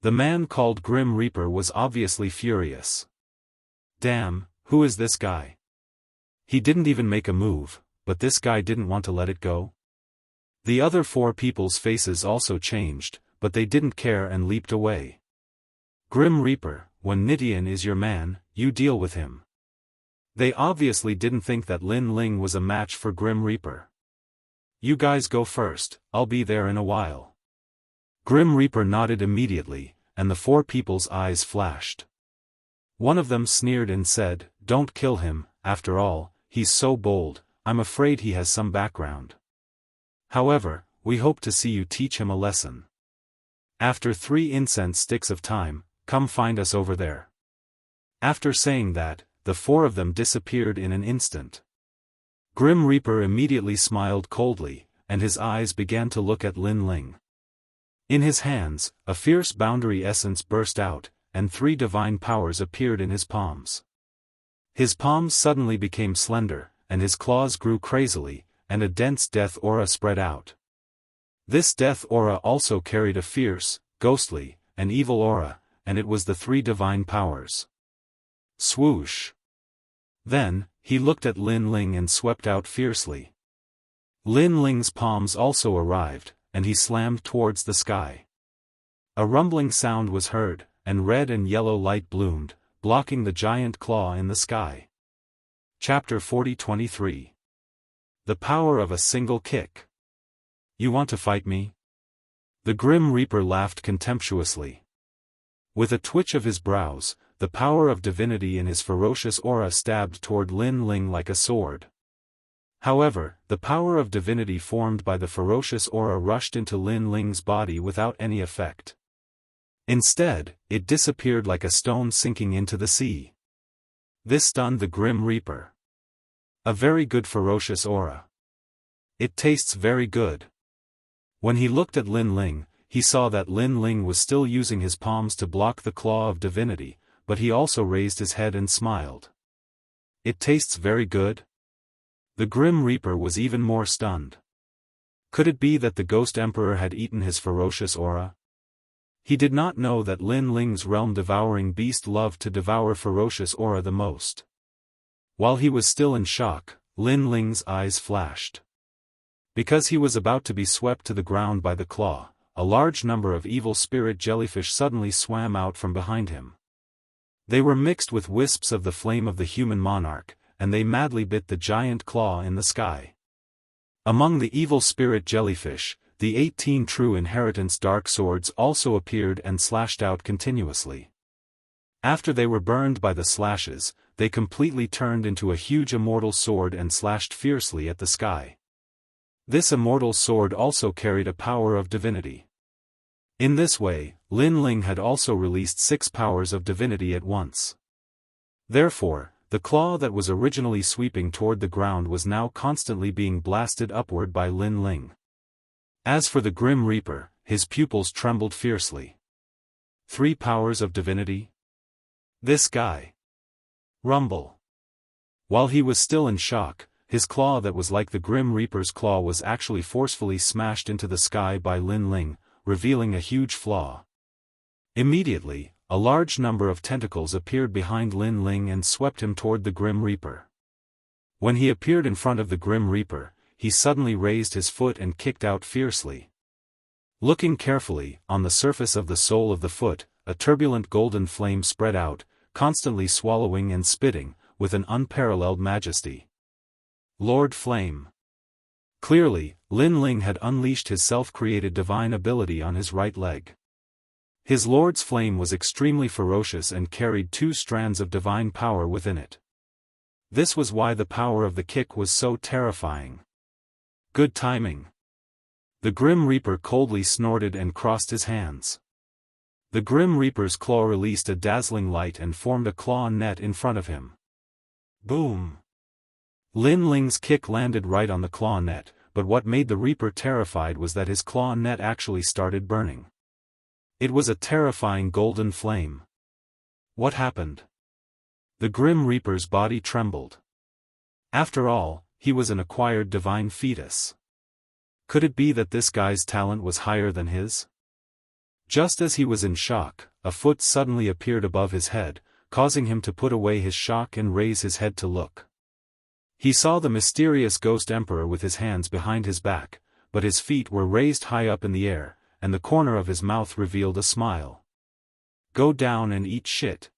The man called Grim Reaper was obviously furious. Damn, who is this guy? He didn't even make a move, but this guy didn't want to let it go? The other 4 people's faces also changed, but they didn't care and leaped away. Grim Reaper, when Nidian is your man, you deal with him. They obviously didn't think that Lin Ling was a match for Grim Reaper. You guys go first, I'll be there in a while. Grim Reaper nodded immediately, and the 4 people's eyes flashed. One of them sneered and said, don't kill him, after all, he's so bold, I'm afraid he has some background. However, we hope to see you teach him a lesson. After 3 incense sticks of time, come find us over there. After saying that, the 4 of them disappeared in an instant. Grim Reaper immediately smiled coldly, and his eyes began to look at Lin Ling. In his hands, a fierce boundary essence burst out, and 3 divine powers appeared in his palms. His palms suddenly became slender, and his claws grew crazily, and a dense death aura spread out. This death aura also carried a fierce, ghostly, and evil aura, and it was the 3 divine powers. Swoosh! Then, he looked at Lin Ling and swept out fiercely. Lin Ling's palms also arrived, and he slammed towards the sky. A rumbling sound was heard, and red and yellow light bloomed, blocking the giant claw in the sky. Chapter 40-23. The power of a single kick. You want to fight me? The Grim Reaper laughed contemptuously. With a twitch of his brows, the power of divinity in his ferocious aura stabbed toward Lin Ling like a sword. However, the power of divinity formed by the ferocious aura rushed into Lin Ling's body without any effect. Instead, it disappeared like a stone sinking into the sea. This stunned the Grim Reaper. A very good ferocious aura. It tastes very good. When he looked at Lin Ling, he saw that Lin Ling was still using his palms to block the claw of divinity, but he also raised his head and smiled. It tastes very good? The Grim Reaper was even more stunned. Could it be that the Ghost Emperor had eaten his ferocious aura? He did not know that Lin Ling's realm-devouring beast loved to devour ferocious aura the most. While he was still in shock, Lin Ling's eyes flashed. Because he was about to be swept to the ground by the claw, a large number of evil spirit jellyfish suddenly swam out from behind him. They were mixed with wisps of the flame of the human monarch, and they madly bit the giant claw in the sky. Among the evil spirit jellyfish, the 18 true inheritance dark swords also appeared and slashed out continuously. After they were burned by the slashes, they completely turned into a huge immortal sword and slashed fiercely at the sky. This immortal sword also carried a power of divinity. In this way, Lin Ling had also released 6 powers of divinity at once. Therefore, the claw that was originally sweeping toward the ground was now constantly being blasted upward by Lin Ling. As for the Grim Reaper, his pupils trembled fiercely. 3 powers of divinity? This guy. Rumble. While he was still in shock, his claw that was like the Grim Reaper's claw was actually forcefully smashed into the sky by Lin Ling, revealing a huge flaw. Immediately, a large number of tentacles appeared behind Lin Ling and swept him toward the Grim Reaper. When he appeared in front of the Grim Reaper, he suddenly raised his foot and kicked out fiercely. Looking carefully, on the surface of the sole of the foot, a turbulent golden flame spread out, constantly swallowing and spitting, with an unparalleled majesty. Lord Flame. Clearly, Lin Ling had unleashed his self-created divine ability on his right leg. His Lord's flame was extremely ferocious and carried 2 strands of divine power within it. This was why the power of the kick was so terrifying. Good timing. The Grim Reaper coldly snorted and crossed his hands. The Grim Reaper's claw released a dazzling light and formed a claw net in front of him. Boom! Lin Ling's kick landed right on the claw net, but what made the Reaper terrified was that his claw net actually started burning. It was a terrifying golden flame. What happened? The Grim Reaper's body trembled. After all, he was an acquired divine fetus. Could it be that this guy's talent was higher than his? Just as he was in shock, a foot suddenly appeared above his head, causing him to put away his shock and raise his head to look. He saw the mysterious Ghost Emperor with his hands behind his back, but his feet were raised high up in the air, and the corner of his mouth revealed a smile. Go down and eat shit.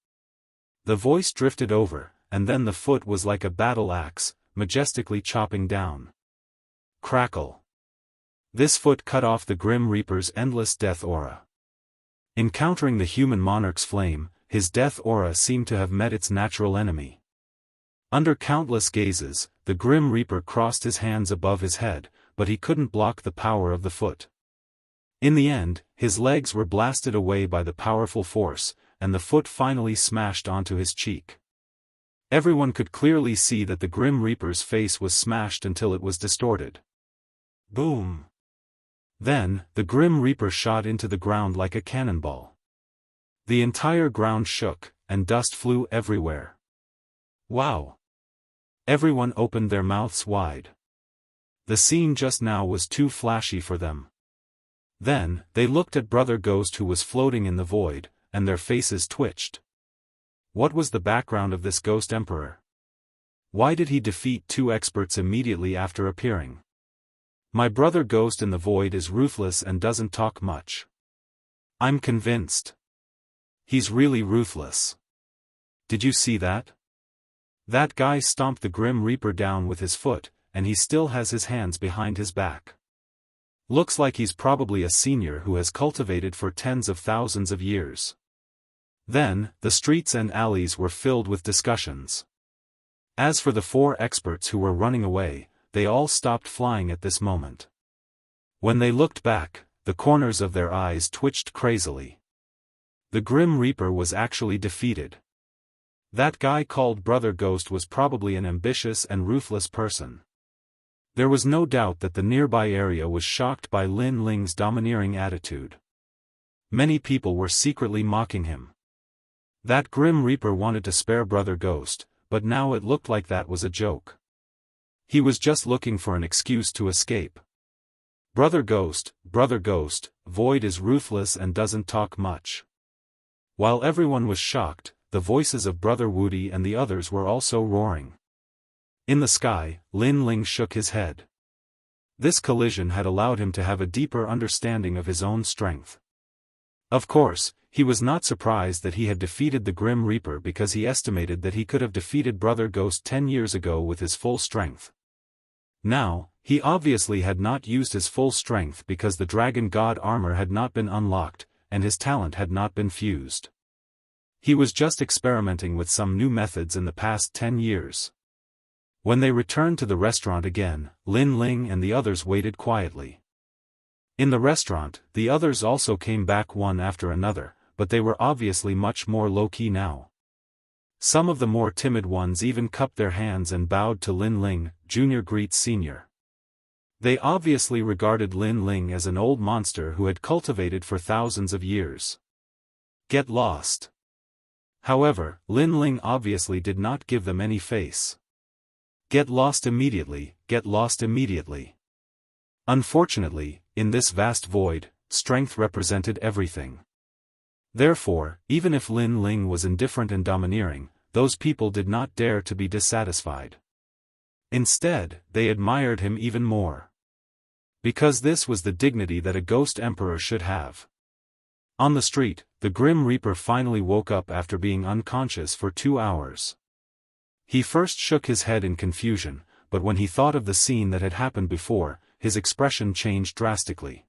The voice drifted over, and then the foot was like a battle axe, majestically chopping down. Crackle. This foot cut off the Grim Reaper's endless death aura. Encountering the human monarch's flame, his death aura seemed to have met its natural enemy. Under countless gazes, the Grim Reaper crossed his hands above his head, but he couldn't block the power of the foot. In the end, his legs were blasted away by the powerful force, and the foot finally smashed onto his cheek. Everyone could clearly see that the Grim Reaper's face was smashed until it was distorted. Boom! Then, the Grim Reaper shot into the ground like a cannonball. The entire ground shook, and dust flew everywhere. Wow! Everyone opened their mouths wide. The scene just now was too flashy for them. Then, they looked at Brother Ghost who was floating in the void, and their faces twitched. What was the background of this Ghost Emperor? Why did he defeat 2 experts immediately after appearing? My Brother Ghost in the void is ruthless and doesn't talk much. I'm convinced. He's really ruthless. Did you see that? That guy stomped the Grim Reaper down with his foot, and he still has his hands behind his back. Looks like he's probably a senior who has cultivated for tens of thousands of years. Then, the streets and alleys were filled with discussions. As for the 4 experts who were running away, they all stopped flying at this moment. When they looked back, the corners of their eyes twitched crazily. The Grim Reaper was actually defeated. That guy called Brother Ghost was probably an ambitious and ruthless person. There was no doubt that the nearby area was shocked by Lin Ling's domineering attitude. Many people were secretly mocking him. That Grim Reaper wanted to spare Brother Ghost, but now it looked like that was a joke. He was just looking for an excuse to escape. Brother Ghost, Void is ruthless and doesn't talk much." While everyone was shocked, the voices of Brother Woody and the others were also roaring. In the sky, Lin Ling shook his head. This collision had allowed him to have a deeper understanding of his own strength. Of course, he was not surprised that he had defeated the Grim Reaper because he estimated that he could have defeated Brother Ghost 10 years ago with his full strength. Now, he obviously had not used his full strength because the Dragon God armor had not been unlocked, and his talent had not been fused. He was just experimenting with some new methods in the past 10 years. When they returned to the restaurant again, Lin Ling and the others waited quietly. In the restaurant, the others also came back one after another, but they were obviously much more low-key now. Some of the more timid ones even cupped their hands and bowed to Lin Ling, Junior greets Senior. They obviously regarded Lin Ling as an old monster who had cultivated for thousands of years. Get lost. However, Lin Ling obviously did not give them any face. Get lost immediately, get lost immediately. Unfortunately, in this vast void, strength represented everything. Therefore, even if Lin Ling was indifferent and domineering, those people did not dare to be dissatisfied. Instead, they admired him even more. Because this was the dignity that a ghost emperor should have. On the street, the Grim Reaper finally woke up after being unconscious for 2 hours. He first shook his head in confusion, but when he thought of the scene that had happened before, his expression changed drastically.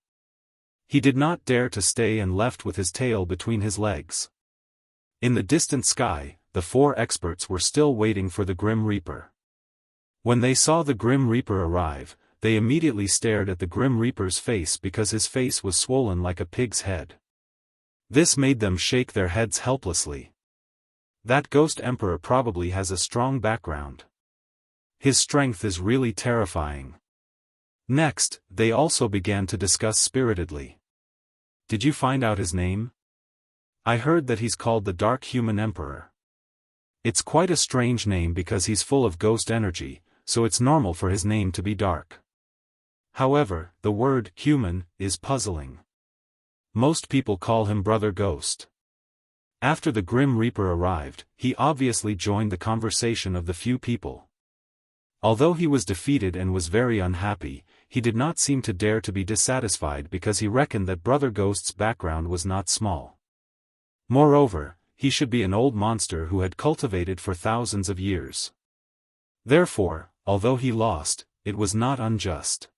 He did not dare to stay and left with his tail between his legs. In the distant sky, the 4 experts were still waiting for the Grim Reaper. When they saw the Grim Reaper arrive, they immediately stared at the Grim Reaper's face because his face was swollen like a pig's head. This made them shake their heads helplessly. That Ghost Emperor probably has a strong background. His strength is really terrifying. Next, they also began to discuss spiritedly. Did you find out his name? I heard that he's called the Dark Human Emperor. It's quite a strange name because he's full of ghost energy, so it's normal for his name to be dark. However, the word human is puzzling. Most people call him Brother Ghost. After the Grim Reaper arrived, he obviously joined the conversation of the few people. Although he was defeated and was very unhappy, he did not seem to dare to be dissatisfied because he reckoned that Brother Ghost's background was not small. Moreover, he should be an old monster who had cultivated for thousands of years. Therefore, although he lost, it was not unjust.